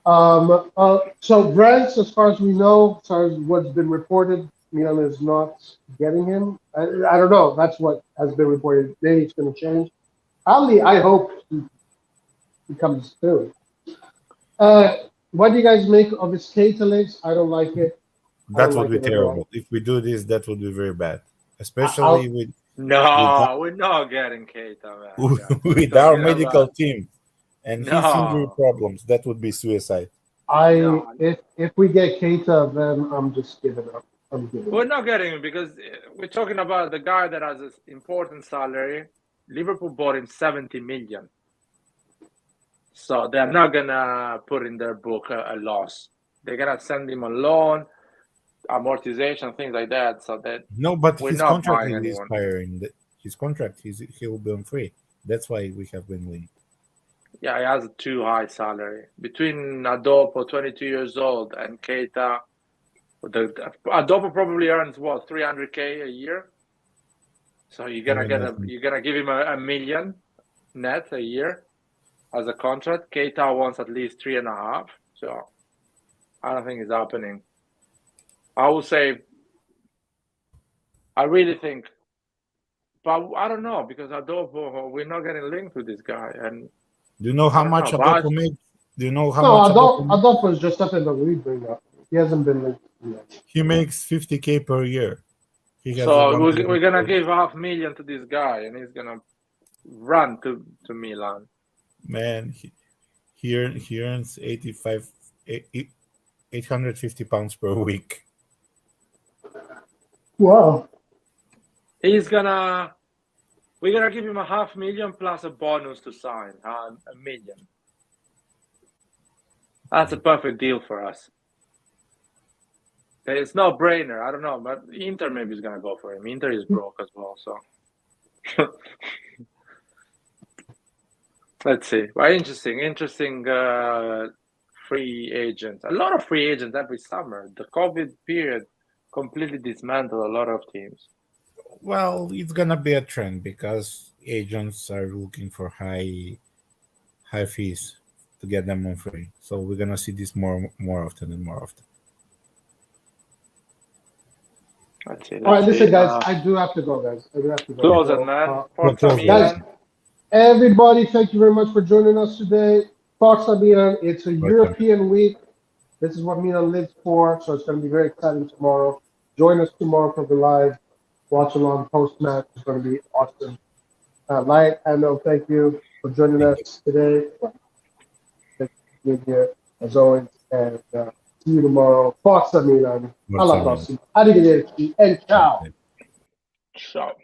So Brent, as far as we know, as far as what's been reported, Milan is not getting him. I don't know. That's what has been reported. Maybe it's going to change. I hope he comes through. What do you guys make of his Keita links? I don't like it. That would like be it at all. terrible. If we do this, that would be very bad. Especially I'll- with No, we're not getting Keita, man. guys. with our Talking medical about- team and his No. injury problems, that would be suicide. No. If we get Keita, then I'm just giving up. I'm giving We're up. not getting him because we're talking about the guy that has this important salary. Liverpool bought him 70 million. So they're not going to put in their book a loss. They're going to send him on loan, amortization, things like that. So that No, but we're his not contract buying is anyone. expiring. His contract, he will be on free. That's why we have been linked. Yeah, he has a too high salary. Between Adopo, 22 years old, and Keita, Adopo probably earns what, 300K a year. So you're gonna give him a million net a year as a contract. Keita wants at least 3.5. So I don't think it's happening. I would say, I really think, but I don't know because Adopo, we're not getting linked with this guy. And Do you know how I don't much know, Adopo but- makes? Do you know how No, much Adopo makes? Adolfo is just something that we bring up. He hasn't been linked yet. He makes 50K per year. He has So a we're gonna give $500,000 to this guy, and he's gonna run to Milan. Man, he earns 850 pounds per week. Wow. We're gonna give him $500,000 plus a bonus to sign, $1 million. That's a perfect deal for us. It's no brainer. I don't know, but Inter maybe is gonna go for him. Inter is broke as well, so let's see. Well, interesting free agents. A lot of free agents every summer. The COVID period completely dismantled a lot of teams. Well, it's gonna be a trend because agents are looking for high fees to get them on free. So we're gonna see this more often and more often. Let's see. All right, listen, see. guys. I do have to go, guys. I do have to go. Close So, it, man. close Forza it. Guys, Milan. everybody, thank you very much for joining us today. Forza Milan, it's a European week. This is what Milan lives for, so it's going to be very exciting tomorrow. Join us tomorrow for the live watch along post match. It's going to be awesome. Light, I know, thank you for joining us today. Thank you here, as always, and see you tomorrow. Forza Milan. Alla prossima. Arrivederci and ciao. Ciao.